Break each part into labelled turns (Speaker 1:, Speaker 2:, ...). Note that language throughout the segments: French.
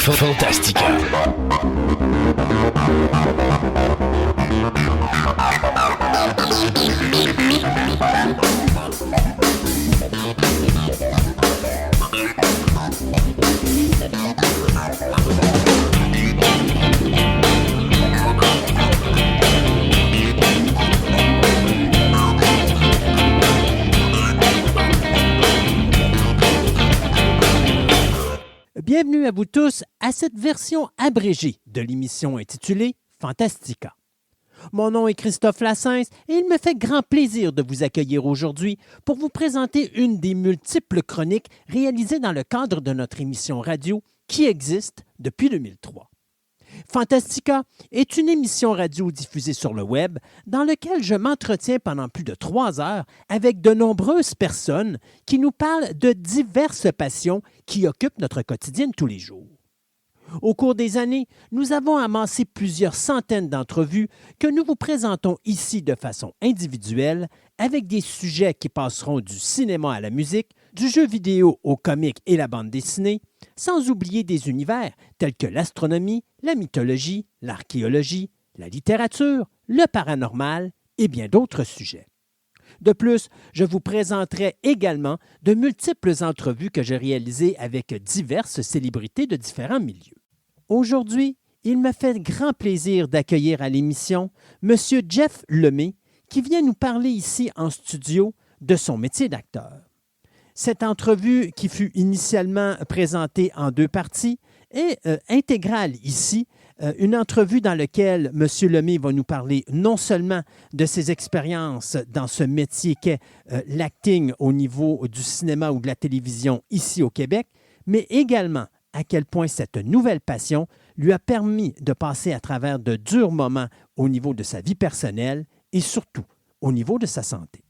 Speaker 1: Fantastica.
Speaker 2: Bienvenue à vous tous à cette version abrégée de l'émission intitulée Fantastica. Mon nom est Christophe Lassens et il me fait grand plaisir de vous accueillir aujourd'hui pour vous présenter une des multiples chroniques réalisées dans le cadre de notre émission radio qui existe depuis 2003. Fantastica est une émission radio diffusée sur le web dans laquelle je m'entretiens pendant plus de 3 heures avec de nombreuses personnes qui nous parlent de diverses passions qui occupent notre quotidien de tous les jours. Au cours des années, nous avons amassé plusieurs centaines d'entrevues que nous vous présentons ici de façon individuelle avec des sujets qui passeront du cinéma à la musique, du jeu vidéo au comique et la bande dessinée, sans oublier des univers tels que l'astronomie, la mythologie, l'archéologie, la littérature, le paranormal et bien d'autres sujets. De plus, je vous présenterai également de multiples entrevues que j'ai réalisées avec diverses célébrités de différents milieux. Aujourd'hui, il me fait grand plaisir d'accueillir à l'émission M. Jeff Lemay, qui vient nous parler ici en studio de son métier d'acteur. Cette entrevue, qui fut initialement présentée en 2 parties, est intégrale ici, une entrevue dans laquelle M. Lemay va nous parler non seulement de ses expériences dans ce métier qu'est l'acting au niveau du cinéma ou de la télévision ici au Québec, mais également à quel point cette nouvelle passion lui a permis de passer à travers de durs moments au niveau de sa vie personnelle et surtout au niveau de sa santé.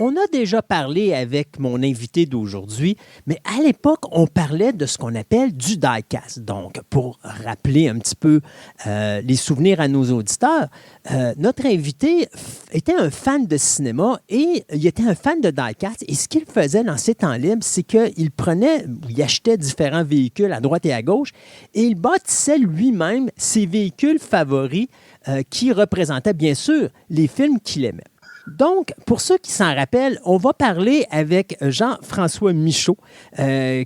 Speaker 2: On a déjà parlé avec mon invité d'aujourd'hui, mais à l'époque, on parlait de ce qu'on appelle du die-cast. Donc, pour rappeler un petit peu les souvenirs à nos auditeurs, notre invité était un fan de cinéma et il était un fan de die-cast. Et ce qu'il faisait dans ses temps libres, c'est qu'il il achetait différents véhicules à droite et à gauche et il bâtissait lui-même ses véhicules favoris qui représentaient bien sûr les films qu'il aimait. Donc, pour ceux qui s'en rappellent, on va parler avec Jean-François Michaud,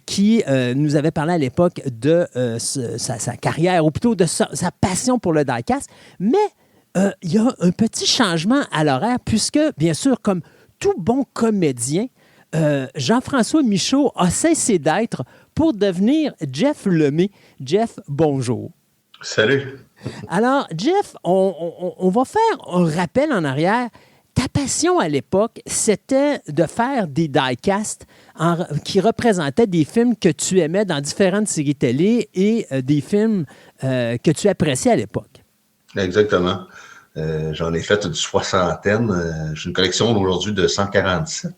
Speaker 2: qui nous avait parlé à l'époque de sa carrière, ou plutôt de sa passion pour le die-cast. Mais il y a un petit changement à l'horaire, puisque, bien sûr, comme tout bon comédien, Jean-François Michaud a cessé d'être pour devenir Jeff Lemay. Jeff, bonjour.
Speaker 3: Salut.
Speaker 2: Alors, Jeff, on va faire un rappel en arrière. Ta passion à l'époque, c'était de faire des die-casts qui représentaient des films que tu aimais dans différentes séries télé et des films que tu appréciais à l'époque.
Speaker 3: Exactement. J'en ai fait une soixantaine. J'ai une collection aujourd'hui de 147.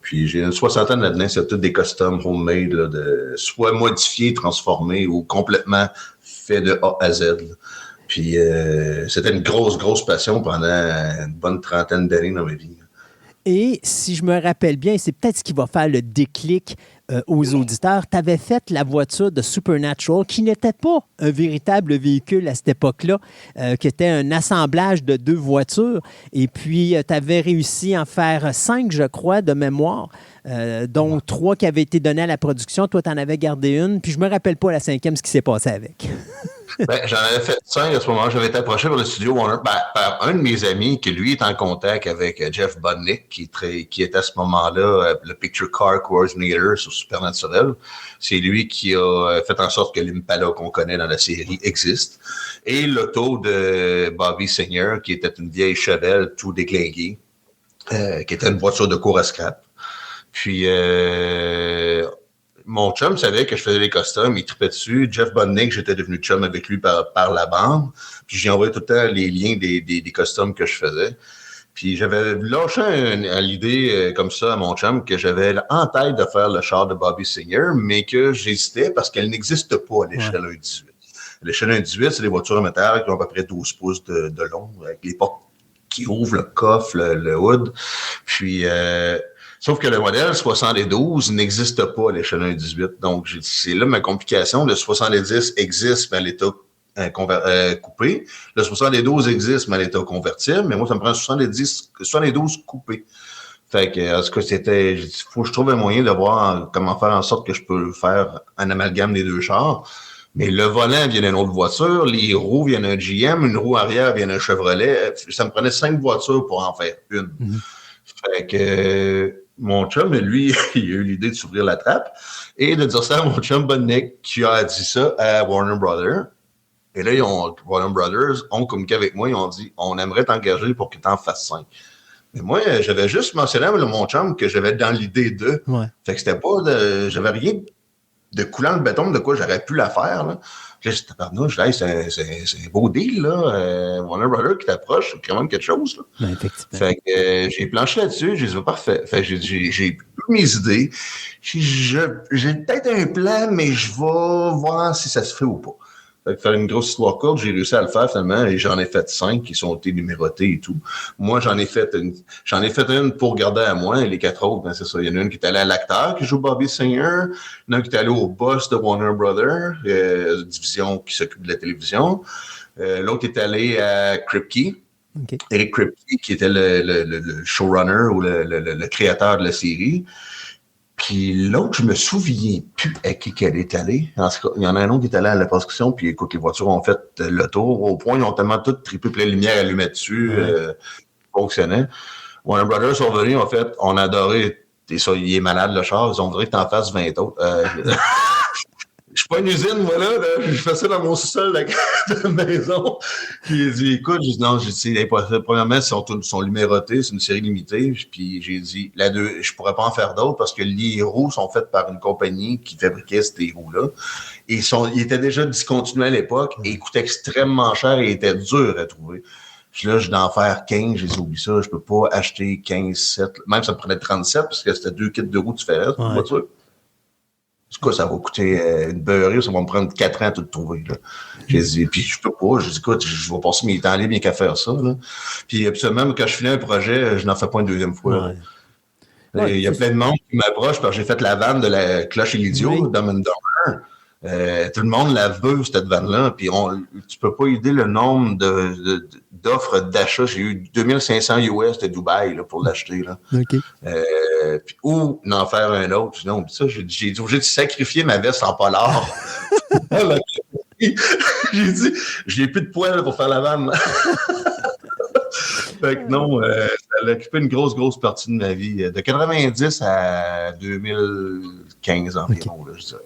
Speaker 3: Puis j'ai une soixantaine là-dedans, c'est tous des customs homemade, là, soit modifiés, transformés ou complètement faits de A à Z. Puis c'était une grosse passion pendant une bonne trentaine d'années dans ma vie.
Speaker 2: Et si je me rappelle bien, c'est peut-être ce qui va faire le déclic aux auditeurs, tu avais fait la voiture de Supernatural, qui n'était pas un véritable véhicule à cette époque-là, qui était un assemblage de 2 voitures. Et puis, tu avais réussi à en faire 5, je crois, de mémoire, dont 3 qui avaient été donnés à la production. Toi, tu en avais gardé une. Puis, je me rappelle pas la 5e, ce qui s'est passé avec.
Speaker 3: Ben, j'en avais fait 5 à ce moment-là. J'avais été approché par le studio Warner par un de mes amis qui, lui, est en contact avec Jeff Budnick, qui était à ce moment-là le Picture Car Coordinator sur Supernatural. C'est lui qui a fait en sorte que l'Impala qu'on connaît dans la série existe. Et l'auto de Bobby Senior, qui était une vieille Chevelle tout déglinguée, qui était une voiture de cours à scrap. Puis mon chum savait que je faisais les costumes, il tripait dessus. Jeff Budnick, j'étais devenu chum avec lui par la bande. Puis j'ai envoyé tout le temps les liens des costumes que je faisais. Puis j'avais lâché l'idée comme ça à mon chum que j'avais en tête de faire le char de Bobby Singer, mais que j'hésitais parce qu'elle n'existe pas à l'échelle 1.18. L'échelle 1.18, c'est des voitures en métal qui ont à peu près 12 pouces de long, avec les portes qui ouvrent, le coffre, le hood. Puis, sauf que le modèle 72 n'existe pas à l'échelle 1.18. Donc, c'est là ma complication. Le 70 existe, mais à l'état coupé. Le 72 existe, mais à l'état convertible. Mais moi, ça me prend 72 coupé. Fait que, en tout cas, faut que je trouve un moyen de voir comment faire en sorte que je peux faire un amalgame des deux chars. Mais le volant vient d'une autre voiture, les roues viennent d'un GM, une roue arrière vient d'un Chevrolet. Ça me prenait 5 voitures pour en faire une. Fait que mon chum, lui, il a eu l'idée de s'ouvrir la trappe et de dire ça à mon chum Budnick qui a dit ça à Warner Brothers. Et là, Warner Brothers ont communiqué avec moi, ils ont dit « On aimerait t'engager pour que tu en fasses 5 ». Mais moi, j'avais juste mentionné à mon chum que j'avais dans l'idée de. Ouais. Fait que c'était pas j'avais rien de coulant le béton de quoi j'aurais pu la faire. Là. Puis là, j'étais pardon, je dis, c'est un beau deal, là. Warner Brothers qui t'approche, c'est quand même quelque chose. Là.
Speaker 2: Ben, effectivement.
Speaker 3: Fait que j'ai planché là-dessus, j'ai dit, parfait. Fait que j'ai toutes mes idées. J'ai peut-être un plan, mais je vais voir si ça se fait ou pas. Fait que faire une grosse histoire courte, j'ai réussi à le faire finalement et j'en ai fait 5 qui sont été numérotés et tout. Moi, j'en ai fait une pour garder à moi et les 4 autres, ben, c'est ça. Il y en a une qui est allée à l'acteur qui joue Bobby Singer, il y en a une qui est allée au boss de Warner Brothers, division qui s'occupe de la télévision. L'autre est allé à Kripke. Okay. Eric Kripke, qui était le showrunner ou le créateur de la série. Puis l'autre, je me souviens plus à qui elle est allée. En tout cas, il y en a un autre qui est allé à la production, puis écoute, les voitures ont fait le tour. Au point, ils ont tellement toutes trippé, puis la lumière allumée dessus, fonctionnait. Warner Brothers sont venus, en fait, on a adoré. Ça, il est malade, le char. Ils ont voulu que t'en fasses 20 autres. Je suis pas une usine, moi, là. Je fais ça dans mon sous-sol de la maison. Puis il dit, écoute, non, j'ai dit, c'est impossible. Premièrement, ils sont numérotés, c'est une série limitée. Puis j'ai dit, je pourrais pas en faire d'autres parce que les roues sont faites par une compagnie qui fabriquait ces roues-là. Et ils étaient déjà discontinués à l'époque et ils coûtaient extrêmement cher et étaient durs à trouver. Puis là, je d'en faire 15, j'ai dit, oublie ça, je peux pas acheter 15, 7. Même ça me prenait 37 parce que c'était 2 kits de roues différentes pour une voiture. En tout cas, ça va coûter une beurrée, ça va me prendre 4 ans à tout trouver. Là. J'ai dit, puis je peux pas. J'ai dit, écoute, je vais passer mes temps libres bien qu'à faire ça. Là. Puis absolument, quand je finis un projet, je n'en fais pas une deuxième fois. Ouais. Il y a plein de monde qui m'approche parce que j'ai fait la vanne de la Cloche et l'idiot, Dumb and Dumber. Tout le monde la veut, cette vanne-là. Puis tu peux pas aider le nombre d'offres d'achat. J'ai eu 2500 US de Dubaï là, pour l'acheter. Là.
Speaker 2: Okay.
Speaker 3: Ou en faire un autre. Non, ça, j'ai dit, obligé de sacrifier ma veste en polar. J'ai dit, j'ai plus de poils pour faire la vanne. Fait que non, ça a occupé une grosse partie de ma vie. De 90 à 2015 environ, là, je dirais.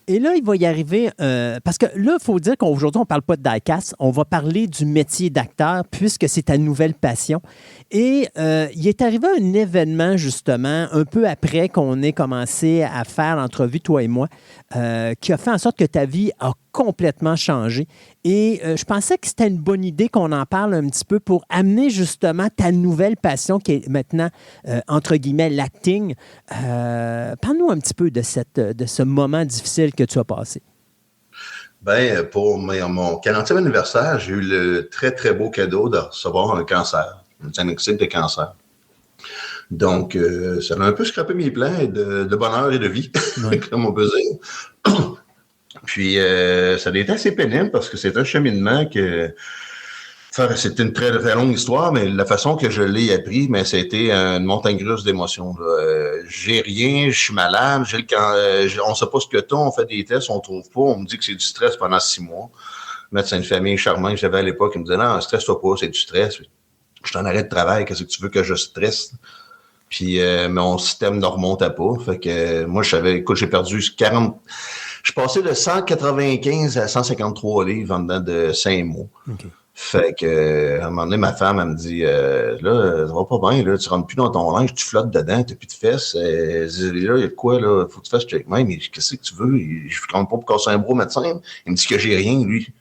Speaker 2: Et là, il va y arriver, parce que là, il faut dire qu'aujourd'hui, on ne parle pas de die-cast, on va parler du métier d'acteur puisque c'est ta nouvelle passion. Et il est arrivé un événement, justement, un peu après qu'on ait commencé à faire l'entrevue, toi et moi, qui a fait en sorte que ta vie a complètement changé. Et je pensais que c'était une bonne idée qu'on en parle un petit peu pour amener justement ta nouvelle passion qui est maintenant, entre guillemets, l'acting. Parle-nous un petit peu de ce moment difficile que tu as passé.
Speaker 3: Ben, pour mon 40e anniversaire, j'ai eu le très, très beau cadeau de recevoir un cancer, un diagnostic de cancer. Donc, ça a un peu scrappé mes plans de bonheur et de vie, comme on peut dire. Puis, ça a été assez pénible parce que c'est un cheminement que... C'était une très, très longue histoire, mais la façon que je l'ai appris, mais ça a été une montagne russe d'émotions. J'ai rien, je suis malade, on sait pas ce que t'as, on fait des tests, on trouve pas, on me dit que c'est du stress pendant 6 mois. Le médecin de famille charmant que j'avais à l'époque, il me disait, non, stresse-toi pas, c'est du stress. Je suis en arrêt de travail, qu'est-ce que tu veux que je stresse? Puis, mon système ne remontait pas. Fait que, moi, je savais, écoute, j'ai perdu 40... Je suis passé de 195 à 153 livres en dedans de 5 mois. Okay. Fait que, à un moment donné, ma femme, elle me dit, là, ça va pas bien, là, tu rentres plus dans ton linge, tu flottes dedans, t'as plus de fesses. Elle dit, là, il y a de quoi, là, faut que tu fasses check même. Mais qu'est-ce que tu veux? Je ne rentre pas pour casser un bras au médecin. Il me dit que j'ai rien, lui.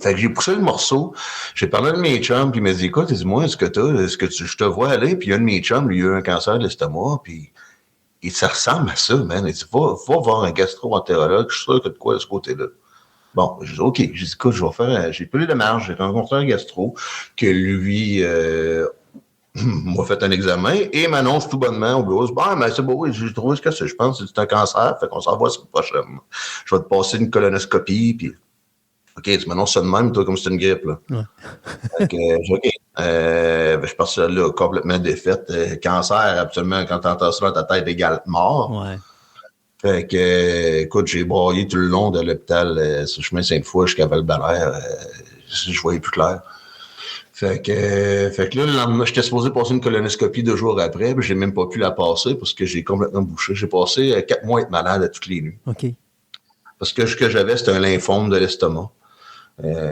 Speaker 3: Fait que j'ai poussé le morceau. J'ai parlé à un de mes chums, puis il m'a dit, écoute, dis-moi, est-ce que je te vois aller? Puis il y a un de mes chums, lui, il a eu un cancer de l'estomac, puis ça ressemble à ça, man. Il dit, va voir un gastro-entérologue, je suis sûr que de quoi de ce côté-là. Bon, j'ai dit, OK. J'ai dit, écoute, j'ai plus de marge. J'ai rencontré un gastro que lui m'a fait un examen et m'annonce tout bonnement au bureau. Bon, mais c'est beau, j'ai trouvé ce que c'est. Je pense que c'est un cancer. Fait qu'on s'en va la semaine prochaine. Je vais te passer une colonoscopie. Puis, OK, tu m'annonces ça de même, toi, comme c'est une grippe, là.
Speaker 2: Ouais.
Speaker 3: Fait que, j'ai dit, OK. Je suis parti là, complètement défaite. Cancer, absolument, quand t'entends ça dans ta tête, égale mort.
Speaker 2: Ouais.
Speaker 3: Fait que, écoute, j'ai braillé tout le long de l'hôpital sur le chemin Sainte-Foy jusqu'à Val-Belair. Je voyais plus clair. Fait que là, le lendemain, j'étais supposé passer une colonoscopie 2 jours après, puis j'ai même pas pu la passer parce que j'ai complètement bouché. J'ai passé 4 mois à être malade à toutes les nuits.
Speaker 2: OK.
Speaker 3: Parce que ce que j'avais, c'était un lymphome de l'estomac.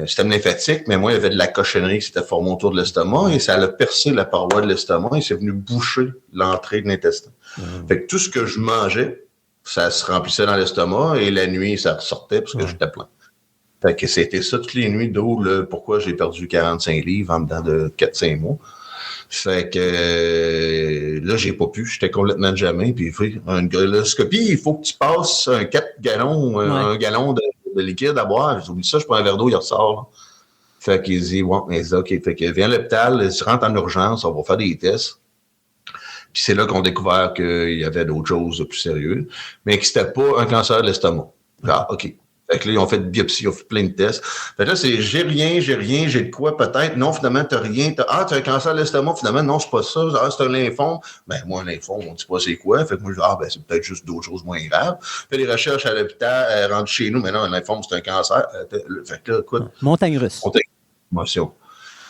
Speaker 3: Système lymphatique, mais moi, il y avait de la cochonnerie qui s'était formée autour de l'estomac et ça a percé la paroi de l'estomac et c'est venu boucher l'entrée de l'intestin. Fait que tout ce que je mangeais, ça se remplissait dans l'estomac et la nuit, ça ressortait parce que j'étais plein. Fait que c'était ça toutes les nuits, d'où pourquoi j'ai perdu 45 livres en dedans de 4-5 mois. Fait que là, j'ai pas pu, j'étais complètement jamais. Puis une colonoscopie, il faut que tu passes un 4 gallons, un gallon de liquide à boire. J'oublie ça, je prends un verre d'eau, il ressort. Là. Fait qu'il dit, ouais, mais OK. Fait que viens à l'hôpital, tu rentres en urgence, on va faire des tests. Puis c'est là qu'on a découvert qu'il y avait d'autres choses de plus sérieuses, mais que c'était pas un cancer de l'estomac. Ah, OK. Fait que là, ils ont fait de biopsie, ils ont fait plein de tests. Fait que là, c'est j'ai rien, j'ai de quoi peut-être. Non, finalement, t'as rien. T'as un cancer de l'estomac, finalement, non, c'est pas ça. Ah, c'est un lymphome. Ben, moi, un lymphome, on dit pas c'est quoi. Fait que moi, je dis, ben, c'est peut-être juste d'autres choses moins graves. Fait les recherches à l'hôpital, rentrent chez nous, mais non, un lymphome, c'est un cancer. Fait que là, écoute.
Speaker 2: Montagne russe.
Speaker 3: Émotion.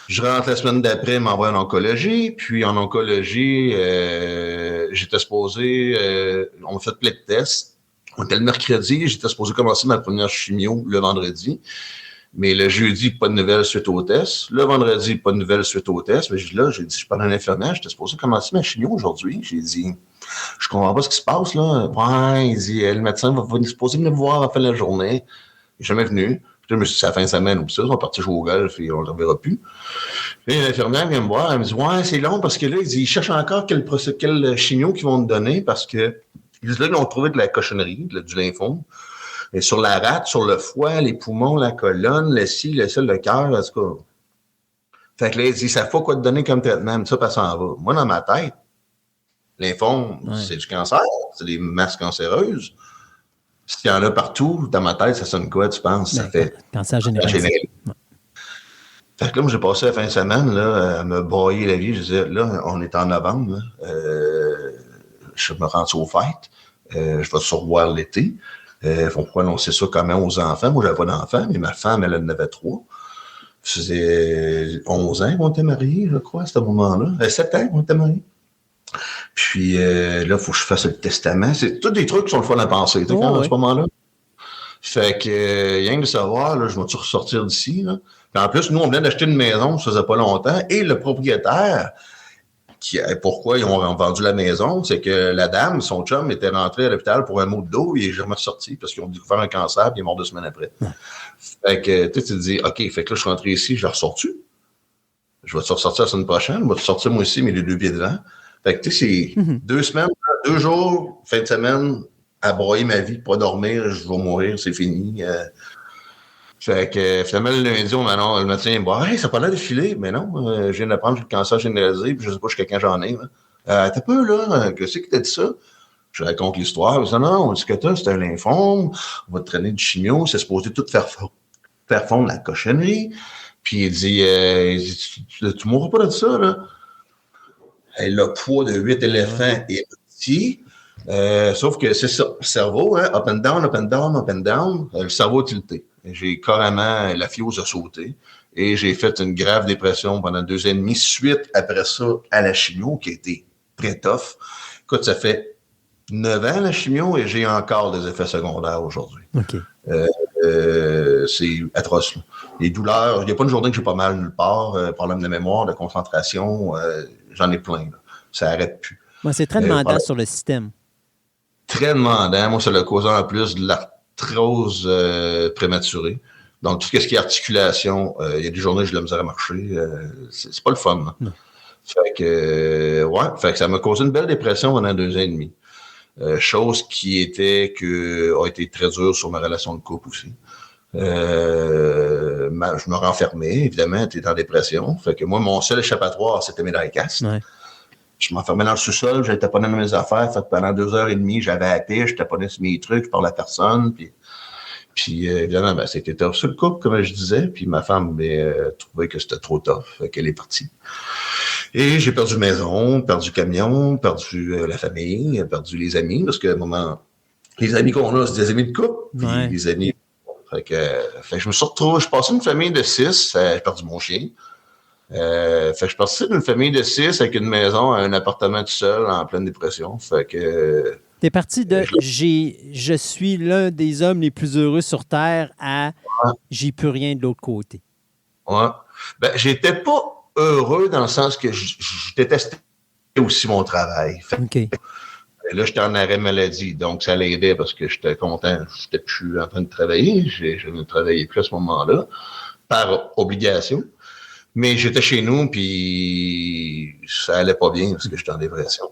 Speaker 3: Je rentre la semaine d'après, m'envoie en oncologie. Puis en oncologie, j'étais supposé, on m'a fait plein de tests. On était le mercredi, j'étais supposé commencer ma première chimio le vendredi. Mais le jeudi, pas de nouvelles suite au test. Le vendredi, pas de nouvelles suite au test. Mais j'ai dit, je parle à un infirmière, j'étais supposé commencer ma chimio aujourd'hui. J'ai dit, je comprends pas ce qui se passe, là. Ouais, il dit, le médecin va supposé venir me voir à la fin de la journée. Il n'est jamais venu. Je me suis dit, c'est la fin de semaine ou ça, on va partir jouer au golf et on ne le reverra plus. Et l'infirmière vient me voir, elle me dit, ouais, c'est long parce que là, il cherche encore quel chimio qu'ils vont te donner parce que là, ils ont trouvé de la cochonnerie, du lymphome. Et sur la rate, sur le foie, les poumons, la colonne, le ci, le ça, le cœur, en tout cas. Fait que là, il dit, ça faut quoi te donner comme traitement, mais ça s'en va. Moi, dans ma tête, lymphome, c'est du cancer, c'est des masses cancéreuses. S'il y en a partout, dans ma tête, ça sonne quoi, tu penses? Ça fait
Speaker 2: cancer général. Ouais.
Speaker 3: Fait que là, moi, j'ai passé la fin de semaine là, à me broyer la vie. Je disais, là, on est en novembre, là, je me rends aux fêtes, je vais survoir l'été. Pourquoi annoncer ça comment aux enfants? Moi, j'avais pas d'enfants, mais ma femme, elle en avait 3. Ça faisait 11 ans qu'on était mariés, je crois, à ce moment-là. 7 ans qu'on était mariés. Puis là, il faut que je fasse le testament. C'est tous des trucs qui sont le fun à penser, à ce moment-là. Fait que, rien de savoir, là, je vais-tu ressortir d'ici, là? Puis en plus, nous, on venait d'acheter une maison, ça faisait pas longtemps, et le propriétaire, pourquoi ils ont vendu la maison, c'est que la dame, son chum, était rentré à l'hôpital pour un mot de dos, il est jamais ressorti parce qu'ils ont découvert un cancer, puis il est mort 2 semaines après. Fait que, tu te dis, OK, fait que là, je suis rentré ici, je ressors-tu? Je vais-tu ressortir la semaine prochaine? Je vais-tu sortir moi aussi, mais les 2 pieds devant? Fait que, tu sais, c'est 2 semaines, 2 jours, fin de semaine, à broyer ma vie, pas dormir, je vais mourir, c'est fini. Fait que finalement, le lundi, le médecin me dit, hey, ça n'a pas l'air de filer. Mais non, je viens d'apprendre que j'ai le cancer généralisé, puis je sais pas jusqu'à quand j'en ai. T'as pas là, qu'est-ce que t'as dit ça? Je raconte l'histoire. Je dis, non, ce que t'as, c'est un lymphome, on va te traîner du chimio, c'est supposé tout faire fondre la cochonnerie. Puis il dit tu mourras pas de ça, là. Et le poids de 8 éléphants est petit. Sauf que c'est ça, le cerveau, hein, up and down, up and down, up and down, le cerveau est tilté. J'ai carrément, la fiose a sauté et j'ai fait une grave dépression pendant 2 ans et demi suite après ça à la chimio qui a été très tough. Écoute, ça fait 9 ans la chimio et j'ai encore des effets secondaires aujourd'hui.
Speaker 2: Okay.
Speaker 3: c'est atroce. Là. Les douleurs, il n'y a pas une journée que j'ai pas mal nulle part. Problème de mémoire, de concentration, j'en ai plein. Là. Ça n'arrête plus.
Speaker 2: Moi, c'est très demandant sur le système.
Speaker 3: Très demandant. Moi, ça l'a causé en plus de l'arthrose prématurée. Donc, tout ce qui est articulation, il y a des journées où j'ai de la misère à marcher. C'est pas le fun. Hein. Fait que ça m'a causé une belle dépression pendant 2 ans et demi. Chose qui a été très dure sur ma relation de couple aussi. Je me renfermais, évidemment, t'es en dépression. Fait que moi, mon seul échappatoire, c'était mes diecast. Ouais. Je m'enfermais dans le sous-sol, j'allais taponner dans mes affaires. Fait que pendant 2 heures et demie, j'avais à la paix, je taponnais sur mes trucs, je parlais à personne. Puis évidemment, c'était tough sur le couple, comme je disais. Puis ma femme trouvait que c'était trop tough. Fait qu'elle est partie. Et j'ai perdu maison, perdu camion, perdu la famille, perdu les amis. Parce que à un moment, les amis qu'on a, c'est des amis de couple. Puis les amis... Fait que je me suis retrouvé... Je suis passé d'une famille de 6, j'ai perdu mon chien. Fait que je suis parti d'une famille de 6 avec une maison, un appartement tout seul en pleine dépression. Fait que...
Speaker 2: T'es parti de je suis l'un des hommes les plus heureux sur Terre à j'ai plus rien de l'autre côté.
Speaker 3: Ouais. Ben, j'étais pas heureux dans le sens que je détestais aussi mon travail. Fait,
Speaker 2: OK.
Speaker 3: Là, j'étais en arrêt maladie, donc ça l'aidait parce que j'étais content. J'étais plus en train de travailler. Je ne travaillais plus à ce moment-là, par obligation. Mais j'étais chez nous, puis ça allait pas bien parce que j'étais en dépression.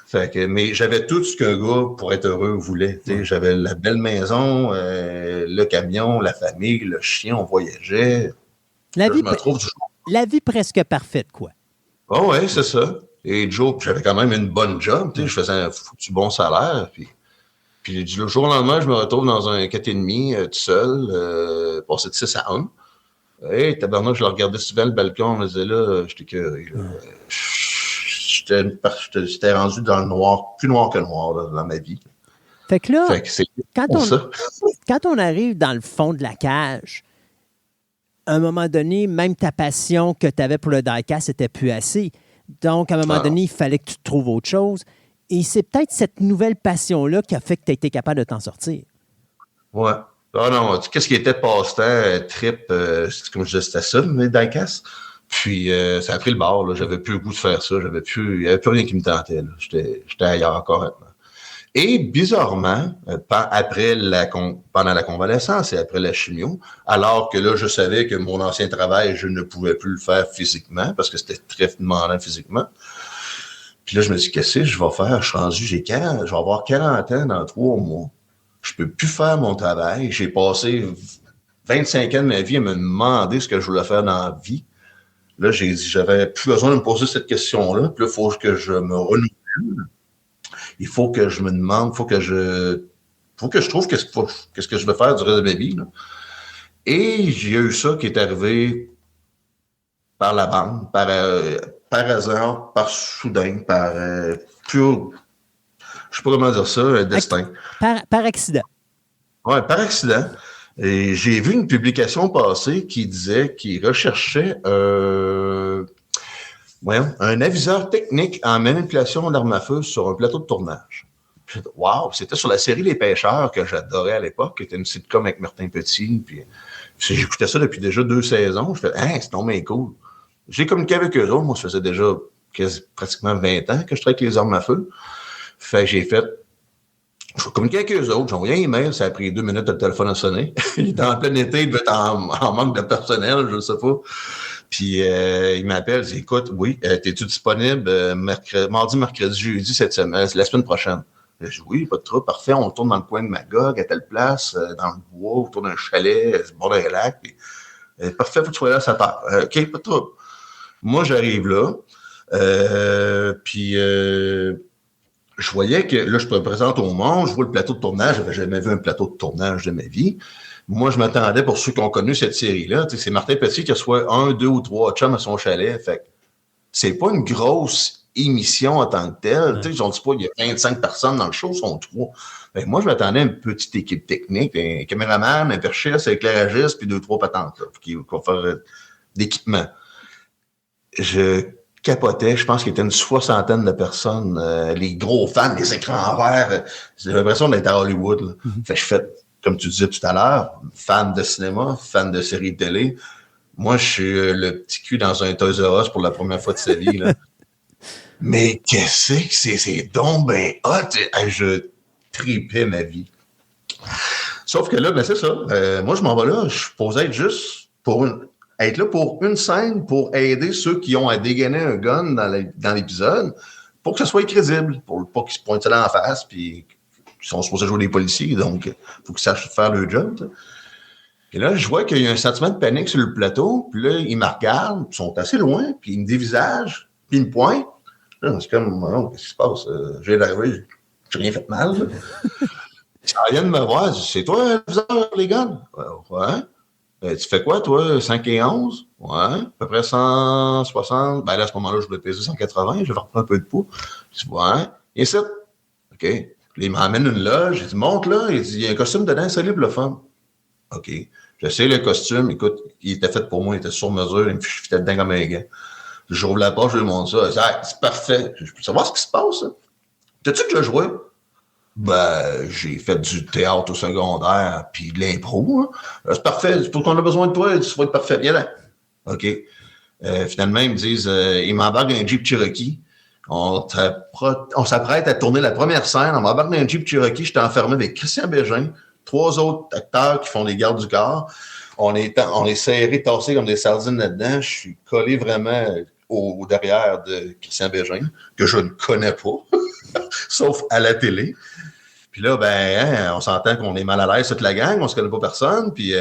Speaker 3: Fait que, mais j'avais tout ce qu'un gars, pour être heureux, voulait. J'avais la belle maison, le camion, la famille, le chien, on voyageait.
Speaker 2: La vie presque parfaite, quoi.
Speaker 3: Oh ouais, c'est ça. Et Joe, j'avais quand même une bonne job. Je faisais un foutu bon salaire. Puis le jour au lendemain, je me retrouve dans un 4,5 tout seul, passé de 6 à 1. Hey, tabarnak, je le regardais souvent le balcon, je me disais là, j'étais curé. J'étais rendu dans le noir, plus noir que noir là, dans ma vie.
Speaker 2: Fait que là, quand on arrive dans le fond de la cage, à un moment donné, même ta passion que tu avais pour le diecast n'était plus assez. Donc, à un moment donné, il fallait que tu trouves autre chose. Et c'est peut-être cette nouvelle passion-là qui a fait que tu as été capable de t'en sortir.
Speaker 3: Ouais. Ah non, qu'est-ce qui était passe-temps, trip, comme je disais, c'était ça, mes diecast. Puis, ça a pris le bord, là. J'avais plus le goût de faire ça. Il n'y avait plus rien qui me tentait, là. J'étais ailleurs encore maintenant. Et bizarrement, pendant la convalescence et après la chimio, alors que là, je savais que mon ancien travail, je ne pouvais plus le faire physiquement parce que c'était très demandant physiquement. Puis là, je me dis, qu'est-ce que je vais faire? Je suis rendu, je vais avoir 40 ans dans 3 mois. Je peux plus faire mon travail. J'ai passé 25 ans de ma vie à me demander ce que je voulais faire dans la vie. Là, j'avais plus besoin de me poser cette question-là. Puis là, il faut que je me renouvelle. Il faut que je me demande, faut que je trouve qu'est-ce que je veux faire du reste de ma vie. Là. Et j'ai eu ça qui est arrivé par la bande, par hasard, par soudain, par pur, je sais pas comment dire ça, un destin.
Speaker 2: Par accident.
Speaker 3: Ouais, par accident. Et j'ai vu une publication passer qui disait qu'il recherchait un aviseur technique en manipulation d'armes à feu sur un plateau de tournage. Wow! C'était sur la série Les Pêcheurs que j'adorais à l'époque, qui était une sitcom avec Martin Petit. Puis j'écoutais ça depuis déjà 2 saisons. Je fais, c'est donc bien cool. J'ai communiqué avec eux autres. Moi, ça faisait déjà pratiquement 20 ans que je travaillais avec les armes à feu. Fait que je communiquais avec eux autres, j'ai envoyé un email, ça a pris 2 minutes, le téléphone a sonné. Il était en plein été, il devait être en manque de personnel, je ne sais pas. Puis il m'appelle, il dit, écoute, oui, t'es-tu disponible mardi, mercredi, jeudi cette semaine, la semaine prochaine? Je dis, oui, pas de trouble, parfait, on tourne dans le coin de Magog, à telle place, dans le bois, autour d'un chalet, au bord d'un lac. Puis, parfait, faut que tu sois là à 7 heures. OK, pas de trouble. Moi, j'arrive là, je voyais que, là, je me présente au monde, je vois le plateau de tournage, j'avais jamais vu un plateau de tournage de ma vie. Moi, je m'attendais, pour ceux qui ont connu cette série-là, c'est Martin Petit qui reçoit 1, 2 ou 3 chums à son chalet. Fait que c'est pas une grosse émission en tant que telle. Ouais. On dit pas, il y a 25 personnes dans le show, sont 3. Fait que moi, je m'attendais à une petite équipe technique, un caméraman, un perchiste, un éclairagiste, puis 2 ou 3 patentes, là, qui vont faire d'équipement. Je capotait, je pense qu'il y était une 60aine de personnes, les gros fans, les écrans verts. J'ai l'impression d'être à Hollywood. Là. Fait que je fais, comme tu disais tout à l'heure, fan de cinéma, fan de séries de télé. Moi, je suis le petit cul dans un Toys R Us pour la première fois de sa vie, là. Mais qu'est-ce que c'est donc ben hot! Je tripais ma vie. Sauf que là, ben c'est ça. Moi, je m'en vais là. Je suis posé être juste être là pour une scène pour aider ceux qui ont à dégainer un gun dans l'épisode pour que ça soit crédible, pour pas qu'ils se pointent ça dans la face, puis ils sont supposés jouer des policiers, donc il faut qu'ils sachent faire leur job. Et là, je vois qu'il y a un sentiment de panique sur le plateau, puis là, ils me regardent, ils sont assez loin, puis ils me dévisagent, puis ils me pointent. Là, c'est comme, oh, qu'est-ce qui se passe? J'ai d'arriver, j'ai rien fait de mal. Ils viennent me voir, c'est toi le viseur, les gars? Ouais. Tu fais quoi, toi? 5 et 11? Ouais. À peu près 160. Ben là, à ce moment-là, je voulais peser 180. Je vais reprendre un peu de poids. Je dis, ouais. Et ça? OK. Il m'emmène une loge. Il dit, monte là. Il dit, il y a un costume dedans, salut pour le fun. OK. J'essaie le costume. Écoute, il était fait pour moi. Il était sur mesure. Il me fitait dedans comme un gars. J'ouvre la porte, je lui montre ça. Il dit, ah, c'est parfait. Je peux savoir ce qui se passe, ça. T'as-tu déjà joué? Ben, j'ai fait du théâtre au secondaire, puis de l'impro. Hein. C'est parfait. Pour qu'on a besoin de toi, tu vas être parfait. Viens là. OK. Finalement, ils me disent, ils m'embarquent dans un Jeep Cherokee. On s'apprête à tourner la première scène. On m'embarque dans un Jeep Cherokee. J'étais enfermé avec Christian Bégin, 3 autres acteurs qui font des gardes du corps. On est serrés, tassés comme des sardines là-dedans. Je suis collé vraiment au derrière de Christian Bégin, que je ne connais pas, sauf à la télé. Puis là, ben, on s'entend qu'on est mal à l'aise toute la gang, on se connaît pas personne, puis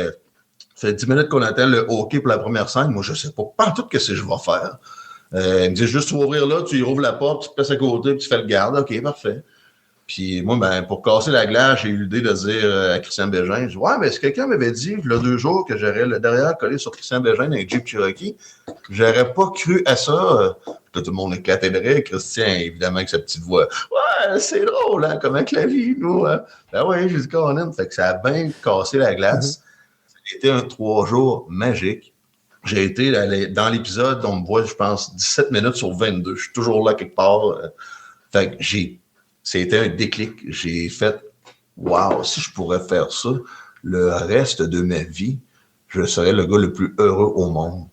Speaker 3: ça fait 10 minutes qu'on attend le OK pour la première scène. Moi, je sais pas tout ce que je vais faire. Il me dit juste, tu vas ouvrir là, tu ouvres la porte, tu te places à côté, puis tu fais le garde. OK, parfait. Puis moi, ben, pour casser la glace, j'ai eu l'idée de dire à Christian Bégin, je dis, ouais, mais si quelqu'un m'avait dit, il y a 2 jours, que j'aurais le derrière collé sur Christian Bégin dans un Jeep Cherokee, j'aurais pas cru à ça. Tout le monde éclatait de rire. Christian, évidemment, avec sa petite voix. Ouais, c'est drôle, hein, comme avec la vie, nous. Hein. Ben oui, j'ai dit Colin. Fait que ça a bien cassé la glace. Ça a été un 3 jours magique. J'ai été dans l'épisode, on me voit, je pense, 17 minutes sur 22. Je suis toujours là quelque part. Fait que c'était un déclic. J'ai fait, wow, si je pourrais faire ça, le reste de ma vie, je serais le gars le plus heureux au monde.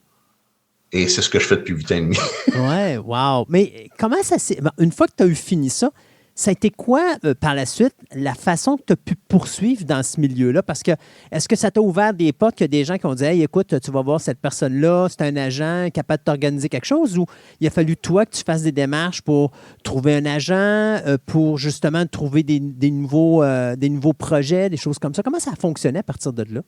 Speaker 3: Et c'est ce que je fais depuis 8 ans et demi.
Speaker 2: Ouais, wow. Mais comment ça s'est... Une fois que tu as eu fini ça, ça a été quoi, par la suite, la façon que tu as pu poursuivre dans ce milieu-là? Parce que, est-ce que ça t'a ouvert des portes qu'il y a des gens qui ont dit « Hey, écoute, tu vas voir cette personne-là, c'est un agent capable de t'organiser quelque chose » ou il a fallu, toi, que tu fasses des démarches pour trouver un agent, pour justement trouver des nouveaux projets, des choses comme ça? Comment ça a fonctionné à partir de là?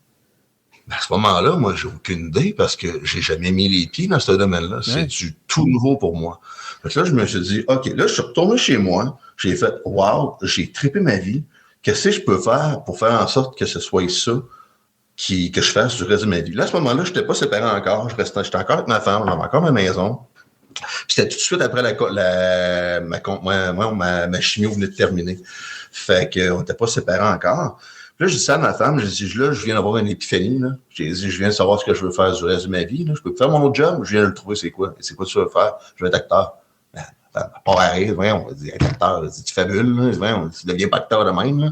Speaker 3: À ce moment-là, moi, j'ai aucune idée parce que j'ai jamais mis les pieds dans ce domaine-là. C'est du tout nouveau pour moi. Fait que là, je me suis dit, OK, là, je suis retourné chez moi. J'ai fait, wow, j'ai trippé ma vie. Qu'est-ce que je peux faire pour faire en sorte que ce soit ça que je fasse du reste de ma vie? Là, à ce moment-là, je n'étais pas séparé encore. J'étais encore avec ma femme. J'avais encore ma maison. Puis c'était tout de suite après ma chimio venait de terminer. Fait qu'on n'était pas séparés encore. Puis là, je dis ça à ma femme, je dis, là, je viens d'avoir une épiphanie, là. J'ai dit, je viens de savoir ce que je veux faire du reste de ma vie, là. Je peux faire mon autre job, je viens de le trouver, c'est quoi? Et c'est quoi tu veux faire? Je veux être acteur. Ben, pas arrêter, voyons, on va dire, être acteur, tu fabules, là. Voyons, tu deviens pas acteur de même, là.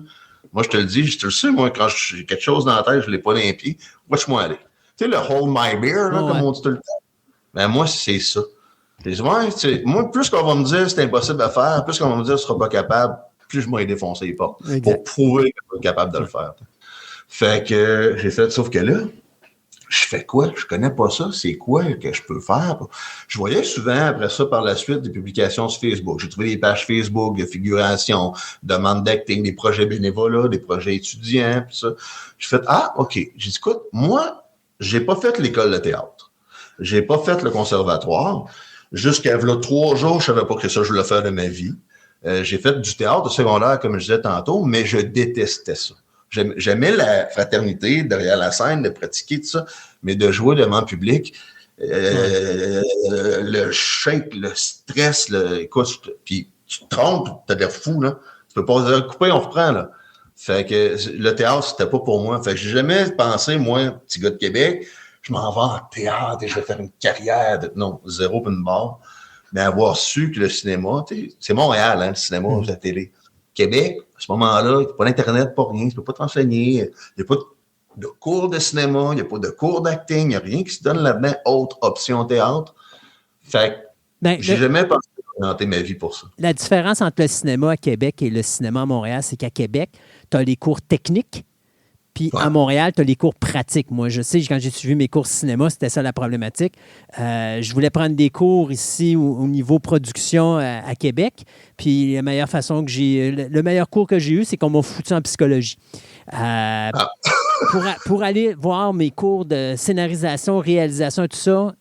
Speaker 3: Moi, je te le dis, je te le sais, moi, quand j'ai quelque chose dans la tête, je l'ai pas dans les pieds, watch-moi aller. Tu sais, le hold my beer, là, comme on dit tout le temps. Ben, moi, c'est ça. Je dis, ouais, moi, plus qu'on va me dire c'est impossible à faire, plus qu'on va me dire tu seras pas capable, plus je m'aurais défoncé les portes pour prouver que je suis capable de le faire. Fait que j'ai fait, sauf que là, je fais quoi? Je connais pas ça. C'est quoi que je peux faire? Je voyais souvent, après ça, par la suite, des publications sur Facebook. J'ai trouvé des pages Facebook de figuration, demandes d'acting, des projets bénévolats, des projets étudiants, puis ça. J'ai fait, OK. J'ai dit, écoute, moi, j'ai pas fait l'école de théâtre. J'ai pas fait le conservatoire. Jusqu'à là, 3 jours, je savais pas que ça, je voulais faire de ma vie. J'ai fait du théâtre au secondaire, comme je disais tantôt, mais je détestais ça. J'aimais la fraternité derrière la scène, de pratiquer tout ça, mais de jouer devant le public, le shake, le stress, écoute, puis tu te trompes, t'as l'air fou, là. Tu peux pas dire couper, on reprend, là. Fait que le théâtre, c'était pas pour moi. Fait que j'ai jamais pensé, moi, petit gars de Québec, je m'en vais en théâtre et je vais faire une carrière non, zéro puis une barre. Mais avoir su que le cinéma, c'est Montréal, hein, le cinéma, la télé. Québec, ce moment-là, il n'y a pas d'Internet, pas rien, tu ne peux pas t'enseigner. Il n'y a pas de cours de cinéma, il n'y a pas de cours d'acting, il n'y a rien qui se donne là-dedans, autre option théâtre. Fait que j'ai jamais pensé orienter ma vie pour ça.
Speaker 2: La différence entre le cinéma à Québec et le cinéma à Montréal, c'est qu'à Québec, tu as les cours techniques, puis à Montréal, tu as les cours pratiques. Moi, je sais, quand j'ai suivi mes cours cinéma, c'était ça la problématique. Je voulais prendre des cours ici au niveau production à Québec, puis la meilleure façon que le meilleur cours que j'ai eu, c'est qu'on m'a foutu en psychologie. Pour aller voir mes cours de scénarisation, réalisation, tout ça,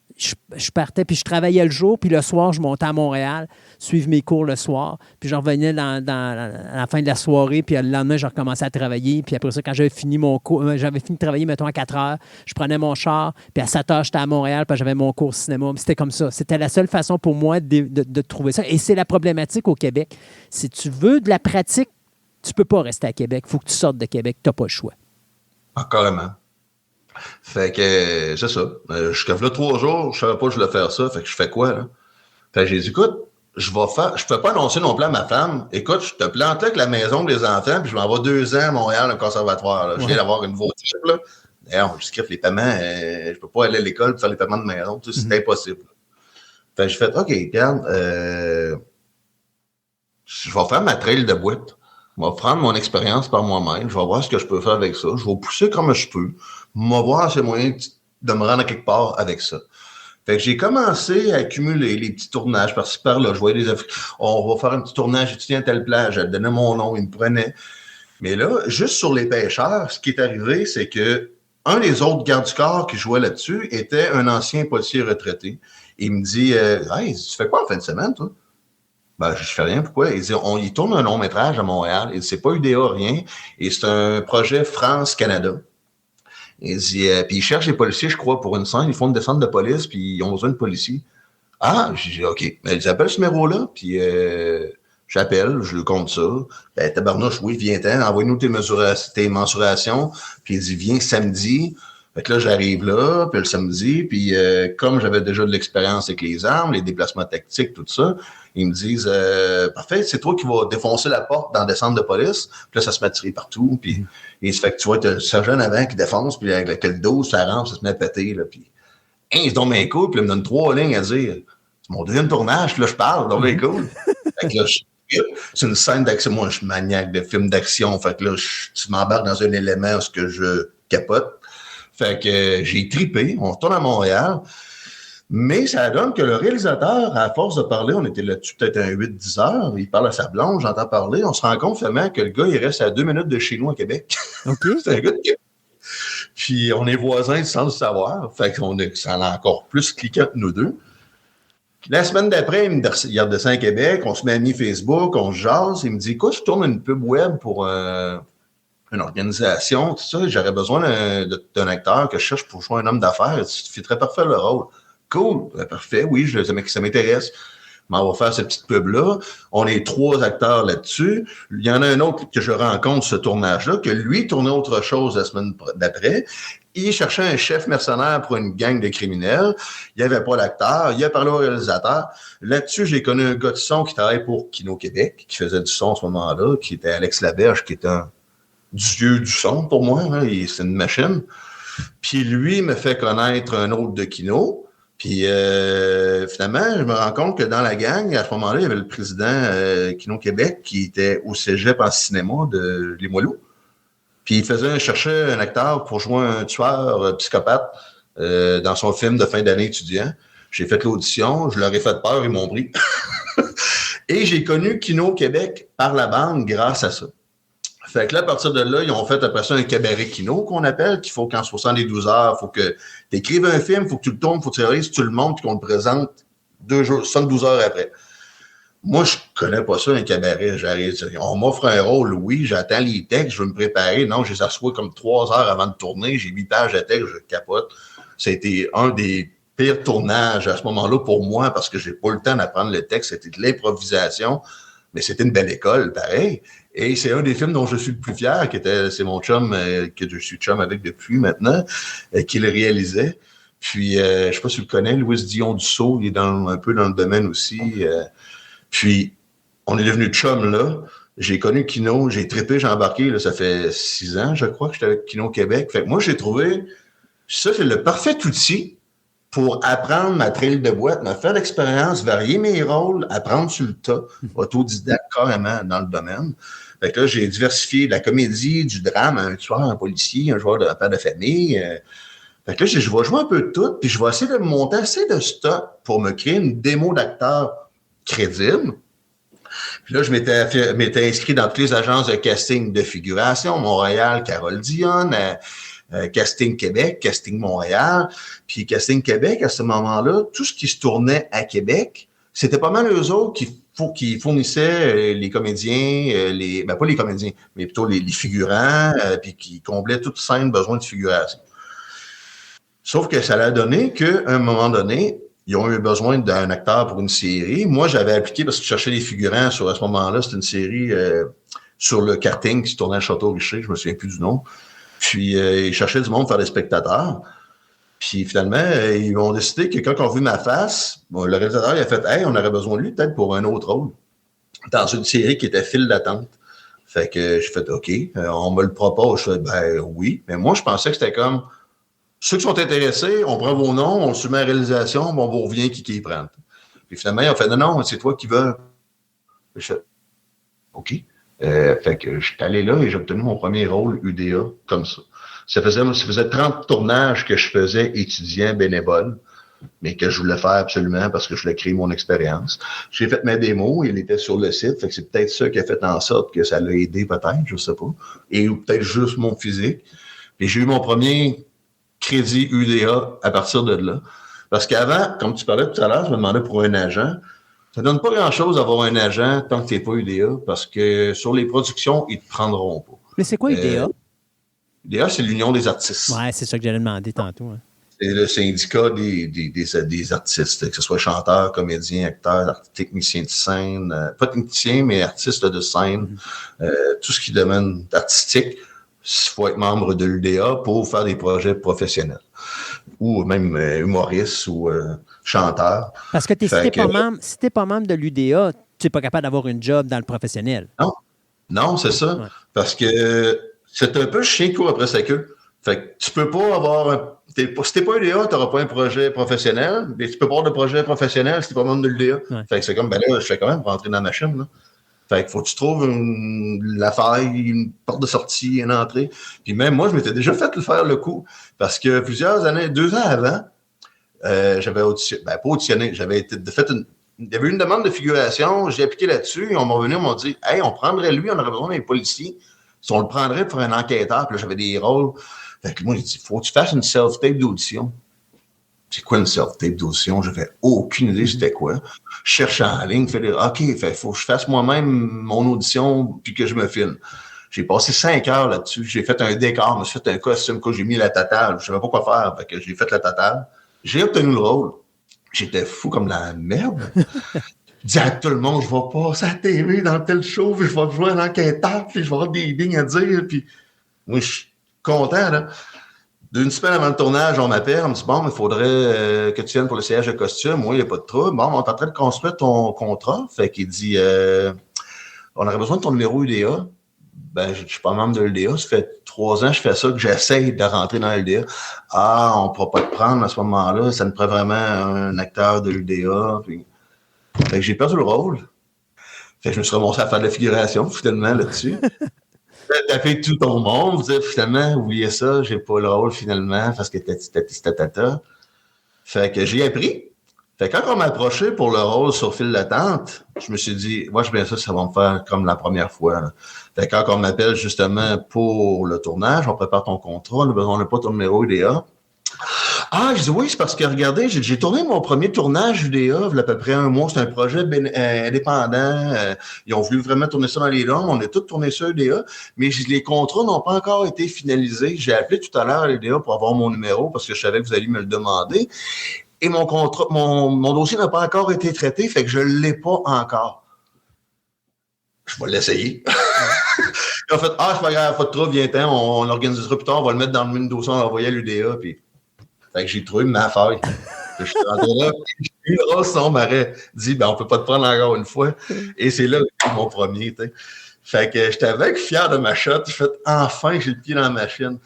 Speaker 2: je partais, puis je travaillais le jour, puis le soir, je montais à Montréal, suivre mes cours le soir, puis je revenais à la fin de la soirée, puis le lendemain, je recommençais à travailler, puis après ça, quand j'avais fini mon cours, j'avais fini de travailler, mettons, à 4 heures, je prenais mon char, puis à 7 heures, j'étais à Montréal, puis j'avais mon cours cinéma. C'était comme ça. C'était la seule façon pour moi de trouver ça. Et c'est la problématique au Québec. Si tu veux de la pratique, tu ne peux pas rester à Québec. Il faut que tu sortes de Québec. Tu n'as pas le choix.
Speaker 3: Ah, carrément. Fait que, c'est ça. Jusqu'à là 3 jours, je savais pas que je voulais faire ça. Fait que je fais quoi, là? Fait que j'ai dit, écoute, je peux pas annoncer non plus à ma femme, écoute, je te plante avec la maison des enfants, puis je m'en vais 2 ans à Montréal, au conservatoire, là. Je viens d'avoir une nouveau type, là. D'ailleurs, je scripte les paiements, je peux pas aller à l'école pour faire les paiements de maison. Tu sais, c'est impossible. Fait que j'ai fait, OK, regarde, je vais faire ma trail de boîte. Je vais prendre mon expérience par moi-même. Je vais voir ce que je peux faire avec ça. Je vais pousser comme je peux. Je vais voir si j'ai moyen de me rendre à quelque part avec ça. Fait que j'ai commencé à accumuler les petits tournages par-ci par-là. Je voyais on va faire un petit tournage étudiant à telle plage. Elle donnait mon nom, il me prenait. Mais là, juste sur les pêcheurs, ce qui est arrivé, c'est que un des autres gardes du corps qui jouait là-dessus était un ancien policier retraité. Il me dit, hey, tu fais quoi en fin de semaine, toi? Ben, je fais rien. Pourquoi? Il dit, il tourne un long métrage à Montréal. Il dit, c'est pas UDA, rien. Et c'est un projet France-Canada. Il dit, puis ils cherchent les policiers, je crois, pour une scène. Ils font une descente de police, puis ils ont besoin de policiers. Ah, j'ai dit, OK. Mais ils appellent ce numéro-là, puis j'appelle, je lui compte ça. Ben, tabarnouche, oui, viens-t'en, envoie-nous tes mensurations. Puis il dit, viens samedi. Fait que là, j'arrive là, puis le samedi, puis comme j'avais déjà de l'expérience avec les armes, les déplacements tactiques, tout ça, ils me disent parfait, c'est toi qui vas défoncer la porte dans le centre de police. Puis là, ça se met à tirer partout. Puis et ça fait que tu vois, t'as le sergent avant qui défonce, puis avec le dos, ça rentre, ça se met à péter. Là, puis il se donne un coup, puis il me donne 3 lignes à dire c'est mon deuxième tournage, puis là, je parle, donc c'est cool. Fait que là, c'est une scène d'action. Moi, je suis maniaque de films d'action. Fait que là, tu m'embarques dans un élément où que je capote. Fait que j'ai tripé. On retourne à Montréal. Mais ça donne que le réalisateur, à force de parler, on était là-dessus peut-être un 8-10 heures, il parle à sa blonde, j'entends parler, on se rend compte finalement que le gars, il reste à 2 minutes de chez nous à Québec.
Speaker 2: OK.
Speaker 3: C'est un gars de Québec. Puis on est voisins sans le savoir. Fait qu'on ça en a encore plus cliqué entre nous deux. Puis la semaine d'après, il redescend à Québec, on se met amis Facebook, on se jase, il me dit, écoute, je tourne une pub web pour une organisation, tout ça, j'aurais besoin d'un acteur que je cherche pour jouer un homme d'affaires, tu fais très parfait le rôle. Cool, parfait, oui, ça m'intéresse. On va faire cette petite pub-là. On est 3 acteurs là-dessus. Il y en a un autre que je rencontre ce tournage-là, que lui tournait autre chose la semaine d'après. Il cherchait un chef mercenaire pour une gang de criminels. Il n'y avait pas l'acteur. Il a parlé au réalisateur. Là-dessus, j'ai connu un gars de son qui travaille pour Kino Québec, qui faisait du son à ce moment-là, qui était Alex Laberge, qui est un dieu du son pour moi. Hein, c'est une machine. Puis lui me fait connaître un autre de Kino. Puis finalement, je me rends compte que dans la gang, à ce moment-là, il y avait le président Kino Québec qui était au cégep en cinéma de Limoilou. Puis il cherchait un acteur pour jouer un tueur psychopathe dans son film de fin d'année étudiant. J'ai fait l'audition, je leur ai fait peur, ils m'ont pris. Et j'ai connu Kino Québec par la bande grâce à ça. Fait que là, à partir de là, ils ont fait après ça un cabaret kino qu'on appelle, qu'il faut qu'en 72 heures, il faut que tu écrives un film, il faut que tu le tournes, il faut que tu réalises, tu le montes, puis qu'on le présente 72 heures après. Moi, je connais pas ça, un cabaret. J'arrive, on m'offre un rôle, oui, j'attends les textes, je veux me préparer. Non, je les assois comme 3 heures avant de tourner, j'ai 8 pages de texte, je capote. C'était un des pires tournages à ce moment-là pour moi, parce que j'ai pas le temps d'apprendre le texte, c'était de l'improvisation, mais c'était une belle école, pareil. Et c'est un des films dont je suis le plus fier, c'est mon chum, que je suis chum avec depuis maintenant, qui le réalisait. Puis, je sais pas si tu le connais, Louis Dion Dussault, il est un peu dans le domaine aussi. Puis, on est devenu chum là. J'ai connu Kino, j'ai trippé, j'ai embarqué, là, ça fait 6 ans, je crois, que j'étais avec Kino Québec. Fait que moi, j'ai trouvé ça, c'est le parfait outil pour apprendre ma trille de boîte, me faire l'expérience, varier mes rôles, apprendre sur le tas, autodidacte carrément dans le domaine. Fait que là, j'ai diversifié de la comédie, du drame, un tueur, un policier, un joueur de père de famille. Fait que là, je vais jouer un peu de tout, puis je vais essayer de monter assez de stock pour me créer une démo d'acteur crédible. Puis là, je m'étais inscrit dans toutes les agences de casting de figuration, Montréal, Carole Dionne, Casting Québec, Casting Montréal. Puis Casting Québec, à ce moment-là, tout ce qui se tournait à Québec, c'était pas mal eux autres qui fournissaient les comédiens, pas les comédiens, mais plutôt les figurants, puis qui comblaient toute scène besoin de figuration. Sauf que ça l'a donné qu'à un moment donné, ils ont eu besoin d'un acteur pour une série. Moi, j'avais appliqué parce que je cherchais des figurants à ce moment-là. C'était une série sur le karting qui se tournait à Château-Richer, je me souviens plus du nom. Puis, ils cherchaient du monde pour faire des spectateurs. Puis, finalement, ils ont décidé que quand on a vu ma face, le réalisateur, il a fait « Hey, on aurait besoin de lui peut-être pour un autre rôle. » Dans une série qui était File d'attente. Fait que j'ai fait « OK, on me le propose. » Je fais « Ben oui. » Mais moi, je pensais que c'était comme ceux qui sont intéressés, on prend vos noms, on le soumet à la réalisation, bon, on vous revient qui les prend. Puis finalement, ils ont fait « Non, c'est toi qui veux. » Je fais « OK. » Fait que je suis allé là et j'ai obtenu mon premier rôle UDA comme ça. Ça faisait 30 tournages que je faisais étudiant bénévole, mais que je voulais faire absolument parce que je voulais créer mon expérience. J'ai fait ma démo, il était sur le site, fait que c'est peut-être ça qui a fait en sorte que ça l'a aidé peut-être, je sais pas. Et peut-être juste mon physique. Et j'ai eu mon premier crédit UDA à partir de là. Parce qu'avant, comme tu parlais tout à l'heure, je me demandais pour un agent. Ça donne pas grand-chose d'avoir un agent tant que tu n'es pas UDA, parce que sur les productions, ils ne te prendront pas.
Speaker 2: Mais c'est quoi UDA?
Speaker 3: UDA, c'est l'Union des artistes.
Speaker 2: Ouais, c'est ça que j'allais demander tantôt. Hein.
Speaker 3: C'est le syndicat des artistes, que ce soit chanteurs, comédiens, acteurs, techniciens de scène, pas techniciens, mais artistes de scène, tout ce qui demande artistique. Il faut être membre de l'UDA pour faire des projets professionnels. Ou même humoriste ou chanteur.
Speaker 2: Parce que si t'es pas membre de l'UDA, tu n'es pas capable d'avoir une job dans le professionnel.
Speaker 3: Non, c'est ça. Ouais. Parce que c'est un peu chien qui court après sa queue. Fait que tu peux pas avoir si t'es pas UDA, tu n'auras pas un projet professionnel, mais tu peux pas avoir de projet professionnel si tu n'es pas membre de l'UDA. Ouais. Fait que c'est comme, là, je fais quand même rentrer dans la machine, là. Fait qu'il faut que tu trouves la faille, une porte de sortie, une entrée. Puis même moi, je m'étais déjà fait faire le coup. Parce que plusieurs années, 2 ans avant, j'avais auditionné, pas auditionné, il y avait une demande de figuration, j'ai appliqué là-dessus, et on m'a revenu, on m'a dit « Hey, on prendrait lui, on aurait besoin d'un policier. Si on le prendrait pour un enquêteur, puis là, j'avais des rôles. » Fait que moi, j'ai dit « Faut que tu fasses une self-tape d'audition. » C'est quoi une self-tape d'audition? J'avais aucune idée c'était quoi. Je cherche en ligne, OK, faut que je fasse moi-même mon audition puis que je me filme. J'ai passé 5 heures là-dessus. J'ai fait un décor, je me suis fait un costume, j'ai mis la totale. Je savais pas quoi faire, fait que j'ai fait la totale. J'ai obtenu le rôle. J'étais fou comme la merde. Je dis à tout le monde, je vais passer à la TV dans tel show, puis je vais jouer un enquêteur, puis je vais avoir des lignes à dire, puis moi, je suis content, là. D'une semaine avant le tournage, on m'appelle, on me dit « Bon, il faudrait que tu viennes pour le siège de costume. » Moi, il n'y a pas de trouble. Bon, on est en train de construire ton contrat. Fait qu'il dit « On aurait besoin de ton numéro UDA. » Ben, je ne suis pas membre de l'UDA. Ça fait 3 ans que je fais ça, que j'essaye de rentrer dans l'UDA. Ah, on ne pourra pas te prendre à ce moment-là. Ça me prend vraiment un acteur de l'UDA. Puis... Fait que j'ai perdu le rôle. Fait que je me suis ramassé à faire de la figuration, finalement, là-dessus. Taper tout ton monde, vous dites finalement, oubliez ça, j'ai pas le rôle finalement, parce que tata. Fait que j'ai appris. Fait que quand on m'a approché pour le rôle sur file d'attente, je me suis dit, moi, je bien ça va me faire comme la première fois. Là. Fait que quand on m'appelle justement pour le tournage, on prépare ton contrat, on n'a pas ton numéro UDA. Ah, je dis oui, c'est parce que, regardez, j'ai tourné mon premier tournage UDA, il y a à peu près 1 mois. C'est un projet indépendant. Ils ont voulu vraiment tourner ça dans les langues. On a tout tourné ça UDA, mais les contrats n'ont pas encore été finalisés. J'ai appelé tout à l'heure à l'UDA pour avoir mon numéro parce que je savais que vous alliez me le demander. Et mon contrat, mon dossier n'a pas encore été traité, fait que je ne l'ai pas encore. Je vais l'essayer. En fait, c'est pas grave, pas de trouble, viens-t'en, on l'organisera plus tard, on va le mettre dans le dossier, on va l'envoyer à l'UDA, puis... Fait que j'ai trouvé ma faille. Je suis rentré là, puis le rose, on m'aurait dit, on peut pas te prendre encore une fois. Et c'est là que j'ai mon premier, tu sais. Fait que j'étais avec fier de ma shot. J'ai fait enfin, j'ai le pied dans la machine.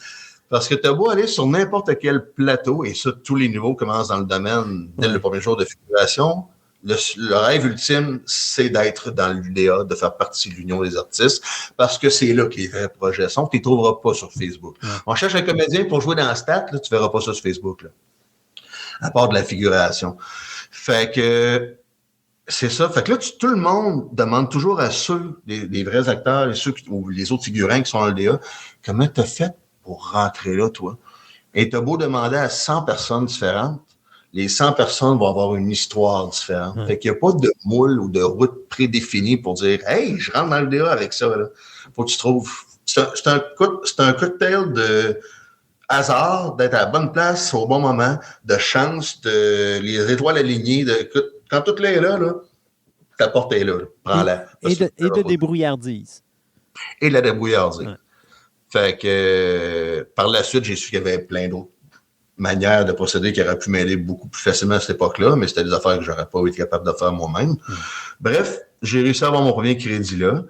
Speaker 3: Parce que t'as beau aller sur n'importe quel plateau, et ça, tous les niveaux commencent dans le domaine dès le premier jour de figuration. Le rêve ultime, c'est d'être dans l'UDA, de faire partie de l'Union des artistes, parce que c'est là que les vrais projets sont. Tu les trouveras pas sur Facebook. On cherche un comédien pour jouer dans la stat, là, tu verras pas ça sur Facebook, là. À part de la figuration. Fait que c'est ça. Fait que là, tout le monde demande toujours à ceux, les vrais acteurs, ou les autres figurants qui sont en LDA, comment t'as fait pour rentrer là, toi? Et t'as beau demander à 100 personnes différentes, les 100 personnes vont avoir une histoire différente. Fait qu'il n'y a pas de moule ou de route prédéfinie pour dire « Hey, je rentre dans le DA avec ça. » là. Faut que tu trouves... C'est un cocktail de hasard, d'être à la bonne place au bon moment, de chance, de les étoiles alignées. Quand tout est là, ta porte est là. Prends-la.
Speaker 2: Et de débrouillardise.
Speaker 3: Et de la débrouillardise.
Speaker 2: Ouais.
Speaker 3: Fait que par la suite, j'ai su qu'il y avait plein d'autres manière de procéder qui aurait pu m'aider beaucoup plus facilement à cette époque-là, mais c'était des affaires que j'aurais pas été capable de faire moi-même. Bref, j'ai réussi à avoir mon premier crédit là.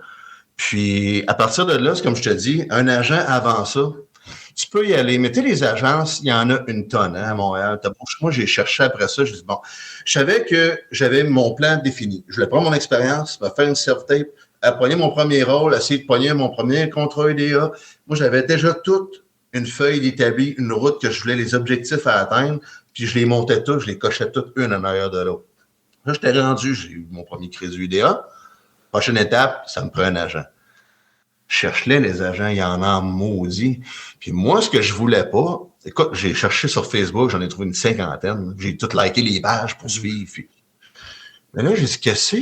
Speaker 3: Puis, à partir de là, c'est comme je te dis, un agent avant ça, tu peux y aller. Mais tu sais, les agences, il y en a une tonne à Montréal. Moi, j'ai cherché après ça. Je dis bon, je savais que j'avais mon plan défini. Je voulais prendre mon expérience, me faire une self-tape, à pogner mon premier rôle, essayer de pogner mon premier contrat EDA. Moi, j'avais déjà toute une feuille d'établi, une route que je voulais, les objectifs à atteindre, puis je les montais tous, je les cochais toutes une en arrière de l'autre. Là, j'étais rendu, j'ai eu mon premier crédit UDA. Prochaine étape, ça me prend un agent. Je cherche-les, les agents, il y en a en maudit. Puis moi, ce que je voulais pas, écoute, j'ai cherché sur Facebook, j'en ai trouvé une 50aine. J'ai tout liké les pages pour suivre. Mais là, j'ai dit, qu'est-ce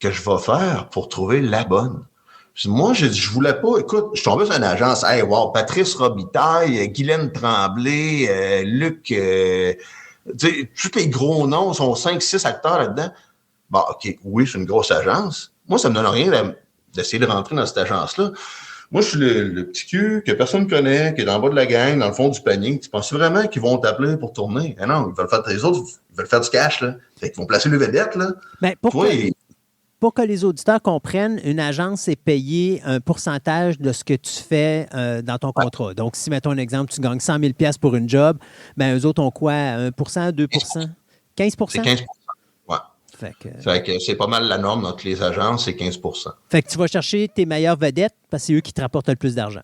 Speaker 3: que je vais faire pour trouver la bonne? Moi, j'ai dit, je voulais pas, écoute, je suis tombé sur une agence, hey, wow, Patrice Robitaille, Guylaine Tremblay, Luc, tous les gros noms, sont 5-6 acteurs là-dedans. Bon, OK, oui, c'est une grosse agence. Moi, ça me donne rien d'essayer de rentrer dans cette agence-là. Moi, je suis le petit cul que personne ne connaît, qui est dans le bas de la gang, dans le fond du panier. Tu penses vraiment qu'ils vont t'appeler pour tourner? Ah non, les autres, ils veulent faire du cash, là. Fait qu'ils vont placer le vedette, là.
Speaker 2: Ben, pour que les auditeurs comprennent, une agence est payée un pourcentage de ce que tu fais dans ton contrat. Donc, si, mettons un exemple, tu gagnes 100 000 $ pour une job, ben eux autres ont quoi? 1 2 15
Speaker 3: C'est 15 ouais. Fait que c'est pas mal la norme dans toutes les agences, c'est 15
Speaker 2: Fait que tu vas chercher tes meilleures vedettes parce que c'est eux qui te rapportent le plus d'argent.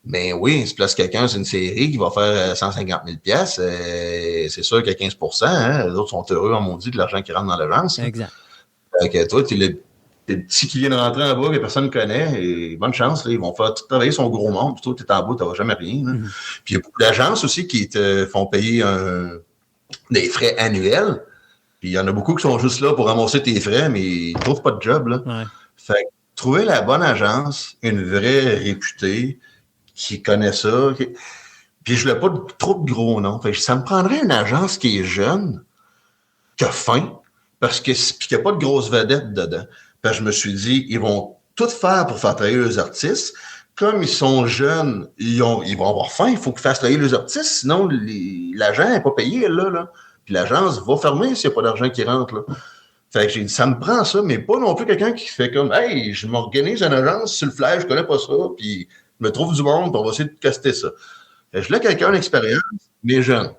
Speaker 3: Ben oui, si place quelqu'un, c'est une série qui va faire 150 000 $, c'est sûr qu'à 15 hein, les autres sont heureux, en maudit, de l'argent qui rentre dans l'agence.
Speaker 2: Exact.
Speaker 3: Fait que toi, t'es le petit qui vient de rentrer en bas que personne ne connaît, et bonne chance, là, ils vont faire tout travailler son gros monde, puis toi, t'es en bas, t'auras jamais rien. Mm-hmm. Puis il y a beaucoup d'agences aussi qui te font payer des frais annuels, puis il y en a beaucoup qui sont juste là pour ramasser tes frais, mais ils ne trouvent pas de job, là.
Speaker 2: Ouais.
Speaker 3: Fait que trouver la bonne agence, une vraie réputée, qui connaît ça, puis je voulais pas trop de gros noms. Fait que ça me prendrait une agence qui est jeune, qui a faim, parce que puis qu'il n'y a pas de grosses vedettes dedans. Puis je me suis dit, ils vont tout faire pour faire travailler les artistes. Comme ils sont jeunes, ils vont avoir faim, il faut qu'ils fassent travailler les artistes, sinon l'agent n'est pas payé, là. Puis l'agence va fermer s'il n'y a pas d'argent qui rentre, là. Fait que j'ai dit, ça me prend ça, mais pas non plus quelqu'un qui fait comme, hey, je m'organise une agence sur le flash, je connais pas ça, puis je me trouve du monde, puis on va essayer de caster ça. Fait que je voulais quelqu'un d'expérience, mais jeune.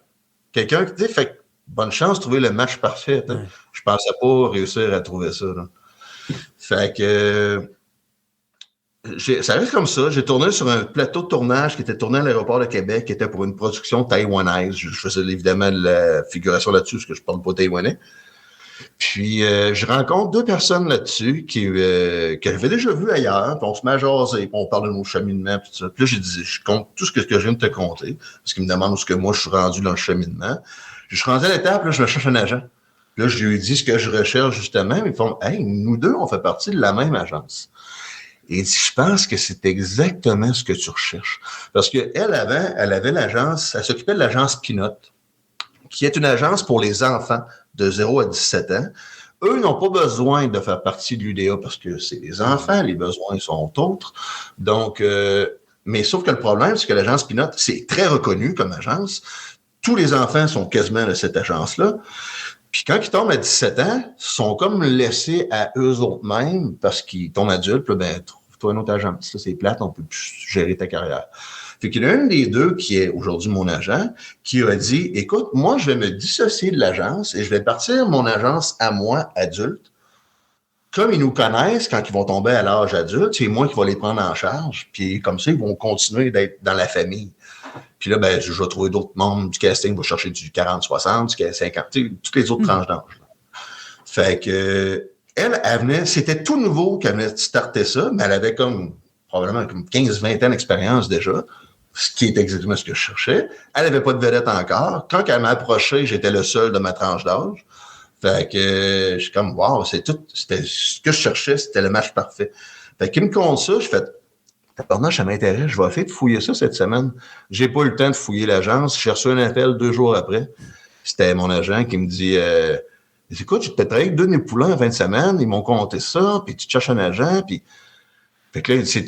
Speaker 3: Quelqu'un qui, tu sais, fait bonne chance de trouver le match parfait. Ouais. Je pensais pas réussir à trouver ça, là. Fait que ça reste comme ça. J'ai tourné sur un plateau de tournage qui était tourné à l'aéroport de Québec, qui était pour une production taïwanaise. Je faisais évidemment de la figuration là-dessus, parce que je parle pas taïwanais. Puis je rencontre 2 personnes là-dessus que j'avais déjà vues ailleurs, puis on se met à jaser, puis on parle de nos cheminements, puis tout ça. Puis là, j'ai dit, je compte tout ce que je viens de te compter, parce qu'ils me demandent où est-ce que moi je suis rendu dans le cheminement. Je suis rendu à l'étape, là, je me cherche un agent. Là, je lui ai dit ce que je recherche justement, mais ils font, hey, nous deux, on fait partie de la même agence. Et il dit, je pense que c'est exactement ce que tu recherches. Parce que elle avait l'agence, elle s'occupait de l'agence Pinot, qui est une agence pour les enfants de 0 à 17 ans. Eux n'ont pas besoin de faire partie de l'UDA parce que c'est des enfants, les besoins sont autres. Donc, mais sauf que le problème, c'est que l'agence Pinot, c'est très reconnu comme agence. Tous les enfants sont quasiment de cette agence-là. Puis quand ils tombent à 17 ans, ils sont comme laissés à eux autres mêmes parce qu'ils tombent adultes, ben, trouver un autre agent. Ça, c'est plate, on peut plus gérer ta carrière. Fait qu'il y en a un des deux qui est aujourd'hui mon agent, qui a dit, écoute, moi, je vais me dissocier de l'agence et je vais partir mon agence à moi, adulte. Comme ils nous connaissent quand ils vont tomber à l'âge adulte, c'est moi qui vais les prendre en charge. Puis comme ça, ils vont continuer d'être dans la famille. Puis là, ben, je vais trouver d'autres membres du casting, je vais chercher du 40-60, du 50, toutes les autres tranches d'âge. Fait que elle venait, c'était tout nouveau qu'elle venait de starter ça, mais elle avait probablement 15-20 ans d'expérience déjà, ce qui est exactement ce que je cherchais. Elle n'avait pas de vedette encore. Quand elle m'a approché, j'étais le seul de ma tranche d'âge. Fait que je suis comme, wow, c'était ce que je cherchais, c'était le match parfait. Fait qu'il me compte ça, je fais, pardon, ça m'intéresse, je vais essayer de fouiller ça cette semaine. J'ai pas eu le temps de fouiller l'agence. J'ai reçu un appel 2 jours après. C'était mon agent qui me dit, écoute, je t'ai travaillé avec 2 de mes poulains en fin de semaine, ils m'ont compté ça, puis tu cherches un agent, puis fait que là, c'est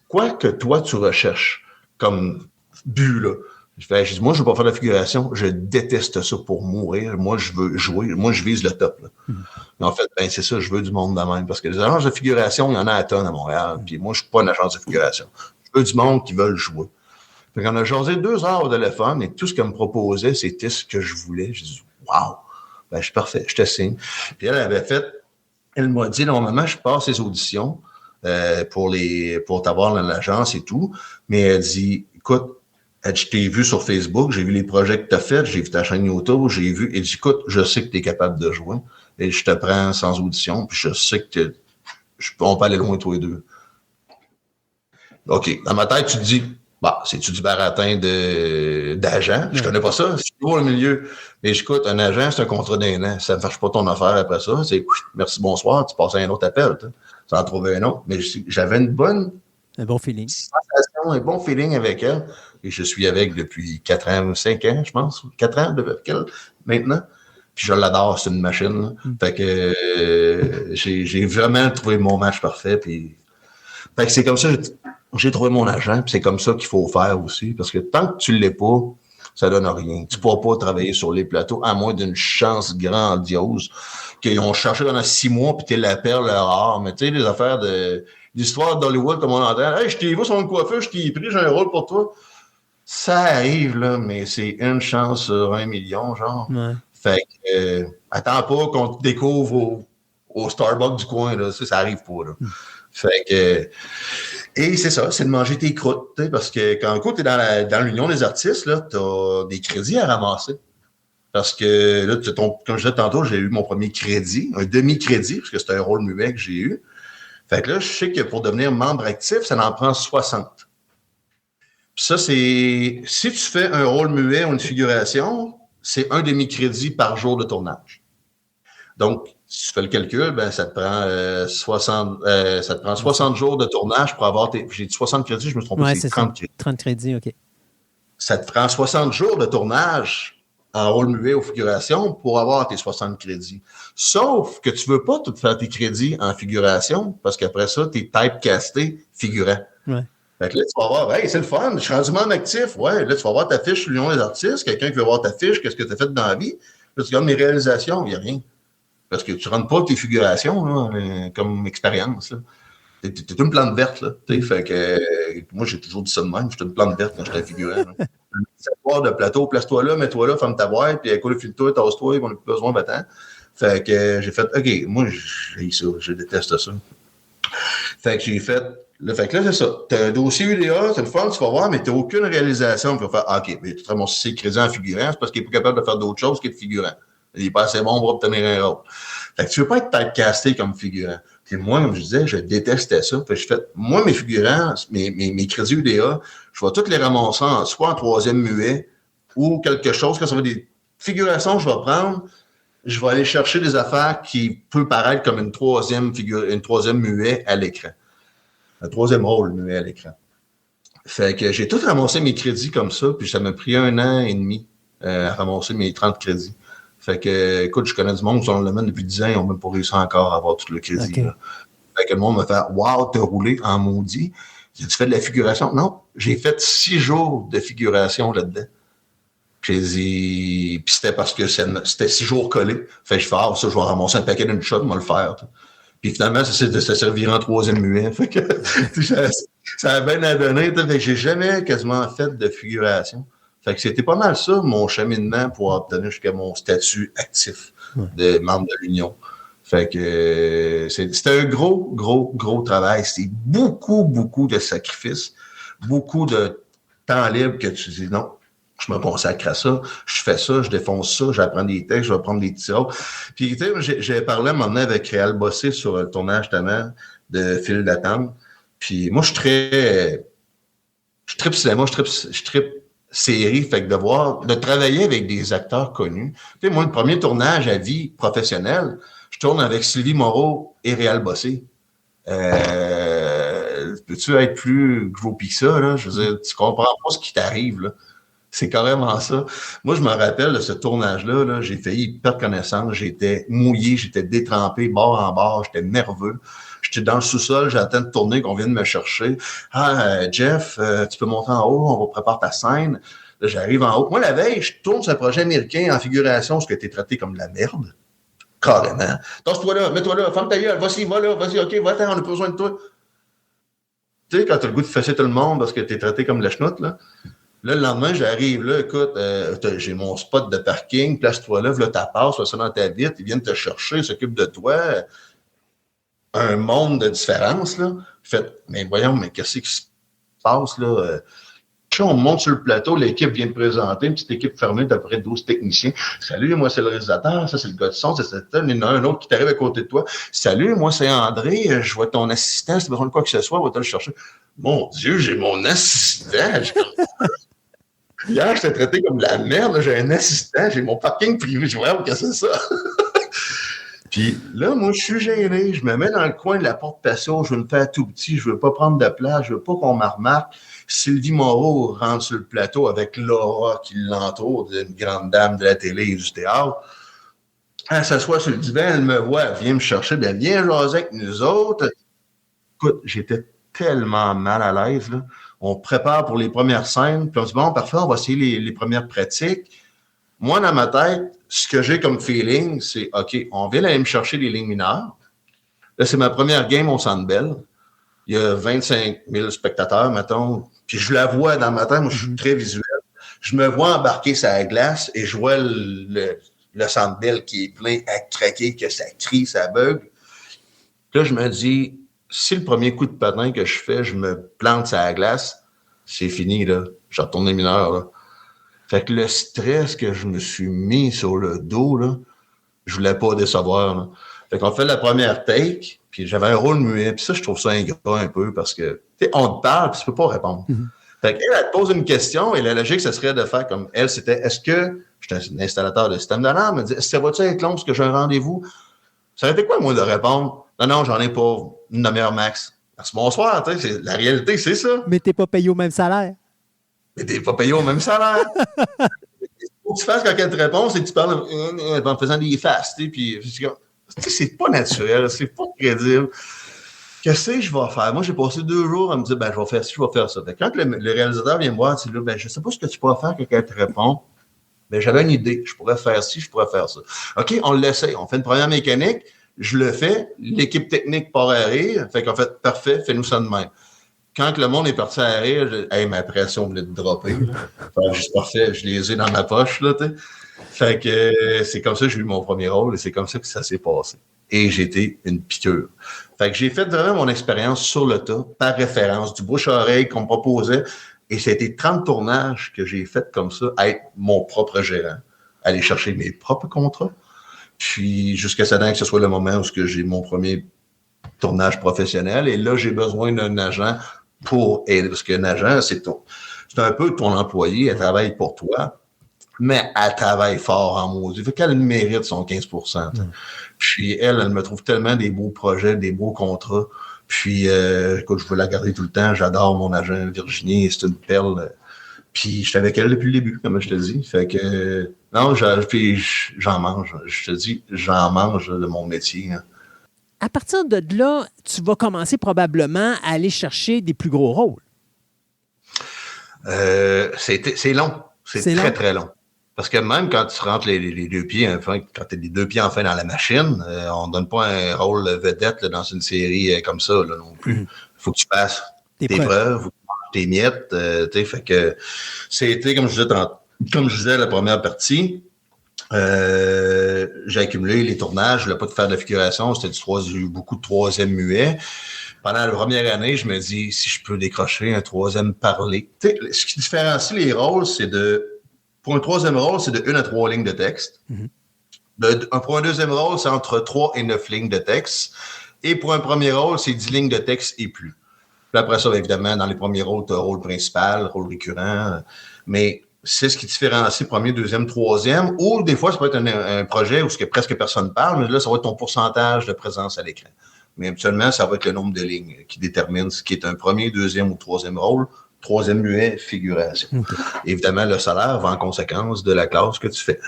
Speaker 3: quoi que toi tu recherches comme but, là? Je dis, moi, je veux pas faire de la figuration, je déteste ça pour mourir, moi, je veux jouer, moi, je vise le top, là. Mais en fait, ben, c'est ça, je veux du monde de même, parce que les agences de figuration, il y en a à tonnes à Montréal, puis moi, je suis pas une agence de figuration. Je veux du monde qui veulent jouer. Fait qu'on a jasé 2 heures au téléphone, et tout ce qu'elle me proposait, c'était ce que je voulais. J'ai dit, wow! Ben, je suis parfait, je te signe. Puis elle m'a dit, normalement, je passe les auditions pour t'avoir dans l'agence et tout. Mais elle dit, écoute, je t'ai vu sur Facebook, j'ai vu les projets que tu as faits, j'ai vu ta chaîne YouTube, j'ai vu, et dit, écoute, je sais que tu es capable de jouer, et je te prends sans audition, puis je sais que on peut aller loin tous les deux. OK, dans ma tête, tu te dis, bah, c'est-tu du baratin d'agent? Je connais pas ça, c'est toujours le milieu. Mais écoute, un agent, c'est un contrat d'1 an. Ça ne fâche pas ton affaire après ça. C'est merci, bonsoir, tu passes à un autre appel. Tu en trouves un autre. Mais j'avais un
Speaker 2: bon feeling.
Speaker 3: Sensation, un bon feeling avec elle. Et je suis avec depuis 4 ans, 5 ans, je pense. 4 ans avec elle maintenant. Puis je l'adore, c'est une machine. Fait que j'ai vraiment trouvé mon match parfait. Puis fait que c'est comme ça j'ai trouvé mon agent, puis c'est comme ça qu'il faut faire aussi, parce que tant que tu ne l'es pas, ça donne rien. Tu ne pourras pas travailler sur les plateaux, à moins d'une chance grandiose, qu'ils ont cherché pendant 6 mois, puis t'es la perle rare. Mais tu sais, les affaires l'histoire d'Hollywood, comme on entend, « Hey, je t'ai vu sur une coiffeur, je t'ai pris, j'ai un rôle pour toi. » Ça arrive, là, mais c'est une chance sur 1 million, genre. Ouais. Fait que, attends pas qu'on te découvre au Starbucks du coin, là. Ça arrive pas, là. Fait que, et c'est ça, c'est de manger tes croûtes, parce que quand tu es dans l'Union des artistes, là, t'as des crédits à ramasser. Parce que là, comme je disais tantôt, j'ai eu mon premier crédit, un demi-crédit, parce que c'était un rôle muet que j'ai eu. Fait que là, je sais que pour devenir membre actif, ça en prend 60. Puis ça, c'est, si tu fais un rôle muet ou une figuration, c'est un demi-crédit par jour de tournage. Donc, si tu fais le calcul, ben, ça te prend 60 jours de tournage pour avoir j'ai dit 60 crédits, je me suis trompé,
Speaker 2: c'est 30 crédits. 30 crédits, OK.
Speaker 3: Ça te prend 60 jours de tournage en rôle muet ou figuration pour avoir tes 60 crédits. Sauf que tu veux pas tout faire tes crédits en figuration parce qu'après ça, tu es typecasté figurant.
Speaker 2: Ouais.
Speaker 3: Fait que là, tu vas voir, hey, c'est le fun, je suis rendu membre actif. Ouais, là, tu vas voir ta fiche sur l'Union des artistes, quelqu'un qui veut voir ta fiche, qu'est-ce que tu as fait dans la vie. Là, tu regardes mes réalisations, il n'y a rien. Parce que tu ne rentres pas tes figurations là, comme expérience. Tu es une plante verte. Là, fait que, moi, j'ai toujours dit ça de même. J'étais une plante verte quand j'étais figurant. Cette boîte de plateau, place-toi là, mets-toi là, ferme ta boîte, puis écoute, file-toi, tasse-toi, ils vont plus besoin, va-t'en. Fait que j'ai fait, OK, moi, j'ai ça, je déteste ça. Fait que j'ai fait, fait que là, c'est ça. Tu as un dossier UDA, c'est le fun, tu vas voir, mais tu n'as aucune réalisation. Tu vas faire, OK, mais tu te ramasses ses crédits en figurant, c'est parce qu'il n'est pas capable de faire d'autres choses qu'être figurant. Il n'est pas assez bon pour obtenir un rôle. Fait que tu veux pas être typecasté comme figurant. Puis moi, comme je disais, je détestais ça. Fait que je fais, moi, mes figurants, mes crédits UDA, je vais toutes les ramasser soit en 3e muet ou quelque chose, quand ça va des figurations, je vais prendre, je vais aller chercher des affaires qui peuvent paraître comme une 3e muet à l'écran. Un 3e rôle muet à l'écran. Fait que j'ai tout ramassé mes crédits comme ça, puis ça m'a pris 1 an et demi à ramasser mes 30 crédits. Fait que, écoute, je connais du monde qui sont dans le domaine depuis 10 ans, ils n'ont même pas réussi encore à avoir tout le crédit. Okay. Là. Fait que le monde me fait « Wow, t'as roulé en maudit. Tu fais de la figuration? » Non, j'ai fait 6 jours de figuration là-dedans. J'ai dit, puis c'était parce que c'était 6 jours collés. Fait que je fais « Ah, ça, je vais ramasser un paquet d'une shot, moi le faire. » Puis finalement, ça servira en troisième muet. Fait que, ça a bien à donner. Fait que j'ai jamais quasiment fait de figuration. Fait que c'était pas mal ça, mon cheminement pour obtenir jusqu'à mon statut actif de membre de l'Union. Fait que c'était un gros travail. C'était beaucoup de sacrifices, beaucoup de temps libre que tu dis non, je me consacre à ça, je fais ça, je défonce ça, j'apprends des textes, je vais prendre des tirs. Puis, tu sais, j'ai parlé à un moment donné avec Réal Bossé sur le tournage justement de File d'attente. Puis, moi, je tripe cinéma, je tripe série, fait que de travailler avec des acteurs connus. Tu sais, moi, le premier tournage à vie professionnelle, je tourne avec Sylvie Moreau et Réal Bossé. Peux-tu être plus groupie que ça, là? Je veux dire, tu comprends pas ce qui t'arrive, là. C'est carrément ça. Moi, je me rappelle de ce tournage-là, là, j'ai failli perdre connaissance, j'étais mouillé, j'étais détrempé, bord en bord, j'étais nerveux. J'étais dans le sous-sol, j'attends de tourner, qu'on vienne me chercher. Ah, Jeff, tu peux monter en haut, on va préparer ta scène. Là, j'arrive en haut. Moi, la veille, je tourne sur un projet américain en figuration, ce qui a été traité comme de la merde. Carrément. Tasse-toi là, mets-toi là, ferme ta gueule, vas-y, va là, vas-y, OK, va-t'en, on a besoin de toi. Tu sais, quand t'as le goût de fesser tout le monde parce que t'es traité comme de la chenoute, là. Là, le lendemain, j'arrive, là, écoute, j'ai mon spot de parking, place-toi là, voilà ta passe, fais ça dans ta vitre, ils viennent te chercher, ils s'occupent de toi. Un monde de différence, là. Fait, mais voyons, mais qu'est-ce qui se passe, là? On monte sur le plateau, l'équipe vient de présenter, une petite équipe fermée d'à peu près 12 techniciens. Salut, moi, c'est le réalisateur, ça, c'est le gars de son, il y en a un autre qui t'arrive à côté de toi. Salut, moi, c'est André, je vois ton assistant, si tu as besoin de quoi que ce soit, on va te le chercher. Mon Dieu, j'ai mon assistant! Hier, j'étais traité comme de la merde, là, j'ai un assistant, j'ai mon parking privé, je vois, qu'est-ce que c'est ça? Puis là, moi, je suis gêné, je me mets dans le coin de la porte patio, je veux me faire tout petit, je veux pas prendre de place, je veux pas qu'on me remarque. Sylvie Moreau rentre sur le plateau avec Laura qui l'entoure, une grande dame de la télé et du théâtre. Elle s'assoit sur le divan, elle me voit, elle vient me chercher, elle vient jaser avec nous autres. Écoute, j'étais tellement mal à l'aise, là. On prépare pour les premières scènes, puis on se dit, bon, parfait, on va essayer les premières pratiques. Moi, dans ma tête, ce que j'ai comme feeling, c'est, OK, on vient aller me chercher les lignes mineures. Là, c'est ma première game au Centre Bell. Il y a 25 000 spectateurs, mettons. Puis je la vois dans ma tête, moi, je suis très visuel. Je me vois embarquer sur la glace et je vois le Centre Bell qui est plein à craquer, que ça crie, ça bug. Là, je me dis, si le premier coup de patin que je fais, je me plante sur la glace, c'est fini, là. Je retourne les mineurs, là. Fait que le stress que je me suis mis sur le dos, là, je voulais pas décevoir, là. Fait qu'on fait la première take, puis j'avais un rôle muet, puis ça, je trouve ça ingrat un peu, parce que, tu sais, on te parle, puis tu peux pas répondre. Mm-hmm. Fait qu'elle, elle te pose une question, et la logique, ce serait de faire comme elle, c'était, est-ce que, je suis un installateur de système d'alarme, elle me dit, est-ce que ça va-tu être long, parce que j'ai un rendez-vous? Ça aurait été quoi, moi, de répondre? Non, j'en ai pas une demi-heure max. C'est bonsoir, tu sais, la réalité, c'est ça.
Speaker 2: Mais t'es pas payé au même salaire.
Speaker 3: Mais t'es pas payé au même salaire. Faut que tu fasses quand elle te répond, c'est que tu parles en faisant des faces, tu sais, puis c'est pas naturel, c'est pas crédible. Qu'est-ce que je vais faire? Moi, j'ai passé 2 jours à me dire, ben, je vais faire ci, je vais faire ça. Fait que quand le réalisateur vient me voir, il dit, ben, je sais pas ce que tu pourras faire quand elle te répond. Ben, j'avais une idée. Je pourrais faire ci, je pourrais faire ça. OK, on l'essaie. On fait une première mécanique. Je le fais. L'équipe technique part à rire. Fait qu'en fait, parfait, fais-nous ça de même. Quand le monde est parti à rire, ma pression venait de dropper. C'est parfait, je les ai dans ma poche, là, tu sais. Fait que c'est comme ça que j'ai eu mon premier rôle et c'est comme ça que ça s'est passé. Et j'ai été une piqûre. Fait que j'ai fait vraiment mon expérience sur le tas, par référence, du bouche-à-oreille qu'on me proposait. Et c'était 30 tournages que j'ai fait comme ça, à être mon propre gérant, aller chercher mes propres contrats. Puis jusqu'à ce temps que ce soit le moment où j'ai mon premier tournage professionnel. Et là, j'ai besoin d'un agent pour aider. Parce qu'un agent, c'est un peu ton employé, elle travaille pour toi, mais elle travaille fort en maudit. Fait qu'elle mérite son 15%. Puis elle me trouve tellement des beaux projets, des beaux contrats. Puis, écoute, je veux la garder tout le temps. J'adore mon agent Virginie, c'est une perle. Puis, j'étais avec elle depuis le début, comme je te dis. Fait que, non, puis j'en mange. Je te dis, j'en mange de mon métier. Hein.
Speaker 2: À partir de là, tu vas commencer probablement à aller chercher des plus gros rôles.
Speaker 3: C'est long. C'est très, très long. Parce que même quand tu rentres les deux pieds, enfin, quand tu as les deux pieds enfin dans la machine, on donne pas un rôle vedette là, dans une série comme ça là, non plus.
Speaker 2: Mhm.
Speaker 3: Faut que tu passes
Speaker 2: Tes
Speaker 3: tes
Speaker 2: preuves.
Speaker 3: preuves, tes miettes. Fait que c'était, comme je disais, la première partie. J'ai accumulé les tournages, je voulais pas te faire de la figuration, j'ai eu beaucoup de troisième muet. Pendant la première année, je me dis, si je peux décrocher un troisième parlé. Tu sais, ce qui différencie les rôles, pour un troisième rôle, c'est de 1 à 3 lignes de texte. Pour un deuxième rôle, c'est entre 3 et 9 lignes de texte. Et pour un premier rôle, c'est 10 lignes de texte et plus. Puis après ça, évidemment, dans les premiers rôles, tu as rôle principal, rôle récurrent. Mais c'est ce qui différencie premier, deuxième, troisième. Ou des fois, ça peut être un projet où presque personne parle, mais là, ça va être ton pourcentage de présence à l'écran. Mais habituellement, ça va être le nombre de lignes qui détermine ce qui est un premier, deuxième ou troisième rôle. Troisième muet, figuration. Okay. Évidemment, le salaire va en conséquence de la classe que tu fais.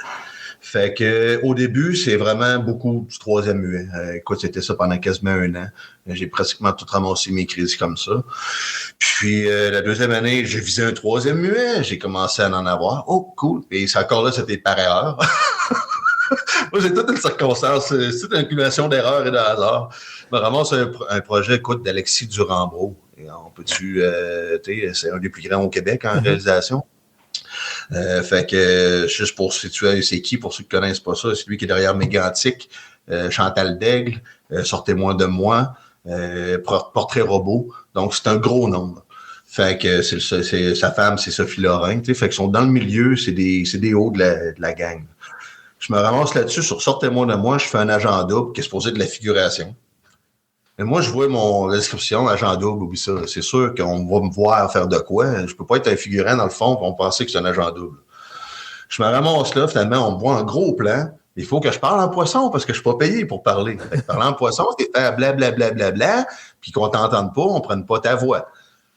Speaker 3: Fait que au début, c'est vraiment beaucoup du troisième muet. Écoute, c'était ça pendant quasiment 1 an. J'ai pratiquement tout ramassé mes crédits comme ça. Puis la deuxième année, j'ai visé un troisième muet. J'ai commencé à en avoir. Oh, cool. Et encore là, c'était par erreur. Moi, j'ai toute une circonstance. C'est toute une accumulation d'erreurs et de hasard. Je me ramasse un projet, écoute, d'Alexis Durambeau. Et on peut-tu, c'est un des plus grands au Québec en réalisation. Fait que, juste pour situer, c'est qui, pour ceux qui connaissent pas ça, c'est lui qui est derrière Mégantic, Chantal Daigle, Sortez-moi de moi, Portrait robot. Donc, c'est un gros nombre. Fait que c'est sa femme, c'est Sophie Lorrain. Fait qu'ils sont dans le milieu, c'est des hauts de la gang. Je me ramasse là-dessus sur Sortez-moi de moi, je fais un agent double qui est supposé de la figuration. Et moi, je vois la description, agent double, oublie ça. C'est sûr qu'on va me voir faire de quoi. Je peux pas être un figurant dans le fond pour penser que c'est un agent double. Je me ramasse là, finalement, on me voit en gros plan. Il faut que je parle en poisson parce que je suis pas payé pour parler. Fait que parler en poisson, c'est faire blablabla, puis qu'on t'entende pas, on prenne pas ta voix.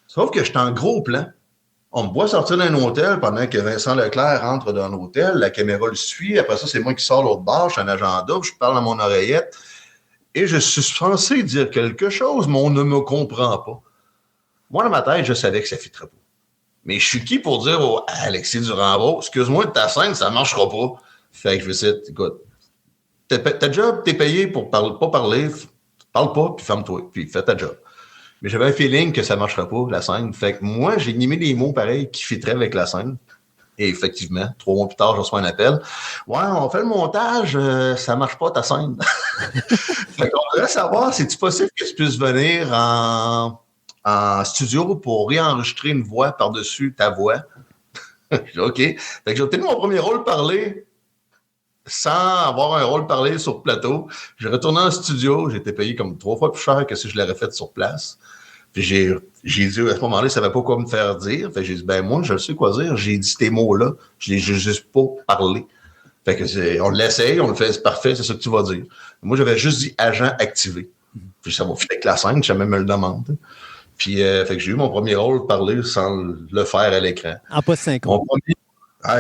Speaker 3: Sauf que je suis en gros plan. On me voit sortir d'un hôtel pendant que Vincent Leclerc rentre dans l'hôtel, la caméra le suit. Après ça, c'est moi qui sors l'autre bord, je suis un agent double, je parle à mon oreillette. Et je suis censé dire quelque chose, mais on ne me comprend pas. Moi, dans ma tête, je savais que ça ne fitterait pas. Mais je suis qui pour dire à Alexis Durambeau, excuse-moi, de ta scène, ça ne marchera pas. Fait que je vais dire, écoute, ta job, t'es payé pour pas parler, parle pas, puis ferme-toi, puis fais ta job. Mais j'avais un feeling que ça ne marcherait pas, la scène. Fait que moi, j'ai mis des mots pareils qui fitteraient avec la scène. Et effectivement, 3 mois plus tard, je reçois un appel. Ouais, on fait le montage, ça marche pas ta scène. Fait qu'on voudrait savoir, c'est-tu possible que tu puisses venir en studio pour réenregistrer une voix par-dessus ta voix? OK. Fait que j'ai obtenu mon premier rôle parlé sans avoir un rôle parlé sur plateau. J'ai retourné en studio, j'ai été payé comme 3 fois plus cher que si je l'aurais fait sur place. Puis j'ai dit, à ce moment-là, il ne savait pas quoi me faire dire. Fait que j'ai dit, ben moi, je sais quoi dire. J'ai dit ces mots-là. Je n'ai juste pas parlé. Fait que on l'essaye, on le fait, c'est parfait, c'est ça que tu vas dire. Moi, j'avais juste dit agent activé. Puis ça va filer avec la scène, jamais me le demande. Puis fait que j'ai eu mon premier rôle parler sans le faire à l'écran.
Speaker 2: En post-synchro.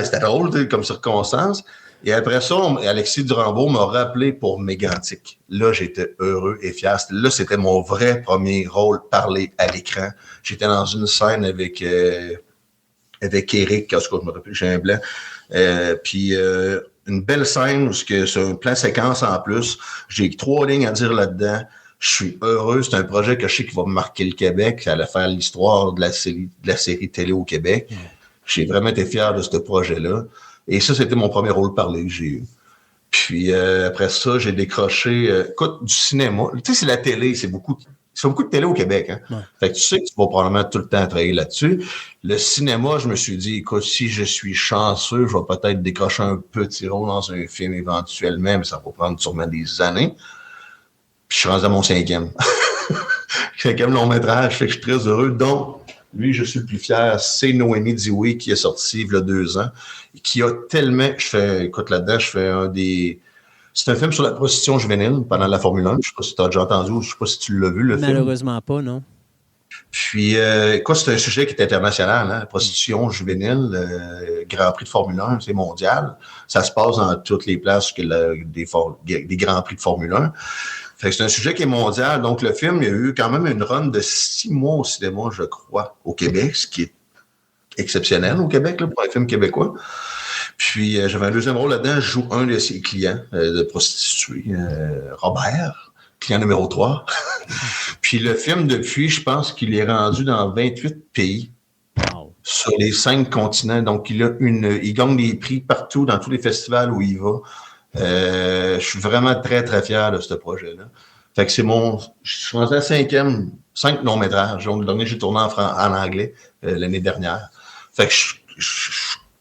Speaker 3: C'était drôle comme circonstance. Et après ça, Alexis Durambeau m'a rappelé pour Mégantic. Là, j'étais heureux et fier. Là, c'était mon vrai premier rôle parlé à l'écran. J'étais dans une scène avec Eric, je me rappelle, j'ai un blanc. Puis une belle scène où c'est un plan séquence en plus. J'ai 3 lignes à dire là-dedans. Je suis heureux. C'est un projet que je sais qui va marquer le Québec. Ça allait faire l'histoire de la série télé au Québec. J'ai vraiment été fier de ce projet-là. Et ça, c'était mon premier rôle parlé que j'ai eu. Puis après ça, j'ai décroché, écoute, du cinéma. Tu sais, c'est la télé, c'est beaucoup de télé au Québec. Hein? Ouais. Fait que tu sais que tu vas probablement tout le temps travailler là-dessus. Le cinéma, je me suis dit, écoute, si je suis chanceux, je vais peut-être décrocher un petit rôle dans un film éventuellement, mais ça va prendre sûrement des années. Puis je suis rendu à mon 5e. 5e long métrage, fait que je suis très heureux. Donc, lui, je suis le plus fier, c'est Noémie Dioui qui est sorti il y a 2 ans, qui a tellement... Écoute, là-dedans, c'est un film sur la prostitution juvénile pendant la Formule 1. Je ne sais pas si tu as déjà entendu ou je ne sais pas si tu l'as vu, le film.
Speaker 2: Malheureusement pas, non.
Speaker 3: Puis, écoute, c'est un sujet qui est international, hein, la prostitution juvénile, Grand Prix de Formule 1, c'est mondial. Ça se passe dans toutes les places des Grands Prix de Formule 1. Fait que c'est un sujet qui est mondial. Donc, le film, il y a eu quand même une run de 6 mois au cinéma, je crois, au Québec, ce qui est exceptionnel au Québec, là, pour un film québécois. Puis j'avais un deuxième rôle là-dedans. Je joue un de ses clients de prostituée, Robert, client numéro 3. Puis le film, depuis, je pense qu'il est rendu dans 28 pays.
Speaker 2: Wow.
Speaker 3: Sur les 5 continents. Donc, il gagne des prix partout, dans tous les festivals où il va. Je suis vraiment très, très fier de ce projet-là. Fait que je suis rendu à 5 longs-métrages. Le dernier, j'ai tourné en anglais l'année dernière. Fait que je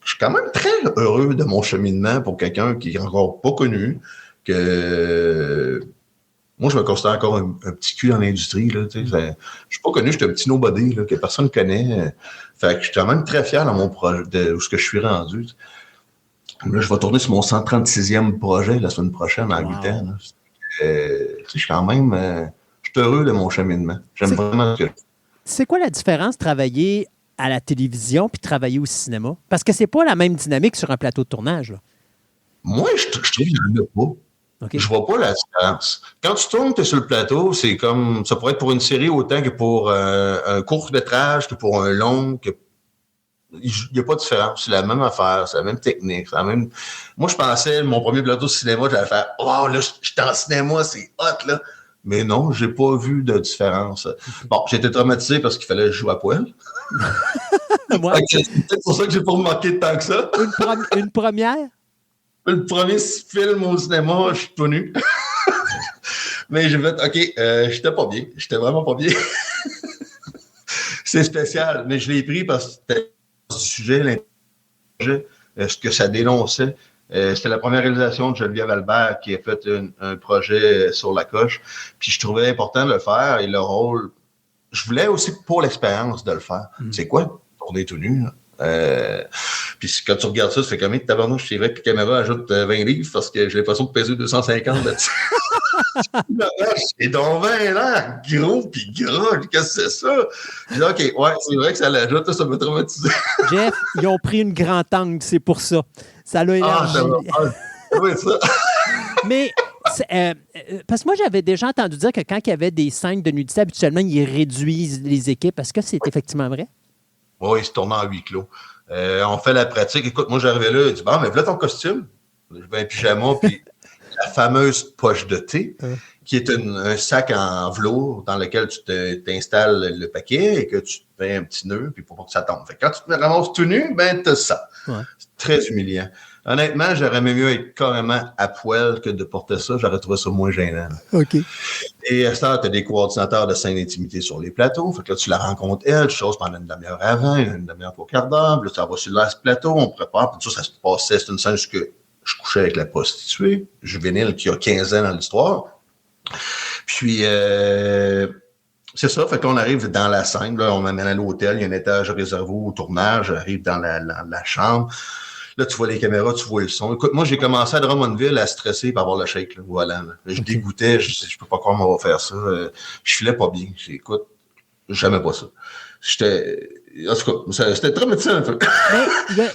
Speaker 3: suis quand même très heureux de mon cheminement pour quelqu'un qui est encore pas connu, que moi, je me considère encore un petit cul dans l'industrie. Là, je suis pas connu, je suis un petit nobody là, que personne connaît. Fait que je suis quand même très fier dans mon projet, de où ce que je suis rendu. Là, je vais tourner sur mon 136e projet la semaine prochaine en 8 ans. Je suis quand même je suis heureux de mon cheminement. J'aime vraiment ce que je fais.
Speaker 2: C'est quoi la différence de travailler à la télévision puis travailler au cinéma? Parce que c'est pas la même dynamique sur un plateau de tournage. Là.
Speaker 3: Moi, je trouve qu'il n'y en a pas.
Speaker 2: Okay.
Speaker 3: Je vois pas la différence. Quand tu tournes, tu es sur le plateau, c'est comme ça pourrait être pour une série autant que pour un court-métrage, que pour un long, que il n'y a pas de différence. C'est la même affaire, c'est la même technique. C'est la même... Moi, je pensais, mon premier plateau de cinéma, j'allais faire « Wow, là, je suis en cinéma, c'est hot, là! » Mais non, j'ai pas vu de différence. Bon, j'ai été traumatisé parce qu'il fallait que je joue à poil.
Speaker 2: Ouais.
Speaker 3: C'est peut-être pour ça que j'ai pas remarqué tant que ça.
Speaker 2: Une première?
Speaker 3: Le premier film au cinéma, je suis tout nu. Mais j'ai fait, OK, j'étais pas bien. J'étais vraiment pas bien. C'est spécial, mais je l'ai pris parce que c'était du sujet, l'intérêt, ce que ça dénonçait. C'était la première réalisation de Geneviève Albert qui a fait un projet sur la coche. Puis je trouvais important de le faire et le rôle, je voulais aussi pour l'expérience de le faire. C'est quoi? Tourner tout nu, là. Puis quand tu regardes ça, tu fais comme tabarnouche, c'est vrai que la caméra ajoute 20 livres parce que j'ai l'impression de peser 250 là-dessus. C'est donc 20 là, gros pis gras, qu'est-ce que c'est ça? J'ai dit, OK, ouais, c'est vrai que ça l'ajoute, ça m'a traumatisé.
Speaker 2: Jeff, ils ont pris une grande angle, c'est pour ça. Ça l'a élargi.
Speaker 3: Oui, ça.
Speaker 2: Mais, parce que moi, j'avais déjà entendu dire que quand il y avait des scènes de nudité, habituellement, ils réduisent les équipes. Est-ce que c'est effectivement vrai?
Speaker 3: Oui, ils se tournent en huis clos. On fait la pratique. Écoute, moi, j'arrivais là, il dit, bon, mais voilà ton costume. Je vais un pyjama, puis la fameuse poche de thé, qui est un sac en velours dans lequel tu t'installes le paquet et que tu te fais un petit nœud, puis pour pas que ça tombe. Fait que quand tu te ramasses tout nu, ben, t'as ça. Ouais. C'est très humiliant. Honnêtement, j'aurais même mieux être carrément à poil que de porter ça. J'aurais trouvé ça moins gênant.
Speaker 2: OK.
Speaker 3: Et à ce temps, tu as des coordinateurs de scène d'intimité sur les plateaux. Fait que là, tu la rencontres elle, tu choses pendant une demi-heure avant, une demi-heure pour quart d'heure. Là, tu vas sur ce plateau, on prépare. Puis ça se passait. C'est une scène où je couchais avec la prostituée, juvénile, qui a 15 ans dans l'histoire. Puis, c'est ça. Fait qu'on arrive dans la scène. Là, on m'amène à l'hôtel. Il y a un étage réservé au tournage. J'arrive dans la chambre. Là, tu vois les caméras, tu vois le son. Écoute, moi, j'ai commencé à Drummondville à stresser par avoir le shake. Là, voilà. Là. Je dégoûtais. Je peux pas croire qu'on va faire ça. Je filais pas bien. Écoute, j'aimais pas ça. En tout cas, c'était traumatisant un peu.
Speaker 2: Mais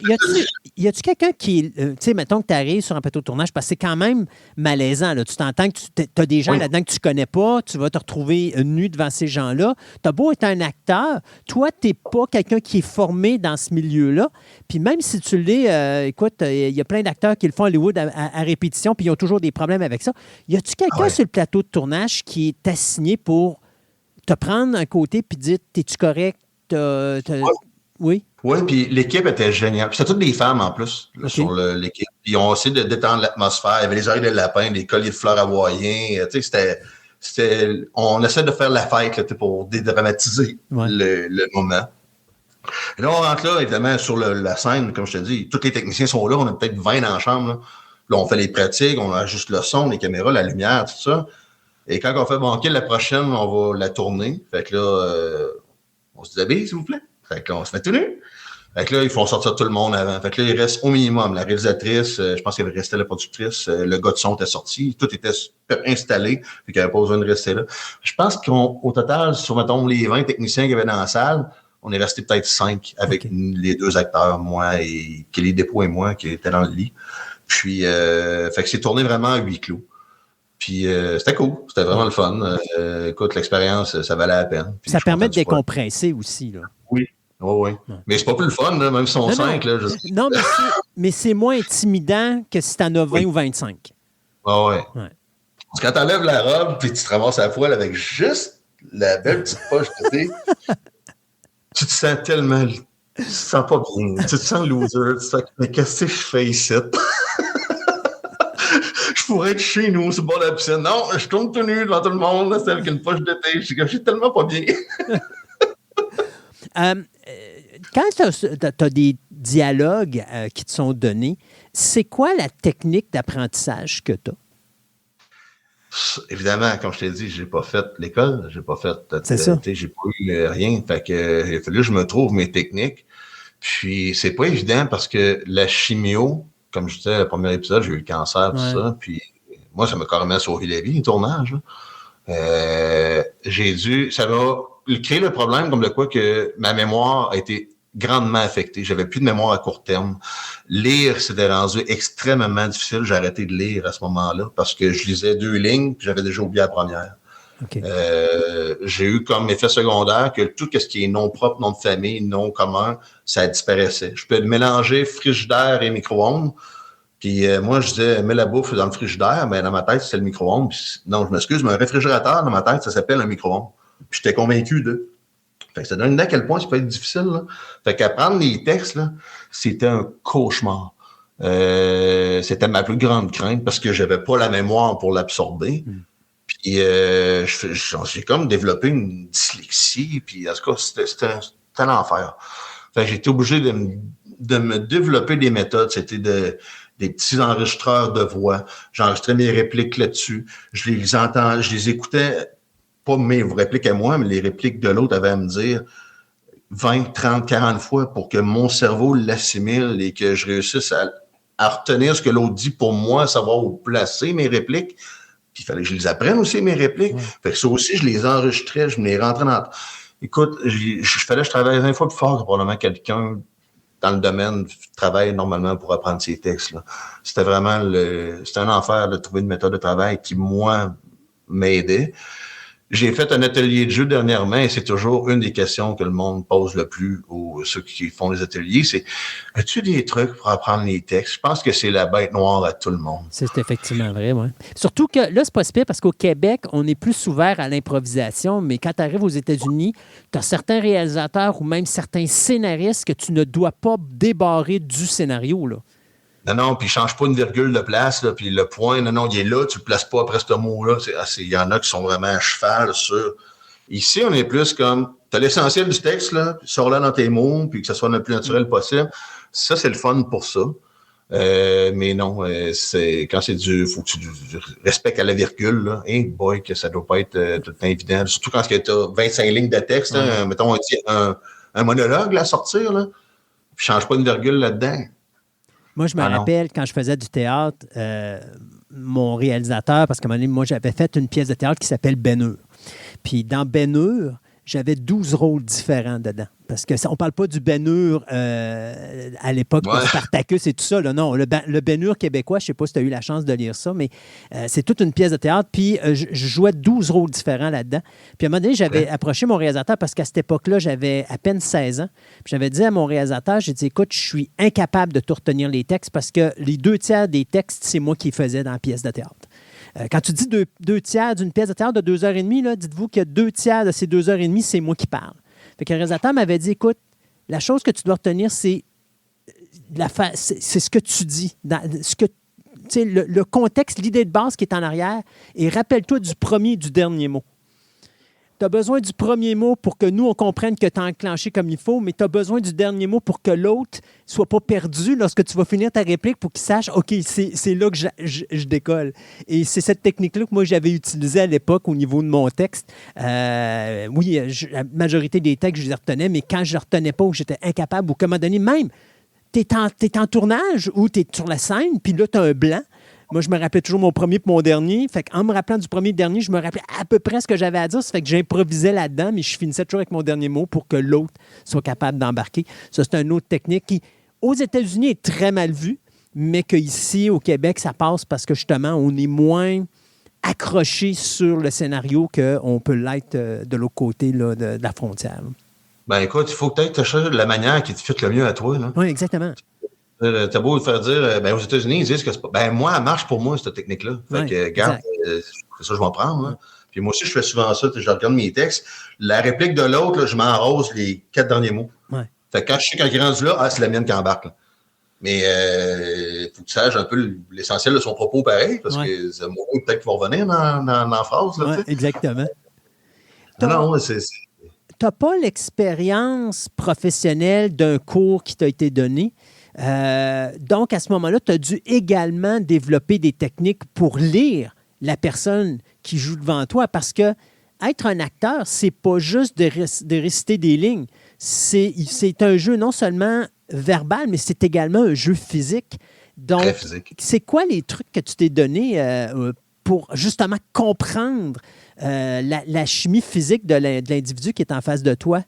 Speaker 2: y a-tu quelqu'un qui, tu sais, mettons que tu arrives sur un plateau de tournage, parce que c'est quand même malaisant. Là. Tu t'entends que tu as des gens là-dedans que tu connais pas, tu vas te retrouver nu devant ces gens-là. Tu as beau être un acteur, toi, tu n'es pas quelqu'un qui est formé dans ce milieu-là. Puis même si tu l'es, écoute, il y a plein d'acteurs qui le font à Hollywood à répétition, puis ils ont toujours des problèmes avec ça. Y a-tu quelqu'un sur le plateau de tournage qui est assigné pour te prendre un côté puis dire, t'es-tu correct? Oui.
Speaker 3: Oui, puis l'équipe était géniale. Puis c'était toutes des femmes en plus sur l'équipe. Puis ils ont essayé de détendre l'atmosphère. Il y avait les oreilles de lapin, des colliers de fleurs hawaïens. Tu sais, on essaie de faire la fête là, pour dédramatiser le moment. Et là, on rentre là, évidemment, sur la scène, comme je te dis, tous les techniciens sont là. On a peut-être 20 dans la chambre. Là, on fait les pratiques, on ajuste le son, les caméras, la lumière, tout ça. Et quand on fait OK, la prochaine, on va la tourner. Fait que là, on se déshabille, s'il vous plaît. Fait que là, on se met tout nu. Fait que là, ils font sortir tout le monde avant. Fait que là, il reste au minimum la réalisatrice, je pense qu'elle restait la productrice, le gars de son était sorti, tout était installé, fait qu'il n'y avait pas besoin de rester là. Je pense qu'au total, sur, mettons, les 20 techniciens qu'il y avait dans la salle, on est resté peut-être 5 avec les 2 acteurs, moi et Kelly Despaux et moi, qui étaient dans le lit. Puis, fait que c'est tourné vraiment à huis clos. Puis c'était cool, c'était vraiment le fun. Écoute, l'expérience, ça valait la peine. Puis
Speaker 2: ça permet de décompresser aussi, là.
Speaker 3: Oui, Oh, oui. Mais c'est pas plus le fun, là, même si on 5. Là,
Speaker 2: non, mais c'est moins intimidant que si t'en as 20 ou 25.
Speaker 3: Ah ouais. Parce que quand t'enlèves la robe puis tu te ramasses à poil avec juste la belle petite poche de thé, tu te sens tellement... Tu te sens pas bien. Tu te sens loser. Tu te sens, mais qu'est-ce que je fais ici? Je pourrais être chez nous, sur le bord de la piscine. Non, je tourne tout nu devant tout le monde. C'est avec une poche de thé. Je suis tellement pas bien.
Speaker 2: Quand tu as des dialogues qui te sont donnés, c'est quoi la technique d'apprentissage que tu as?
Speaker 3: Évidemment, comme je t'ai dit, j'ai pas fait l'école, j'ai pas fait, j'ai pas eu rien. Fait que il a fallu que je me trouve mes techniques. Puis c'est pas évident parce que la chimio, comme je disais, le premier épisode, j'ai eu le cancer, tout ça. Puis moi, ça m'a carrément sauvé la vie, le tournage. Ça va créer le problème comme de quoi que ma mémoire a été grandement affectée. J'avais plus de mémoire à court terme. Lire, c'était rendu extrêmement difficile. J'ai arrêté de lire à ce moment-là parce que je lisais 2 lignes puis j'avais déjà oublié la première.
Speaker 2: Okay.
Speaker 3: J'ai eu comme effet secondaire que tout ce qui est nom propre, nom de famille, nom commun, ça disparaissait. Je peux mélanger frigidaire et micro-ondes. Puis moi, je disais, mets la bouffe dans le frigidaire, mais dans ma tête, c'était le micro-ondes. Puis, non, je m'excuse, mais un réfrigérateur, dans ma tête, ça s'appelle un micro-ondes. Puis j'étais convaincu d'eux. Fait que ça donne une idée à quel point ça peut être difficile. Là. Fait qu'apprendre les textes, là, c'était un cauchemar. C'était ma plus grande crainte parce que j'avais pas la mémoire pour l'absorber. Puis j'ai comme développé une dyslexie. Puis en tout cas, c'était un enfer. Fait que j'ai été obligé de me développer des méthodes. C'était des petits enregistreurs de voix. J'enregistrais mes répliques là-dessus. Je les écoutais, pas mes répliques à moi, mais les répliques de l'autre avaient à me dire 20, 30, 40 fois pour que mon cerveau l'assimile et que je réussisse à retenir ce que l'autre dit pour moi, savoir où placer mes répliques. Puis il fallait que je les apprenne aussi, mes répliques. Fait que ça aussi, je les enregistrais, je me les rentrais dans... Écoute, je travaille 20 fois plus fort que probablement quelqu'un dans le domaine travaille normalement pour apprendre ces textes-là. C'était vraiment c'était un enfer de trouver une méthode de travail qui, moi, m'aidait. J'ai fait un atelier de jeu dernièrement et c'est toujours une des questions que le monde pose le plus aux ceux qui font les ateliers, c'est « As-tu des trucs pour apprendre les textes? » Je pense que c'est la bête noire à tout le monde.
Speaker 2: C'est effectivement vrai, oui. Surtout que là, c'est pas si pire parce qu'au Québec, on est plus ouvert à l'improvisation, mais quand tu arrives aux États-Unis, tu as certains réalisateurs ou même certains scénaristes que tu ne dois pas débarrer du scénario, là.
Speaker 3: Non, puis il change pas une virgule de place, là, puis le point, non, il est là, tu le places pas après ce mot-là. Il y en a qui sont vraiment à cheval sur... Ici, on est plus comme, t'as l'essentiel du texte, là, sors-le dans tes mots, puis que ce soit le plus naturel possible. Ça, c'est le fun pour ça. Mais non, quand c'est faut que tu respectes à la virgule, là. Hey boy, que ça doit pas être tout le temps évident. Surtout quand tu as 25 lignes de texte, hein, mettons un monologue là, à sortir, là, puis change pas une virgule là-dedans.
Speaker 2: Moi, je me rappelle, quand je faisais du théâtre, mon réalisateur, parce qu'à un moment donné, moi, j'avais fait une pièce de théâtre qui s'appelle Ben Hur. Puis dans Ben Hur, j'avais 12 rôles différents dedans. Parce qu'on ne parle pas du Ben Hur à l'époque de Spartacus et tout ça. Là, non, le Ben Hur québécois, je ne sais pas si tu as eu la chance de lire ça, mais c'est toute une pièce de théâtre. Puis je jouais 12 rôles différents là-dedans. Puis à un moment donné, j'avais approché mon réalisateur parce qu'à cette époque-là, j'avais à peine 16 ans. Puis j'avais dit à mon réalisateur, j'ai dit, écoute, je suis incapable de tout retenir les textes parce que les 2/3 des textes, c'est moi qui les faisais dans la pièce de théâtre. Quand tu dis 2/3 d'une pièce de théâtre de 2h30, là, dites-vous que 2/3 de ces 2h30, c'est moi qui parle. Fait que le réalisateur m'avait dit, écoute, la chose que tu dois retenir, c'est ce que tu dis, le contexte, l'idée de base qui est en arrière, et rappelle-toi du premier et du dernier mot. Tu as besoin du premier mot pour que nous, on comprenne que tu as enclenché comme il faut, mais tu as besoin du dernier mot pour que l'autre ne soit pas perdu lorsque tu vas finir ta réplique pour qu'il sache, OK, c'est là que je décolle. Et c'est cette technique-là que moi, j'avais utilisée à l'époque au niveau de mon texte. Oui, la majorité des textes, je les retenais, mais quand je ne les retenais pas ou j'étais incapable ou qu'à un moment donné, même, tu es en tournage ou tu es sur la scène, puis là, tu as un blanc. Moi, je me rappelais toujours mon premier et mon dernier. Fait qu'en me rappelant du premier et du dernier, je me rappelais à peu près ce que j'avais à dire. Ça fait que j'improvisais là-dedans, mais je finissais toujours avec mon dernier mot pour que l'autre soit capable d'embarquer. Ça, c'est une autre technique qui, aux États-Unis, est très mal vue, mais qu'ici, au Québec, ça passe parce que, justement, on est moins accroché sur le scénario qu'on peut l'être de l'autre côté là, de la frontière.
Speaker 3: Ben écoute, il faut peut-être te chercher la manière qui te fit le mieux à toi. Là.
Speaker 2: Oui, exactement.
Speaker 3: T'as beau te faire dire, ben aux États-Unis, ils disent que c'est pas. Ben moi, elle marche pour moi, cette technique-là. Fait que, regarde, c'est ça que je vais en prendre. Hein. Puis moi aussi, je fais souvent ça. Je regarde mes textes. La réplique de l'autre, là, je m'enrose les 4 derniers mots.
Speaker 2: Ouais.
Speaker 3: Fait que quand je sais quand il est rendu là, c'est la mienne qui embarque. Là. Mais il faut que tu saches un peu l'essentiel de son propos pareil, parce que ce mot peut-être qu'il va revenir dans la phrase. Là,
Speaker 2: exactement.
Speaker 3: Non, c'est...
Speaker 2: Tu n'as pas l'expérience professionnelle d'un cours qui t'a été donné. Donc, à ce moment-là, tu as dû également développer des techniques pour lire la personne qui joue devant toi, parce que être un acteur, c'est pas juste de réciter des lignes. C'est un jeu non seulement verbal, mais c'est également un jeu physique. Donc,
Speaker 3: très physique.
Speaker 2: C'est quoi les trucs que tu t'es donné pour justement comprendre la chimie physique de l'individu qui est en face de toi?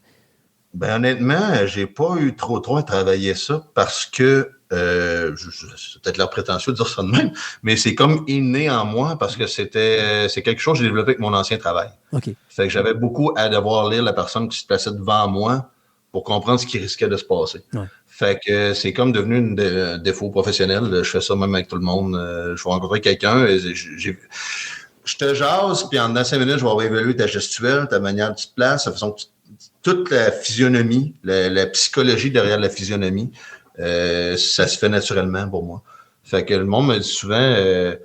Speaker 3: Ben honnêtement, j'ai pas eu trop à travailler ça parce que c'est peut-être leur prétentieux de dire ça de même, mais c'est comme inné en moi parce que c'est quelque chose que j'ai développé avec mon ancien travail.
Speaker 2: Okay.
Speaker 3: Fait que j'avais beaucoup à devoir lire la personne qui se plaçait devant moi pour comprendre ce qui risquait de se passer.
Speaker 2: Ouais.
Speaker 3: Fait que c'est comme devenu un défaut professionnel. Je fais ça même avec tout le monde. Je vais rencontrer quelqu'un et je te jase, puis en 5 minutes, je vais évaluer ta gestuelle, ta manière de te placer, la façon que toute la physionomie, la psychologie derrière la physionomie, ça se fait naturellement pour moi. Fait que le monde me dit souvent, à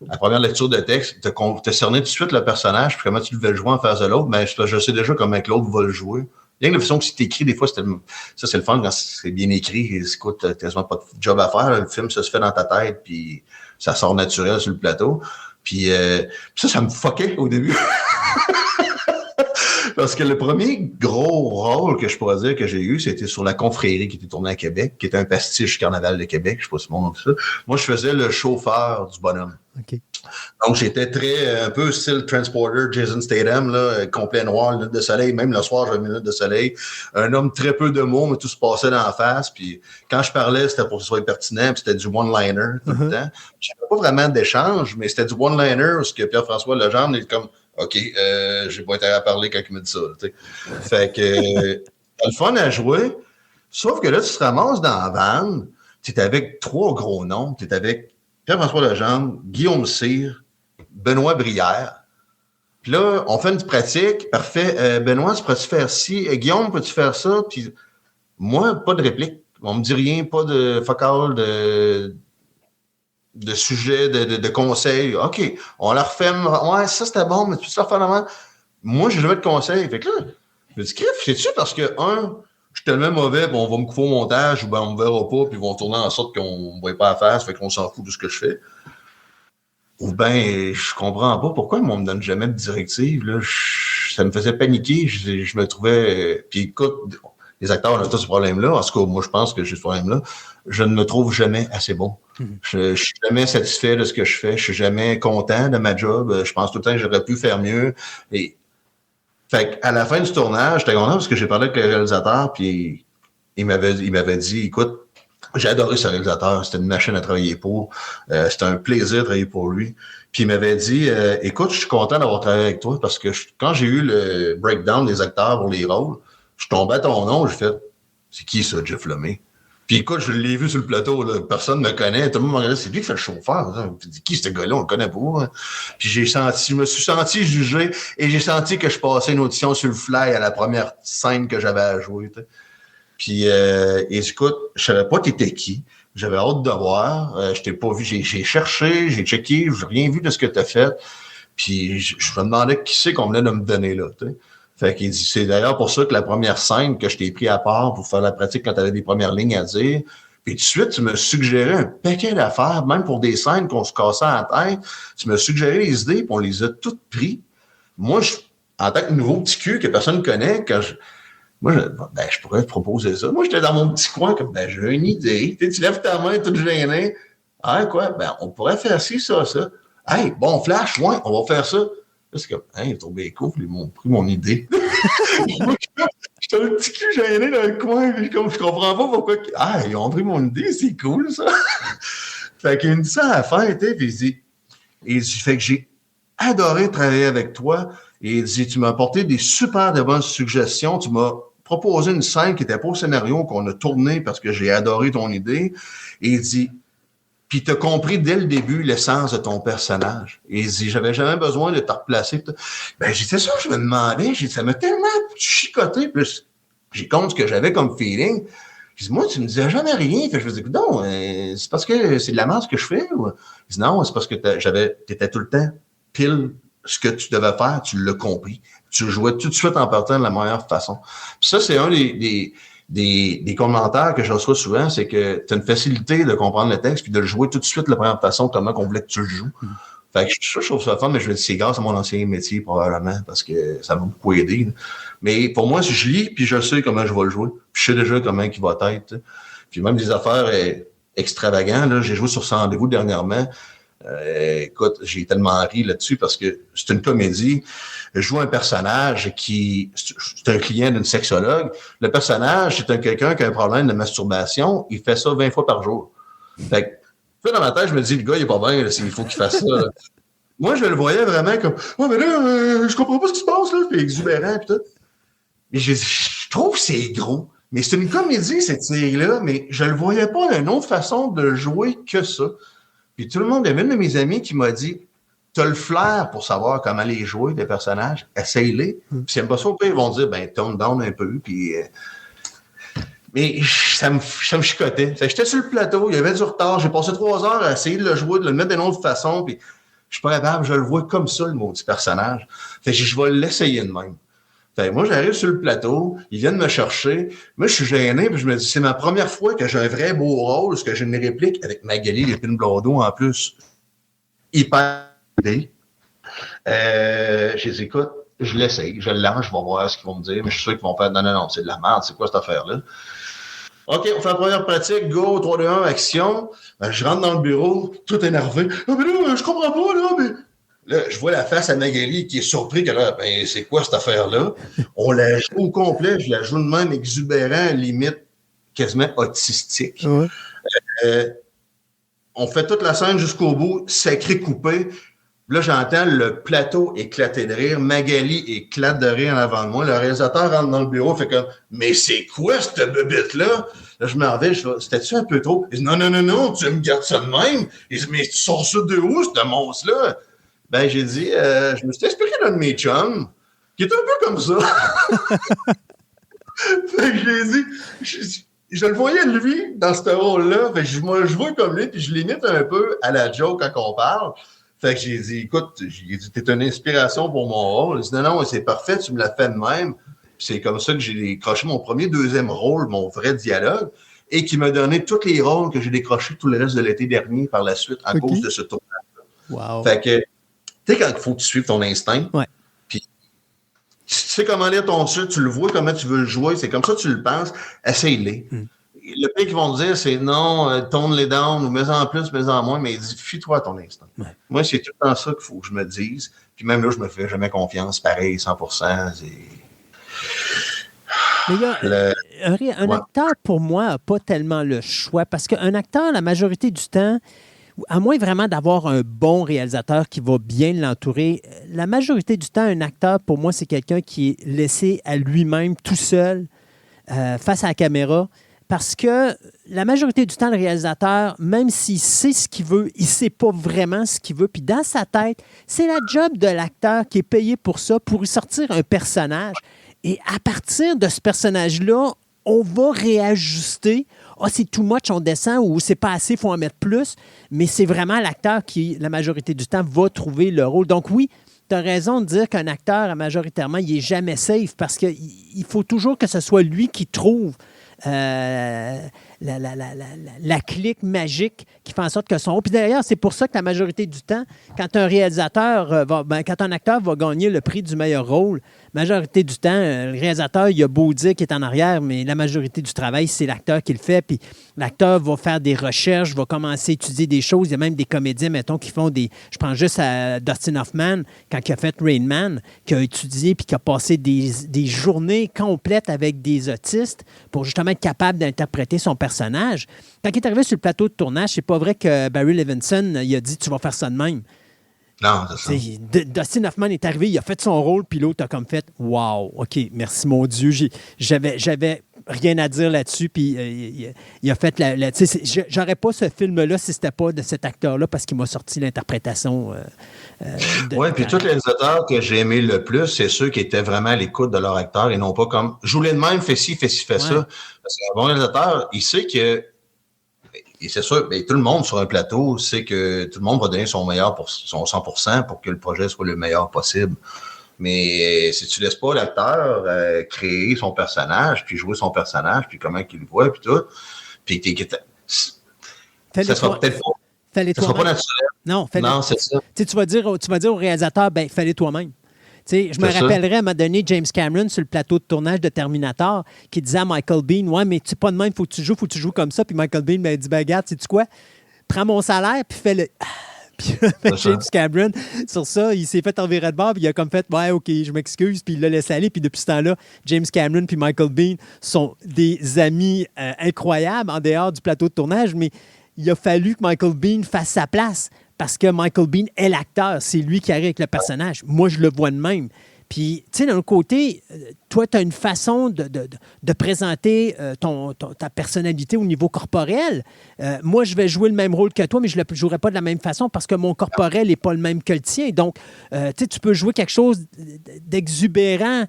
Speaker 3: la première lecture de texte, te cerner tout de suite le personnage, puis comment tu le veux jouer en face de l'autre, ben je sais déjà comment l'autre va le jouer. Bien que la façon que c'est écrit, des fois, ça c'est le fun quand c'est bien écrit. Écoute, t'as quasiment pas de job à faire. Le film, ça se fait dans ta tête, puis ça sort naturel sur le plateau. Puis ça me fuckait au début. Parce que le premier gros rôle que je pourrais dire que j'ai eu, c'était sur La Confrérie qui était tournée à Québec, qui était un pastiche Carnaval de Québec, je sais pas si mon nom dit ça. Moi, je faisais le chauffeur du bonhomme.
Speaker 2: Okay.
Speaker 3: Donc, j'étais un peu style Transporter, Jason Statham, là, complet noir, lunettes de soleil. Même le soir, j'avais mes lunettes de soleil. Un homme très peu de mots, mais tout se passait dans la face. Puis quand je parlais, c'était pour que ce soit pertinent, puis c'était du one-liner tout le temps. J'avais pas vraiment d'échange, mais c'était du one-liner, parce que Pierre-François Legendre est comme OK, j'ai pas intérêt à parler quand il me dit ça. T'sais. Fait que t'as le fun à jouer, sauf que là, tu te ramasses dans la vanne, tu es avec 3 gros noms, tu es avec Pierre-François Legendre, Guillaume Cyr, Benoît Brière. Puis là, on fait une pratique, parfait. Benoît, tu peux-tu faire ci? Guillaume, peux-tu faire ça? Puis moi, pas de réplique. On me dit rien, pas de focal, de sujet, de conseils. OK, on la refait. Ouais, ça, c'était bon, mais tu peux la refaire avant? Moi, je devais de conseils. Fait que là, je me dis, Criff, c'est-tu parce que, je suis tellement mauvais, on va me couper au montage, ou ben on me verra pas, puis ils vont tourner en sorte qu'on ne voit pas la face, fait qu'on s'en fout de ce que je fais. Ou ben, je comprends pas pourquoi on me donne jamais de directive. Là. Ça me faisait paniquer. Je me trouvais... Puis écoute, les acteurs ont tous ce problème-là. En tout cas, moi, je pense que j'ai ce problème-là. Je ne me trouve jamais assez bon. Je suis jamais satisfait de ce que je fais. Je suis jamais content de ma job. Je pense tout le temps que j'aurais pu faire mieux. Et fait qu'à la fin du tournage, j'étais content parce que j'ai parlé avec le réalisateur, puis il m'avait dit, écoute, j'ai adoré ce réalisateur, c'était une machine à travailler pour, c'était un plaisir de travailler pour lui. Puis il m'avait dit, écoute, je suis content d'avoir travaillé avec toi parce que quand j'ai eu le breakdown des acteurs pour les rôles, je tombais à ton nom, j'ai fait, c'est qui ça, Jeff Lemay? Puis écoute, je l'ai vu sur le plateau, là, personne ne me connaît, tout le monde me regardait, c'est lui qui fait le chauffeur. Puis, qui ce gars-là, on le connaît pas. Hein? Puis je me suis senti jugé et j'ai senti que je passais une audition sur le fly à la première scène que j'avais à jouer. T'sais. Puis écoute, je savais pas t'étais qui. J'avais hâte de voir. Je t'ai pas vu. J'ai cherché, j'ai checké, j'ai rien vu de ce que t'as fait. Puis je me demandais qui c'est qu'on venait de me donner là. T'sais. Fait qu'il dit, c'est d'ailleurs pour ça que la première scène que je t'ai pris à part pour faire la pratique quand tu avais des premières lignes à dire, puis tout de suite, tu me suggérais un paquet d'affaires, même pour des scènes qu'on se cassait à la tête. Tu me suggérais les idées, puis on les a toutes pris. Moi, en tant que nouveau petit cul que personne ne connaît, je pourrais te proposer ça. Moi, j'étais dans mon petit coin, comme, j'ai une idée. Tu lèves ta main toute gênée. Ah, quoi? On pourrait faire ci, ça, ça. Hey, bon, flash, ouais, on va faire ça. Là, c'est comme, il est tombé cool, ils m'ont pris mon idée. J'étais un petit cul gêné dans le coin, puis je comprends pas pourquoi. Ils ont pris mon idée, c'est cool, ça. Fait qu'il me dit ça à la fin, puis il dit, fait que j'ai adoré travailler avec toi, et il dit, tu m'as apporté des super de bonnes suggestions, tu m'as proposé une scène qui n'était pas au scénario, qu'on a tourné parce que j'ai adoré ton idée. Et il dit, puis tu as compris dès le début l'essence de ton personnage. Et il dit, j'avais jamais besoin de te replacer. Ben, j'ai dit, c'est ça, je me demandais. J'ai dit, ça m'a tellement chicoté. Plus, j'ai compte ce que j'avais comme feeling. Je dis, moi, tu me disais jamais rien. Fait que je me dis, non, c'est parce que c'est de la merde ce que je fais. Ou? Je dis, non, c'est parce que t'étais tout le temps pile ce que tu devais faire, tu l'as compris. Tu le jouais tout de suite en partant de la meilleure façon. Puis ça, c'est un des commentaires que je reçois souvent, c'est que tu as une facilité de comprendre le texte puis de le jouer tout de suite de la première façon, comment qu'on voulait que tu le joues. Fait que je trouve ça fun, mais je vais dire, c'est grâce à mon ancien métier, probablement, parce que ça m'a beaucoup aidé. Là. Mais pour moi, si je lis, puis je sais comment je vais le jouer, puis je sais déjà comment il va être. Puis même des affaires extravagantes, là, j'ai joué sur Sans rendez-vous dernièrement. Écoute, j'ai tellement ri là-dessus parce que c'est une comédie. Je joue un personnage c'est un client d'une sexologue. Le personnage, c'est quelqu'un qui a un problème de masturbation. Il fait ça 20 fois par jour. Fait que, dans ma tête, je me dis, le gars, il est pas bien, il faut qu'il fasse ça. Là. Moi, je le voyais vraiment comme, oh, mais là, je comprends pas ce qui se passe, là. Puis exubérant, pis tout. Mais je trouve que c'est gros. Mais c'est une comédie, cette série-là, mais je le voyais pas d'une autre façon de jouer que ça. Puis tout le monde, il y avait une de mes amies qui m'a dit, t'as le flair pour savoir comment les jouer, des personnages, essaye-les. Puis s'ils n'aiment pas ça, ils vont dire, ben, tone down un peu, puis... Mais ça me chicotait. Fait que j'étais sur le plateau, il y avait du retard, j'ai passé 3 heures à essayer de le jouer, de le mettre d'une autre façon, puis je suis pas capable, je le vois comme ça, le maudit personnage. Fait que je vais l'essayer de même. Fait que moi, j'arrive sur le plateau, ils viennent me chercher. Moi, je suis gêné, puis je me dis, c'est ma première fois que j'ai un vrai beau rôle, parce que j'ai une réplique avec Magali Lépine-Blondeau, en plus, hyper idée. Je les écoute, je l'essaye, je le lance, je vais voir ce qu'ils vont me dire, mais je suis sûr qu'ils vont faire, non, c'est de la merde, c'est quoi cette affaire-là? OK, on fait la première pratique, go, 3, 2, 1, action. Je rentre dans le bureau, tout énervé. Ah, mais là, je comprends pas, là, mais... Là, je vois la face à Magali qui est surpris que là, ben, c'est quoi cette affaire-là? On la joue au complet, je la joue de même exubérant, limite quasiment autistique. Ouais. On fait toute la scène jusqu'au bout, sacré coupé. Là, j'entends le plateau éclater de rire. Magali éclate de rire en avant de moi. Le réalisateur rentre dans le bureau, fait comme, mais c'est quoi cette bébête-là? Là, je me reviens, je fais, c'était-tu un peu trop? Il dit, non, tu me gardes ça de même. Il dit, mais tu sors ça de où, ce monstre-là? Ben, j'ai dit, je me suis inspiré d'un de mes chums, qui est un peu comme ça. Fait que j'ai dit, je le voyais, lui, dans ce rôle-là. Fait que je vois comme lui, puis je l'imite un peu à la joke quand on parle. Fait que j'ai dit, écoute, t'es une inspiration pour mon rôle. Il dit, non, c'est parfait, tu me l'as fait de même. Puis c'est comme ça que j'ai décroché mon premier, deuxième rôle, mon vrai dialogue, et qui m'a donné tous les rôles que j'ai décrochés tout le reste de l'été dernier par la suite, à cause de ce tournage-là.
Speaker 2: Wow.
Speaker 3: Fait que, tu sais, quand il faut que tu suives ton instinct,
Speaker 2: ouais.
Speaker 3: Puis si tu sais comment lire ton truc, tu le vois, comment tu veux le jouer, c'est comme ça que tu le penses, essaye-les. Le pire qu'ils vont te dire, c'est non, tourne-les down, ou mets-en plus, mets-en moins, mais dis, fie-toi à ton instinct. Ouais. Moi, c'est tout le temps ça qu'il faut que je me dise. Puis même là, je me fais jamais confiance, pareil, 100%.
Speaker 2: Mais un acteur, pour moi, n'a pas tellement le choix, parce qu'un acteur, la majorité du temps, à moins vraiment d'avoir un bon réalisateur qui va bien l'entourer, la majorité du temps, un acteur, pour moi, c'est quelqu'un qui est laissé à lui-même, tout seul, face à la caméra. Parce que la majorité du temps, le réalisateur, même s'il sait ce qu'il veut, il ne sait pas vraiment ce qu'il veut. Puis dans sa tête, c'est la job de l'acteur qui est payé pour ça, pour y sortir un personnage. Et à partir de ce personnage-là, on va réajuster. Ah, c'est too much, on descend, ou c'est pas assez, il faut en mettre plus. Mais c'est vraiment l'acteur qui, la majorité du temps, va trouver le rôle. Donc oui, tu as raison de dire qu'un acteur, majoritairement, il n'est jamais safe parce qu'il faut toujours que ce soit lui qui trouve la clique magique qui fait en sorte que son rôle. Puis d'ailleurs, c'est pour ça que la majorité du temps, quand un réalisateur quand un acteur va gagner le prix du meilleur rôle, majorité du temps, le réalisateur, il a beau dire qu'il est en arrière, mais la majorité du travail, c'est l'acteur qui le fait. Puis l'acteur va faire des recherches, va commencer à étudier des choses. Il y a même des comédiens, mettons, qui font des... Je pense juste à Dustin Hoffman, quand il a fait Rain Man, qui a étudié puis qui a passé des journées complètes avec des autistes pour justement être capable d'interpréter son personnage. Quand il est arrivé sur le plateau de tournage, c'est pas vrai que Barry Levinson, il a dit « tu vas faire ça de même ».
Speaker 3: Non, c'est ça.
Speaker 2: Dustin Hoffman est arrivé, il a fait son rôle, puis l'autre a comme fait « Wow, OK, merci mon Dieu. » J'avais rien à dire là-dessus, puis il a fait j'aurais pas ce film-là si c'était pas de cet acteur-là, parce qu'il m'a sorti l'interprétation
Speaker 3: Oui, puis tous les réalisateurs que j'ai aimés le plus, c'est ceux qui étaient vraiment à l'écoute de leur acteur et non pas comme « Joue-les de même, fais ci, fais ça ». Parce qu'un bon réalisateur, il sait que et c'est sûr, mais tout le monde sur un plateau sait que tout le monde va donner son meilleur pour son 100% pour que le projet soit le meilleur possible. Mais si tu laisses pas l'acteur créer son personnage, puis jouer son personnage, puis comment qu'il le voit, puis tout, puis ça sera peut-être pas, ça sera pas naturel.
Speaker 2: Non,
Speaker 3: c'est ça.
Speaker 2: Tu vas dire au réalisateur, ben fais-les toi-même. Je me rappellerai à un moment donné James Cameron sur le plateau de tournage de Terminator qui disait à Michael Biehn « Ouais, mais tu pas de même, faut que tu joues comme ça. » Puis Michael Biehn m'a dit « Ben, regarde, sais-tu quoi? Prends mon salaire, puis fais-le. » Puis James Cameron, sur ça, il s'est fait envirer de bord, puis il a comme fait « Ouais, OK, je m'excuse. » Puis il l'a laissé aller. Puis depuis ce temps-là, James Cameron puis Michael Biehn sont des amis incroyables en dehors du plateau de tournage, mais il a fallu que Michael Biehn fasse sa place. Parce que Michael Biehn est l'acteur. C'est lui qui arrive avec le personnage. Moi, je le vois de même. Puis, tu sais, d'un côté, toi, tu as une façon de présenter ta personnalité au niveau corporel. Moi, je vais jouer le même rôle que toi, mais je ne le jouerai pas de la même façon parce que mon corporel n'est pas le même que le tien. Donc, tu sais, tu peux jouer quelque chose d'exubérant,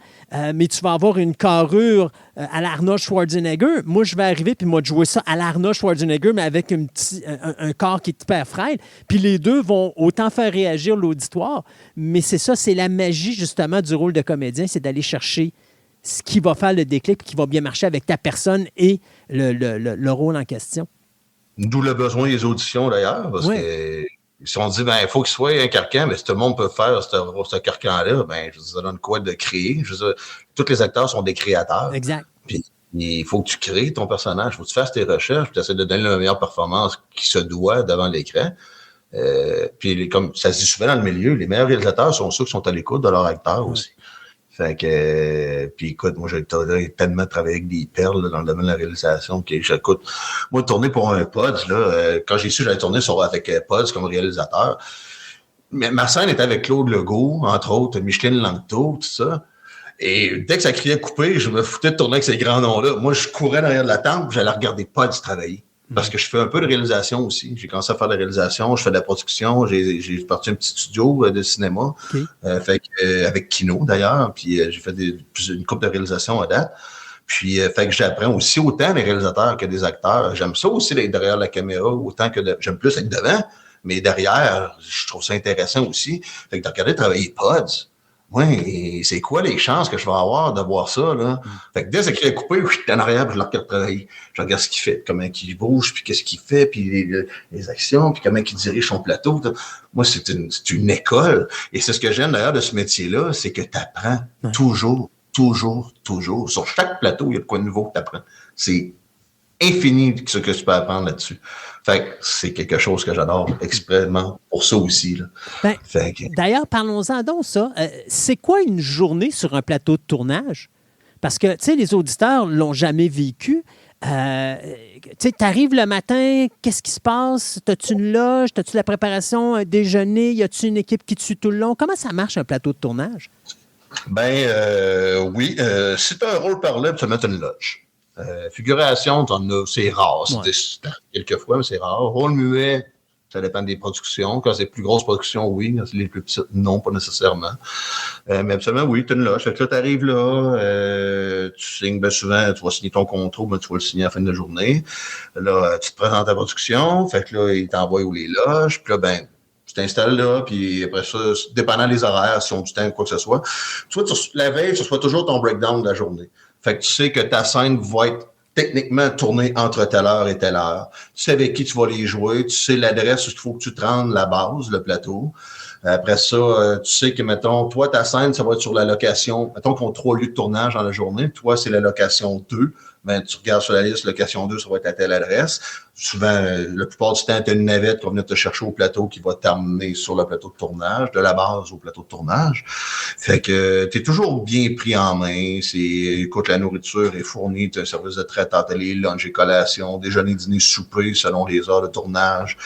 Speaker 2: mais tu vas avoir une carrure à l'Arnold Schwarzenegger. Moi, je vais arriver puis moi, de jouer ça à l'Arnold Schwarzenegger, mais avec un corps qui est hyper frêle. Puis les deux vont autant faire réagir l'auditoire. Mais c'est ça, c'est la magie, justement, du rôle de comédien, c'est d'aller chercher ce qui va faire le déclic et qui va bien marcher avec ta personne et le rôle en question.
Speaker 3: D'où le besoin des auditions, d'ailleurs, parce que si on dit, ben, il faut qu'il soit un carcan, mais si tout le monde peut faire ce carcan-là, ben, je veux dire, ça donne quoi de créer? Je veux dire, tous les acteurs sont des créateurs.
Speaker 2: Exact.
Speaker 3: Puis, il faut que tu crées ton personnage, il faut que tu fasses tes recherches, puis tu essaies de donner la meilleure performance qui se doit devant l'écran. Puis, comme ça se dit souvent dans le milieu, les meilleurs réalisateurs sont ceux qui sont à l'écoute de leur acteur aussi. Fait que, puis écoute, moi, j'ai tellement travaillé avec des perles là, dans le domaine de la réalisation que j'écoute. Moi, tourner pour un Pods, là, quand j'ai su que j'allais tourner avec Pods comme réalisateur, ma scène était avec Claude Legault, entre autres, Micheline Langto, tout ça. Et dès que ça criait couper, je me foutais de tourner avec ces grands noms-là. Moi, je courais derrière de la tente, j'allais regarder Pods travailler. Parce que je fais un peu de réalisation aussi. J'ai commencé à faire de la réalisation, je fais de la production, j'ai parti un petit studio de cinéma, avec Kino d'ailleurs, puis j'ai fait une couple de réalisations à date. Puis fait que j'apprends aussi autant des réalisateurs que des acteurs. J'aime ça aussi d'être derrière la caméra, autant que j'aime plus être devant, mais derrière, je trouve ça intéressant aussi. Fait que de regarder travailler Pods. Oui, c'est quoi les chances que je vais avoir de voir ça, là? Fait que dès que c'est coupé, je suis en arrière, puis je le regarde travailler. Je regarde ce qu'il fait, comment il bouge, puis qu'est-ce qu'il fait, puis les actions, puis comment il dirige son plateau. Moi, c'est une école. Et c'est ce que j'aime d'ailleurs de ce métier-là, c'est que tu apprends toujours. Sur chaque plateau, il y a de quoi de nouveau que tu apprends. C'est infini ce que tu peux apprendre là-dessus. Fait que c'est quelque chose que j'adore exprèsement pour ça aussi. Là.
Speaker 2: D'ailleurs, parlons-en donc ça. C'est quoi une journée sur un plateau de tournage? Parce que, tu sais, les auditeurs ne l'ont jamais vécu. Tu sais, tu arrives le matin, qu'est-ce qui se passe? T'as-tu une loge? T'as-tu la préparation, un déjeuner? Y a-tu une équipe qui te suit tout le long? Comment ça marche un plateau de tournage?
Speaker 3: Oui. Si tu as un rôle par là, tu vas mettre une loge. Figuration, c'est rare. C'est quelques fois, mais c'est rare. Rôle muet, ça dépend des productions. Quand c'est plus grosses productions, oui. Quand c'est les plus petites, non, pas nécessairement. Mais absolument, oui, tu as une loge. Fait que là, tu arrives là, tu signes, bien souvent, tu vas signer ton contrat, mais tu vas le signer à la fin de la journée. Là, tu te présentes à la production. Fait que là, ils t'envoient où les loges. Puis là, ben, tu t'installes là, puis après ça, dépendant des horaires, si on du temps ou quoi que ce soit, toi, la veille, tu reçois toujours ton breakdown de la journée. Fait que tu sais que ta scène va être techniquement tournée entre telle heure et telle heure. Tu sais avec qui tu vas les jouer, tu sais l'adresse où il faut que tu te rendes, la base, le plateau. Après ça, tu sais que, mettons, toi, ta scène, ça va être sur la location. Mettons qu'on a 3 lieux de tournage dans la journée. Toi, c'est la location 2. ben, tu regardes sur la liste, location 2, ça va être à telle adresse. Souvent, la plupart du temps, tu as une navette qui va venir te chercher au plateau qui va t'amener sur le plateau de tournage, de la base au plateau de tournage. Fait que tu es toujours bien pris en main. Écoute, la nourriture est fournie, tu as un service de traite en télé, lunch et collation, déjeuner, dîner, souper selon les heures de tournage.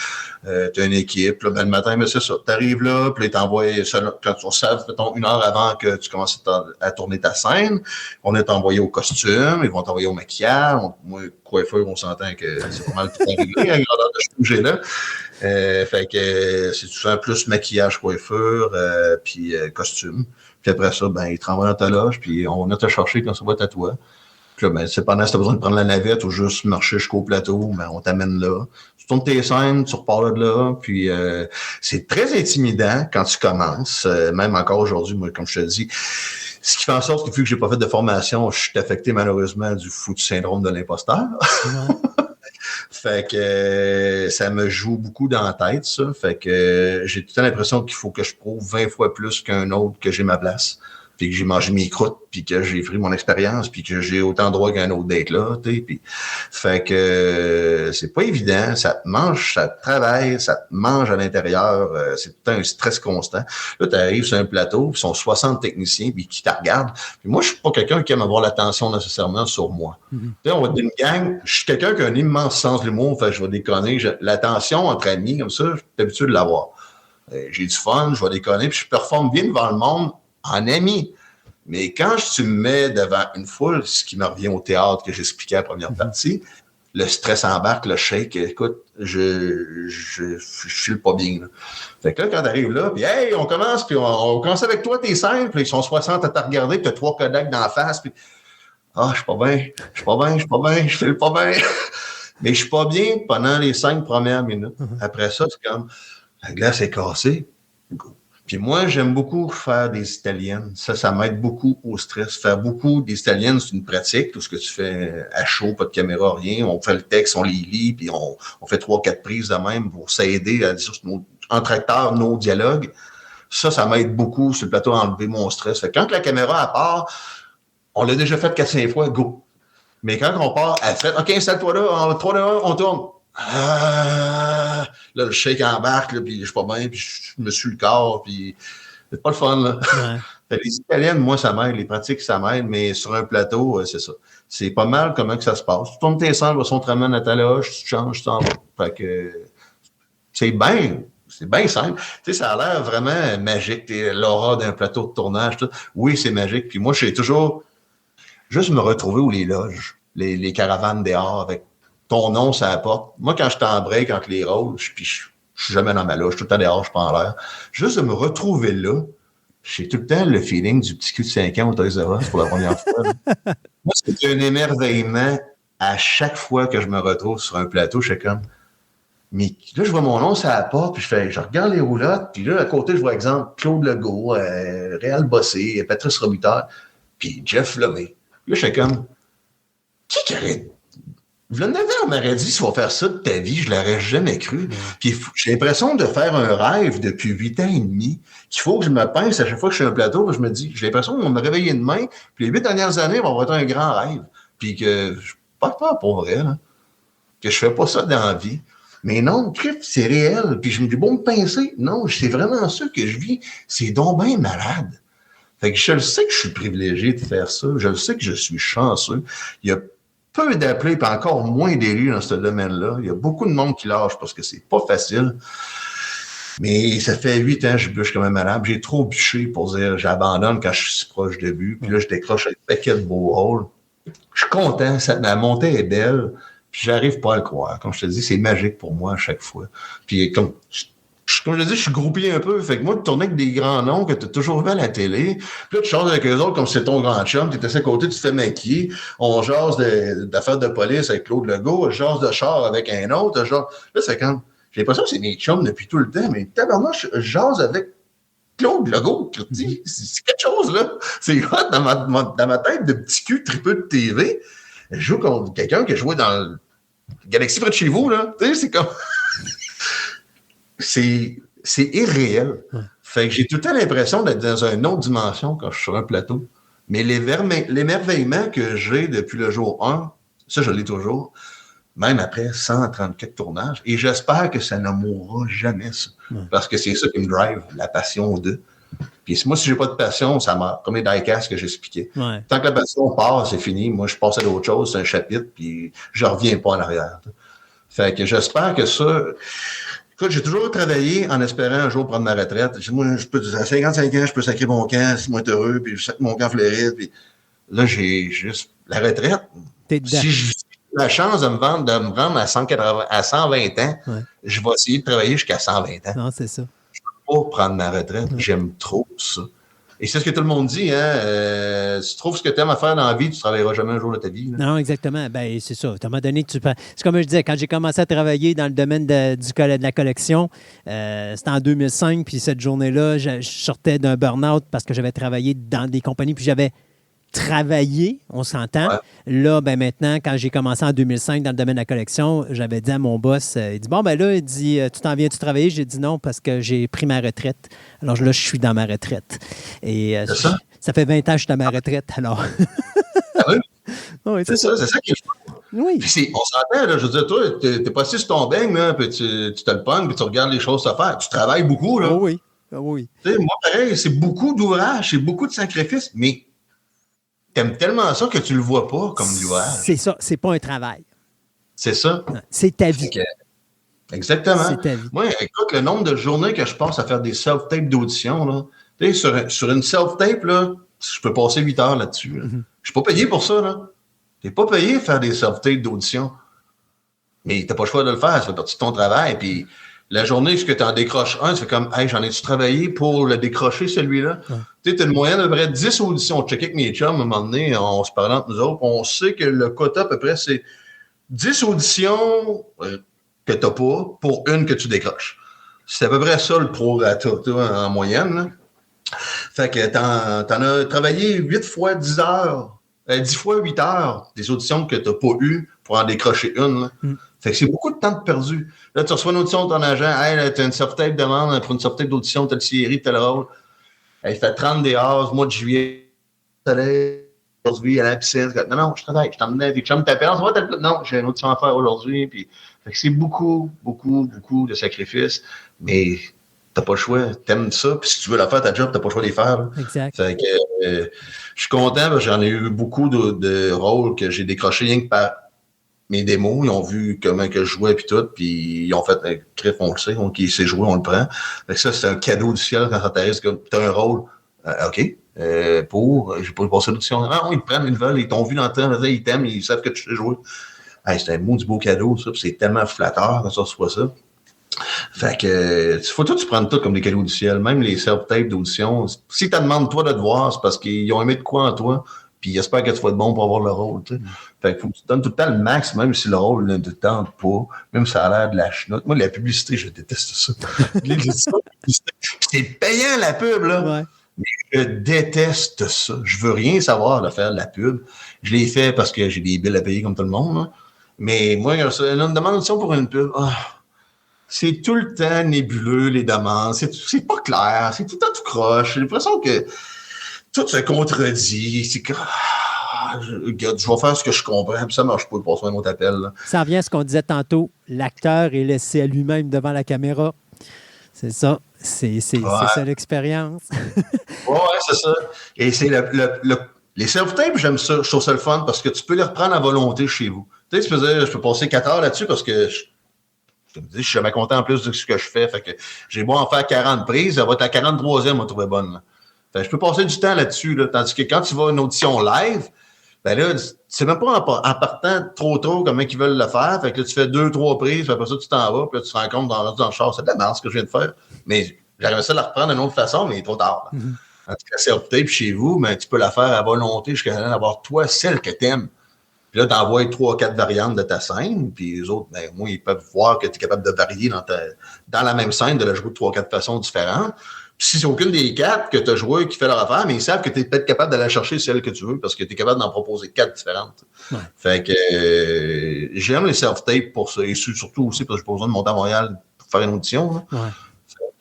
Speaker 3: Tu as une équipe. Là, ben, le matin, ben, c'est ça. Tu arrives là, puis ils t'envoient, quand tu savent, mettons, 1 heure avant que tu commences à tourner ta scène, on est envoyé au costume, ils vont t'envoyer au maquillage. Moi, coiffeur, on s'entend que c'est pas mal tout réglé, à grandeur de ce que j'ai là. Fait que c'est tout ça, plus maquillage, coiffure, puis costume. Puis après ça, ben, ils te renvoient dans ta loge, puis on vient te chercher quand ça va être à toi. Puis là, ben, c'est pendant que tu as besoin de prendre la navette ou juste marcher jusqu'au plateau, ben, on t'amène là. Tu tournes tes scènes, tu repars là de là, puis c'est très intimidant quand tu commences, même encore aujourd'hui, moi, comme je te dis. Ce qui fait en sorte que vu que j'ai pas fait de formation, je suis affecté malheureusement du foutu syndrome de l'imposteur. Ouais. Fait que ça me joue beaucoup dans la tête, ça. Fait que j'ai tout le temps l'impression qu'il faut que je prouve 20 fois plus qu'un autre que j'ai ma place. Puis que j'ai mangé mes croûtes, puis que j'ai pris mon expérience, puis que j'ai autant de droit qu'un autre d'être là, tu sais. Puis, fait que c'est pas évident, ça te mange, ça te travaille, ça te mange à l'intérieur, c'est tout un stress constant. Là, tu arrives sur un plateau, puis ils sont 60 techniciens, puis qui te regardent. Puis moi, je suis pas quelqu'un qui aime avoir l'attention nécessairement sur moi. Tu sais, on va être une gang, je suis quelqu'un qui a un immense sens de l'humour, fait que je vais déconner. L'attention entre amis, comme ça, je suis habitué de l'avoir. J'ai du fun, je vais déconner, puis je performe bien devant le monde en ami. Mais quand tu me mets devant une foule, ce qui me revient au théâtre que j'expliquais à la première partie, le stress embarque, le shake, écoute, je file pas bien. Là. Fait que là, quand t'arrives là, puis hey, on commence, puis on commence avec toi, t'es simple, puis ils sont 60 à te regarder, puis t'as 3 Kodak dans la face, puis je suis pas bien, je file pas bien. Mais je suis pas bien pendant les 5 premières minutes. Après ça, c'est comme, la glace est cassée, go. Puis moi, j'aime beaucoup faire des italiennes. Ça m'aide beaucoup au stress. Faire beaucoup des italiennes, c'est une pratique. Tout ce que tu fais à chaud, pas de caméra, rien. On fait le texte, on les lit, puis on fait 3-4 prises de même pour s'aider à dire entre acteurs, nos dialogues. Ça m'aide beaucoup sur le plateau à enlever mon stress. Fait que quand la caméra à part, on l'a déjà fait 4-5 fois, go. Mais quand on part, elle fait, OK, installe-toi là, en 3, 2, 1, on tourne. Là, le shake embarque, là, puis je suis pas bien, puis je me suis le corps, puis c'est pas le fun, là. Ouais. Les italiennes, moi, ça m'aide, les pratiques, ça m'aide, mais sur un plateau, c'est ça. C'est pas mal comment que ça se passe. Tu tournes tes scènes, on te ramène à ta loge, tu te changes, tu t'en vas. Fait que c'est bien simple. Tu sais, ça a l'air vraiment magique, l'aura d'un plateau de tournage, tout. Oui, c'est magique. Puis moi, je sais toujours juste me retrouver où les loges, les caravanes dehors avec ton nom, ça apporte. Moi, quand je suis en break entre les rôles, puis je suis jamais dans ma loge, tout le temps dehors, je suis pas en l'air. Juste de me retrouver là, j'ai tout le temps le feeling du petit cul de 5 ans au Toys R Us pour la première fois. Moi, c'est un émerveillement à chaque fois que je me retrouve sur un plateau, je suis comme, mais là, je vois mon nom, ça apporte, puis je regarde les roulottes, puis là, à côté, je vois, exemple, Claude Legault, Réal Bossé, Patrice Robitaille, puis Jeff Lemay. Là, je suis comme, qui aurait... on m'aurait dit, si tu vas faire ça de ta vie, je l'aurais jamais cru. Puis j'ai l'impression de faire un rêve depuis 8 ans et demi, qu'il faut que je me pince à chaque fois que je suis à un plateau, je me dis, j'ai l'impression qu'on me réveiller demain, puis les 8 dernières années vont être un grand rêve. Puis que je pas pour vrai, là, que je fais pas ça dans la vie. Mais non, c'est réel. Puis je me dis, bon, me pincer. Non, c'est vraiment ça que je vis. C'est donc bien malade. Fait que je le sais que je suis privilégié de faire ça. Je le sais que je suis chanceux. Il y a peu d'appelés et encore moins d'élus dans ce domaine-là. Il y a beaucoup de monde qui lâche parce que c'est pas facile. Mais ça fait 8 ans que je bûche comme un malade. J'ai trop bûché pour dire j'abandonne quand je suis proche de but. Puis là, je décroche un paquet de beaux rôles. Je suis content. La montée est belle. Puis j'arrive pas à le croire. Comme je te dis, c'est magique pour moi à chaque fois. Puis comme je te dis, je suis groupé un peu. Fait que moi, de tourner avec des grands noms que tu as toujours vu à la télé, puis là, tu changes avec eux autres comme c'est ton grand chum, tu es assis à côté, tu te fais maquiller, on jase d'affaires de police avec Claude Legault, je jase de char avec un autre, genre. Là, c'est quand j'ai l'impression que c'est mes chums depuis tout le temps, mais tabarnouche, je jase avec Claude Legault. C'est quelque chose, là. C'est hot dans ma tête de petit cul tripeux de TV. Je joue contre quelqu'un qui a joué dans le Galaxy près de chez vous, là. Tu sais, c'est comme... c'est irréel. Fait que j'ai tout le temps l'impression d'être dans une autre dimension quand je suis sur un plateau. Mais l'émerveillement que j'ai depuis le jour 1, Ça, je l'ai toujours. Même après 134 tournages. Et j'espère que ça ne mourra jamais, ça. Parce que c'est ça qui me drive, la passion d'eux. Puis moi, si j'ai pas de passion, ça meurt. Comme les die-casts que j'expliquais.
Speaker 2: Ouais.
Speaker 3: Tant que la passion part, c'est fini. Moi, je passe à d'autres choses, c'est un chapitre, puis je reviens pas en arrière. Fait que j'espère que ça... Écoute, j'ai toujours travaillé en espérant un jour prendre ma retraite. Moi, à 55 ans, je peux sacrer mon camp, si moi être heureux, puis je sacre mon camp Floride. Puis là, j'ai juste la retraite. Si j'ai la chance de me rendre à 180, à 120 ans, je vais essayer de travailler jusqu'à 120 ans.
Speaker 2: Non, c'est ça.
Speaker 3: Je peux pas prendre ma retraite. J'aime trop ça. Et c'est ce que tout le monde dit, hein. Si tu trouves ce que tu aimes à faire dans la vie, tu ne travailleras jamais un jour de ta vie. Là.
Speaker 2: Non, exactement. Ben, c'est ça. À un moment donné, c'est comme je disais, quand j'ai commencé à travailler dans le domaine de la collection, c'était en 2005, puis cette journée-là, je sortais d'un burn-out parce que j'avais travaillé dans des compagnies, puis j'avais travaillé, on s'entend. Ouais. Là, ben maintenant, quand j'ai commencé en 2005 dans le domaine de la collection, j'avais dit à mon boss, il dit, bon, ben là, il dit, tu t'en viens-tu travailler? J'ai dit non parce que j'ai pris ma retraite. Alors là, je suis dans ma retraite. Et ça fait 20 ans que je suis dans ma retraite, alors.
Speaker 3: Ah oui?
Speaker 2: Oui,
Speaker 3: c'est ça qui est fou.
Speaker 2: Oui.
Speaker 3: Puis on s'entend, là, je veux dire, toi, t'es pas assis sur ton beigne, là, puis tu te le pognes, puis tu regardes les choses à faire. Tu travailles beaucoup, là.
Speaker 2: Oh oui, oh oui.
Speaker 3: Tu sais, moi, pareil, c'est beaucoup d'ouvrages, c'est beaucoup de sacrifices, mais t'aimes tellement ça que tu le vois pas comme l'ouvrage.
Speaker 2: C'est ça, c'est pas un travail.
Speaker 3: C'est ça.
Speaker 2: Non, c'est ta vie.
Speaker 3: Exactement.
Speaker 2: C'est ta vie.
Speaker 3: Moi, écoute, le nombre de journées que je passe à faire des self-tapes d'audition, là, tu sais, sur une self-tape, là, je peux passer 8 heures là-dessus. Là. Mm-hmm. Je suis pas payé pour ça, là. T'es pas payé de faire des self-tapes d'audition. Mais t'as pas le choix de le faire, ça fait partie de ton travail. Puis la journée, ce que tu en décroches un, c'est comme, hey, j'en ai-tu travaillé pour le décrocher, celui-là? Ouais. Tu sais, t'as une moyenne d'à peu près 10 auditions. On checkait avec mes chums, à un moment donné, on se parlait entre nous autres, on sait que le quota, à peu près, c'est 10 auditions que t'as pas pour une que tu décroches. C'est à peu près ça, le prorata, en moyenne, là. Fait que t'en as travaillé 8 fois 10 heures, 10 fois 8 heures des auditions que t'as pas eues pour en décrocher une, là. Fait que c'est beaucoup de temps de perdu. Là, tu reçois une audition de ton agent. Hey, là, t'as une self-tape demande pour une self-tape d'audition, telle série, tel rôle. Elle fait 30 des heures, mois de juillet. Aujourd'hui, à la piscine. Non, je travaille. Je t'emmène des chums t'appellent. Non, j'ai une audition à faire aujourd'hui. Puis, fait que c'est beaucoup, beaucoup, beaucoup de sacrifices. Mais t'as pas le choix. T'aimes ça. Puis si tu veux la faire, ta job, t'as pas le choix de les faire. Là.
Speaker 2: Exact.
Speaker 3: Fait que je suis content parce que j'en ai eu beaucoup de rôles que j'ai décrochés rien que par mes démos, ils ont vu comment que je jouais puis tout, puis ils ont fait un crif, on le sait, donc il sait jouer, on le prend. Fait que ça, c'est un cadeau du ciel quand ça t'arrive, c'est comme t'as un rôle. OK. J'ai pas passé l'audition. Non, ils te prennent, ils le veulent, ils t'ont vu dans le temps, ils t'aiment, ils savent que tu sais jouer. Hey, c'est un beau cadeau, ça, puis c'est tellement flatteur quand ça reçoit ça. Fait que faut tout, tu prends tout comme des cadeaux du ciel, même les self-tapes d'audition. Si t'as demandé toi de te voir, c'est parce qu'ils ont aimé de quoi en toi. Puis j'espère que tu vas être bon pour avoir le rôle. Tu sais. Fait qu'il faut que tu donnes tout le temps le max, même si le rôle ne te tente pas, même si ça a l'air de la chenoute. Moi, la publicité, je déteste ça. C'est payant, la pub, là. Ouais. Mais je déteste ça. Je veux rien savoir de faire de la pub. Je l'ai fait parce que j'ai des billes à payer comme tout le monde. Hein. Mais moi, une demande pour une pub, c'est tout le temps nébuleux, les demandes. C'est pas clair. C'est tout le temps tout croche. J'ai l'impression que tout se contredit. C'est que je vais faire ce que je comprends, puis ça marche pas de passer un autre appel. Là.
Speaker 2: Ça revient à ce qu'on disait tantôt. L'acteur est laissé à lui-même devant la caméra. C'est ça. C'est ça l'expérience.
Speaker 3: Oui, c'est ça. Et c'est les self-tapes, j'aime ça. Je trouve ça le fun parce que tu peux les reprendre à volonté chez vous. Tu sais, tu peux dire, je peux passer 4 heures là-dessus parce que je me dis, je suis jamais content en plus de ce que je fais. Fait que j'ai beau en faire 40 prises, elle va être à 43e, on va trouver bonne. Là. Fait que je peux passer du temps là-dessus. Là, tandis que quand tu vas à une audition live, ben là, c'est même pas en partant trop tôt comment ils veulent le faire. Fait que là, tu fais 2-3 prises, puis après ça, tu t'en vas, puis là, tu te rends compte dans le char, c'est de la merde ce que je viens de faire. Mais j'arrive ça à la reprendre d'une autre façon, mais il est trop tard. Mm-hmm. En tout cas, self-tape chez vous, mais tu peux la faire à volonté jusqu'à avoir toi celle que t'aimes. Puis là, t'envoies 3-4 variantes de ta scène, puis les autres, ben, moi, ils peuvent voir que tu es capable de varier dans la même scène, de la jouer de 3-4 façons différentes. Puis si c'est aucune des 4 que tu as joué qui fait leur affaire, mais ils savent que tu es peut-être capable d'aller chercher celle que tu veux parce que tu es capable d'en proposer 4 différentes. Ouais. Fait que j'aime les self-tapes pour ça, et surtout aussi parce que j'ai pas besoin de monter à Montréal pour faire une audition.
Speaker 2: Ouais.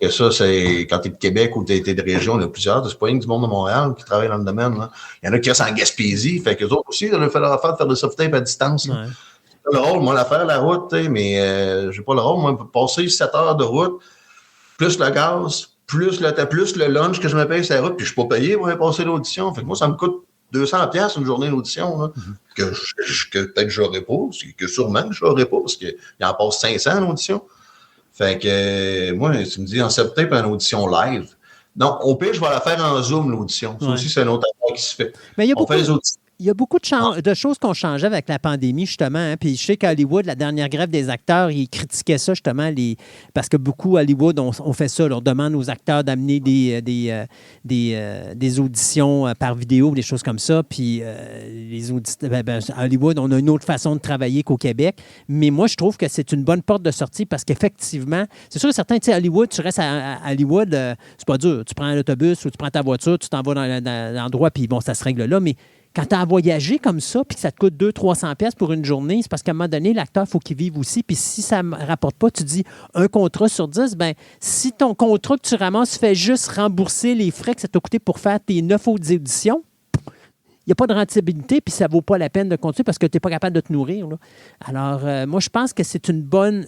Speaker 3: que ça, c'est quand tu es de Québec ou tu es de région, il y a plusieurs. C'est pas rien que du monde de Montréal qui travaille dans le domaine. Là. Il y en a qui restent en Gaspésie. Fait qu'eux autres aussi, ils ont fait leur affaire de faire des soft-tape à distance. Ouais. C'est pas le rôle, moi, l'affaire, la route, mais j'ai pas le rôle. Moi, passer 7 heures de route, plus le gaz, plus le lunch que je me paye sur la route, puis je suis pas payé pour aller passer l'audition. Fait que moi, ça me coûte 200$ une journée d'audition, là, que peut-être je n'aurais pas, que sûrement je n'aurais pas, parce qu'il en passe 500 l'audition. Fait que moi, tu me dis en septembre, une audition live. Non, au pire, je vais la faire en Zoom, l'audition. Ça aussi, c'est un autre affaire qui se fait.
Speaker 2: Mais il y a beaucoup de choses qui ont changé avec la pandémie, justement. Hein. Puis je sais qu'à Hollywood, la dernière grève des acteurs, ils critiquaient ça, justement, parce que beaucoup, à Hollywood, on fait ça. Là, on demande aux acteurs d'amener des auditions par vidéo, des choses comme ça. Puis à Hollywood, on a une autre façon de travailler qu'au Québec. Mais moi, je trouve que c'est une bonne porte de sortie parce qu'effectivement, c'est sûr, certains, tu sais, Hollywood, tu restes à Hollywood, c'est pas dur. Tu prends l'autobus ou tu prends ta voiture, tu t'en vas dans l'endroit, puis bon, ça se règle là. Mais quand tu as voyagé comme ça, puis que ça te coûte 200-300$ pour une journée, c'est parce qu'à un moment donné, l'acteur, il faut qu'il vive aussi. Puis si ça ne rapporte pas, tu dis un contrat sur 10, bien, si ton contrat que tu ramasses fait juste rembourser les frais que ça t'a coûté pour faire tes 9 autres éditions, il n'y a pas de rentabilité, puis ça ne vaut pas la peine de continuer parce que tu n'es pas capable de te nourrir. Là. Alors, moi, je pense que c'est une bonne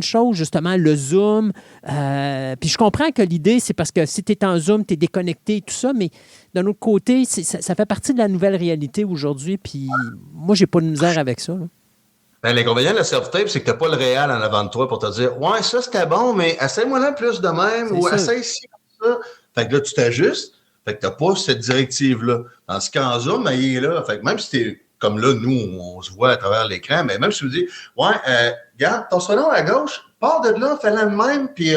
Speaker 2: chose, justement, le Zoom. Puis je comprends que l'idée, c'est parce que si tu es en Zoom, tu es déconnecté et tout ça, mais d'un autre côté, ça fait partie de la nouvelle réalité aujourd'hui, puis moi, j'ai pas de misère avec ça. Là.
Speaker 3: Ben, l'inconvénient de la self-tape, c'est que tu n'as pas le réel en avant de toi pour te dire « Ouais, ça, c'était bon, mais essaie-moi là plus de même c'est ou essaie ici comme ça. » Fait que là, tu t'ajustes. Fait que tu n'as pas cette directive-là. Dans ce cas, en Zoom, ben, il est là. Fait que même si tu es comme là, nous, on se voit à travers l'écran, mais même si tu me dis ouais, regarde, ton salon à gauche, pars de là, fais-le même, puis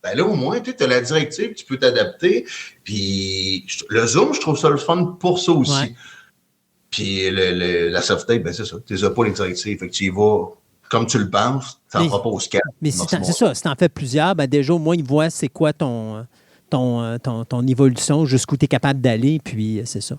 Speaker 3: ben là, au moins, tu as la directive, tu peux t'adapter. Puis le Zoom, je trouve ça le fun pour ça aussi. Ouais. Puis la self-tape, ben c'est ça. Tu n'as pas les directives. Fait que tu y vas comme tu le penses, tu n'en proposes quatre.
Speaker 2: Mais c'est ça, si tu en fais plusieurs, ben déjà, au moins, ils voient c'est quoi ton évolution, jusqu'où tu es capable d'aller, puis c'est ça.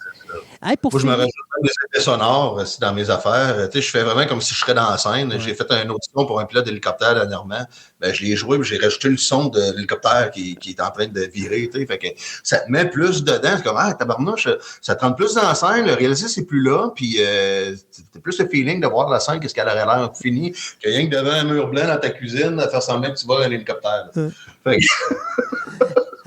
Speaker 3: Hey, moi, je me rajoute des effets sonores aussi dans mes affaires. Je fais vraiment comme si je serais dans la scène. Ouais. J'ai fait une audition pour un pilote d'hélicoptère dernièrement. Ben, je l'ai joué, puis j'ai rajouté le son de l'hélicoptère qui est en train de virer. Fait que ça te met plus dedans. C'est comme, tabarnouche, ça te rend plus dans la scène. Le réalisé, c'est plus là. Puis t'as plus le feeling de voir la scène qu'est-ce qu'elle aurait l'air finie que rien que devant un mur blanc dans ta cuisine à faire semblant que tu vas à l'hélicoptère. Fait que...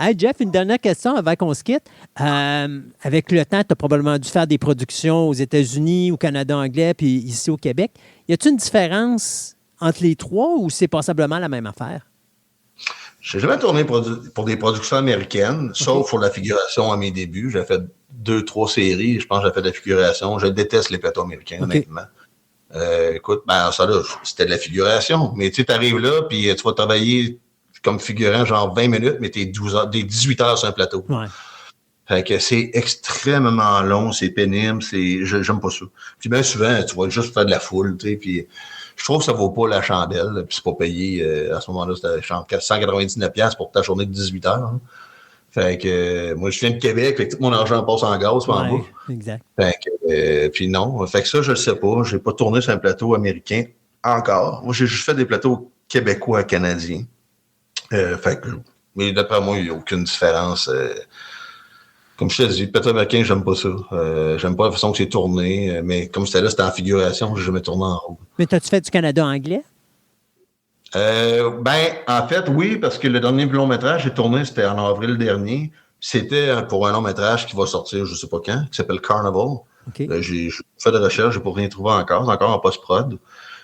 Speaker 2: Hey Jeff, une dernière question avant qu'on se quitte. Avec le temps, tu as probablement dû faire des productions aux États-Unis, au Canada anglais, puis ici au Québec. Y a-t-il une différence entre les trois ou c'est passablement la même affaire?
Speaker 3: Je n'ai jamais tourné pour des productions américaines, sauf pour la figuration à mes débuts. J'ai fait 2-3 séries. Je pense que j'ai fait de la figuration. Je déteste les plateaux américains, honnêtement. Écoute, ben ça là, c'était de la figuration. Mais tu arrives là, puis tu vas travailler comme figurant, genre 20 minutes, mais t'es 18 heures sur un plateau. Ouais. Fait que c'est extrêmement long, c'est pénible, j'aime pas ça. Puis bien souvent, tu vas juste faire de la foule, tu sais, puis je trouve que ça vaut pas la chandelle, puis c'est pas payé, à ce moment-là, c'était 199$ pour ta journée de 18 heures. Hein. Fait que moi, je viens de Québec, fait que tout mon argent passe en gaz, pas en bouffe.
Speaker 2: Exact.
Speaker 3: Fait que, puis non, fait que ça, je le sais pas, j'ai pas tourné sur un plateau américain encore. Moi, j'ai juste fait des plateaux québécois canadiens. Fait que, mais d'après moi, il n'y a aucune différence. Comme je te dis, le plateau américain, j'aime pas ça. J'aime pas la façon que c'est tourné. Mais comme c'était là, c'était en figuration, j'ai jamais tourné en haut.
Speaker 2: Mais t'as-tu fait du Canada anglais?
Speaker 3: Ben, en fait, oui, parce que le dernier long métrage j'ai tourné, c'était en avril dernier. C'était pour un long métrage qui va sortir, je sais pas quand, qui s'appelle Carnival. Okay. J'ai fait des recherches, j'ai pas rien trouvé encore. C'est encore en post-prod.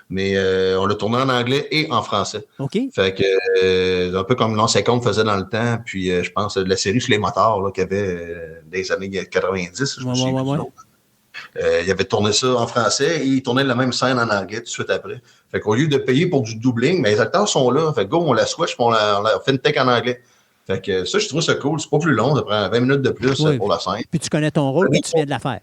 Speaker 3: Mais on l'a tourné en anglais et en français.
Speaker 2: OK.
Speaker 3: Fait que un peu comme l'an 50 faisait dans le temps, puis je pense la série sur les motards là, qu'il y avait des années 90, je me souviens plus. Il avait tourné ça en français et il tournait la même scène en anglais tout de suite après. Fait qu'au lieu de payer pour du doubling, mais les acteurs sont là. Fait que go, on la switch, on la fait une tech en anglais. Fait que ça, je trouve ça cool. C'est pas plus long, ça prend 20 minutes de plus pour la scène.
Speaker 2: Puis tu connais ton rôle, puis tu viens de la faire.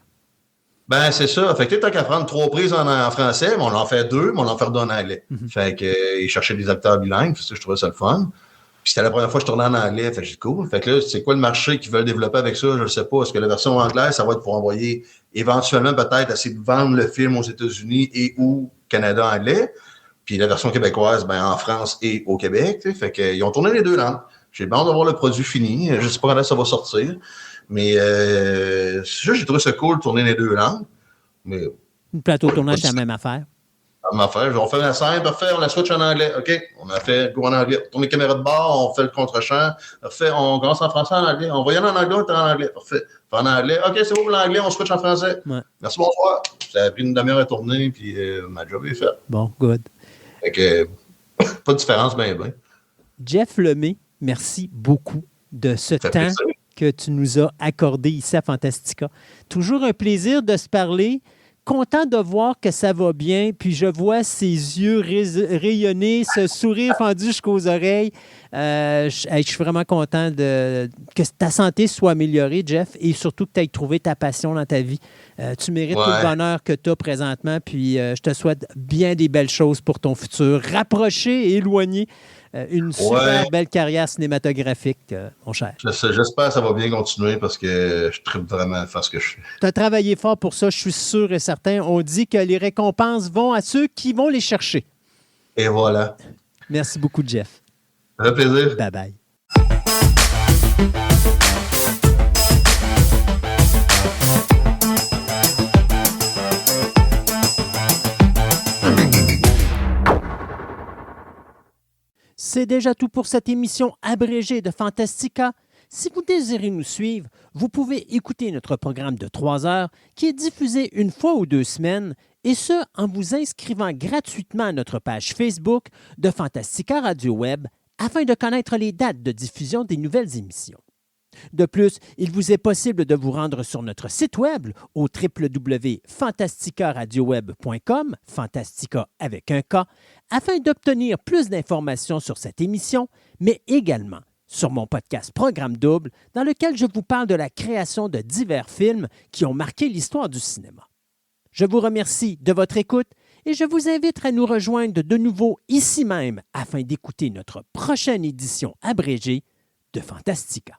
Speaker 3: Ben, c'est ça. Fait que t'as qu'à prendre 3 prises en français, mais on en fait 2, mais on en fait 2 en anglais. Fait que ils cherchaient des acteurs bilingues, ça, je trouvais ça le fun. Puis c'était la première fois que je tournais en anglais, fait que j'ai dit cool. Fait que là, c'est quoi le marché qu'ils veulent développer avec ça? Je ne sais pas. Est-ce que la version anglaise, ça va être pour envoyer éventuellement peut-être essayer de vendre le film aux États-Unis et ou Canada anglais? Puis Puis la version québécoise, en France et au Québec. Tu sais, fait qu'ils ont tourné les deux langues. J'ai hâte de voir le produit fini. Je ne sais pas quand ça va sortir. Mais j'ai trouvé ça cool de tourner les deux langues. Mais
Speaker 2: Le plateau de tournage, c'est la même affaire.
Speaker 3: On fait la scène, parfait, on la switch en anglais. OK, on a fait go en anglais. On tourne les caméras de bord, on fait le contre-champ. Parfait, on commence en français, en anglais. On va y aller en anglais, on est en anglais. Parfait. En anglais. OK, c'est bon pour l'anglais, on switch en français.
Speaker 2: Ouais.
Speaker 3: Merci, bonsoir. Ça a pris une demi-heure à tourner, puis ma job est faite.
Speaker 2: Bon, good.
Speaker 3: Fait que, pas de différence, ben.
Speaker 2: Jeff Lemay, merci beaucoup de ce temps
Speaker 3: plaisir.
Speaker 2: Que tu nous as accordé ici à Fantastica. Toujours un plaisir de se parler. Content de voir que ça va bien, puis je vois ses yeux rayonner, ce sourire fendu jusqu'aux oreilles. Je suis vraiment content que ta santé soit améliorée, Jeff, et surtout que tu aies trouvé ta passion dans ta vie. Tu mérites tout le bonheur que tu as présentement, puis je te souhaite bien des belles choses pour ton futur. Rapproché et éloigné. Une super belle carrière cinématographique, mon cher.
Speaker 3: J'espère que ça va bien continuer parce que je tripe vraiment à faire ce que je fais.
Speaker 2: Tu as travaillé fort pour ça, je suis sûr et certain. On dit que les récompenses vont à ceux qui vont les chercher.
Speaker 3: Et voilà.
Speaker 2: Merci beaucoup, Jeff.
Speaker 3: Ça fait plaisir.
Speaker 2: Bye-bye. C'est déjà tout pour cette émission abrégée de Fantastica. Si vous désirez nous suivre, vous pouvez écouter notre programme de 3 heures qui est diffusé une fois ou 2 semaines, et ce, en vous inscrivant gratuitement à notre page Facebook de Fantastica Radio Web afin de connaître les dates de diffusion des nouvelles émissions. De plus, il vous est possible de vous rendre sur notre site web au www.fantasticaradioweb.com, Fantastica avec un K, afin d'obtenir plus d'informations sur cette émission, mais également sur mon podcast Programme Double, dans lequel je vous parle de la création de divers films qui ont marqué l'histoire du cinéma. Je vous remercie de votre écoute et je vous invite à nous rejoindre de nouveau ici même afin d'écouter notre prochaine édition abrégée de Fantastica.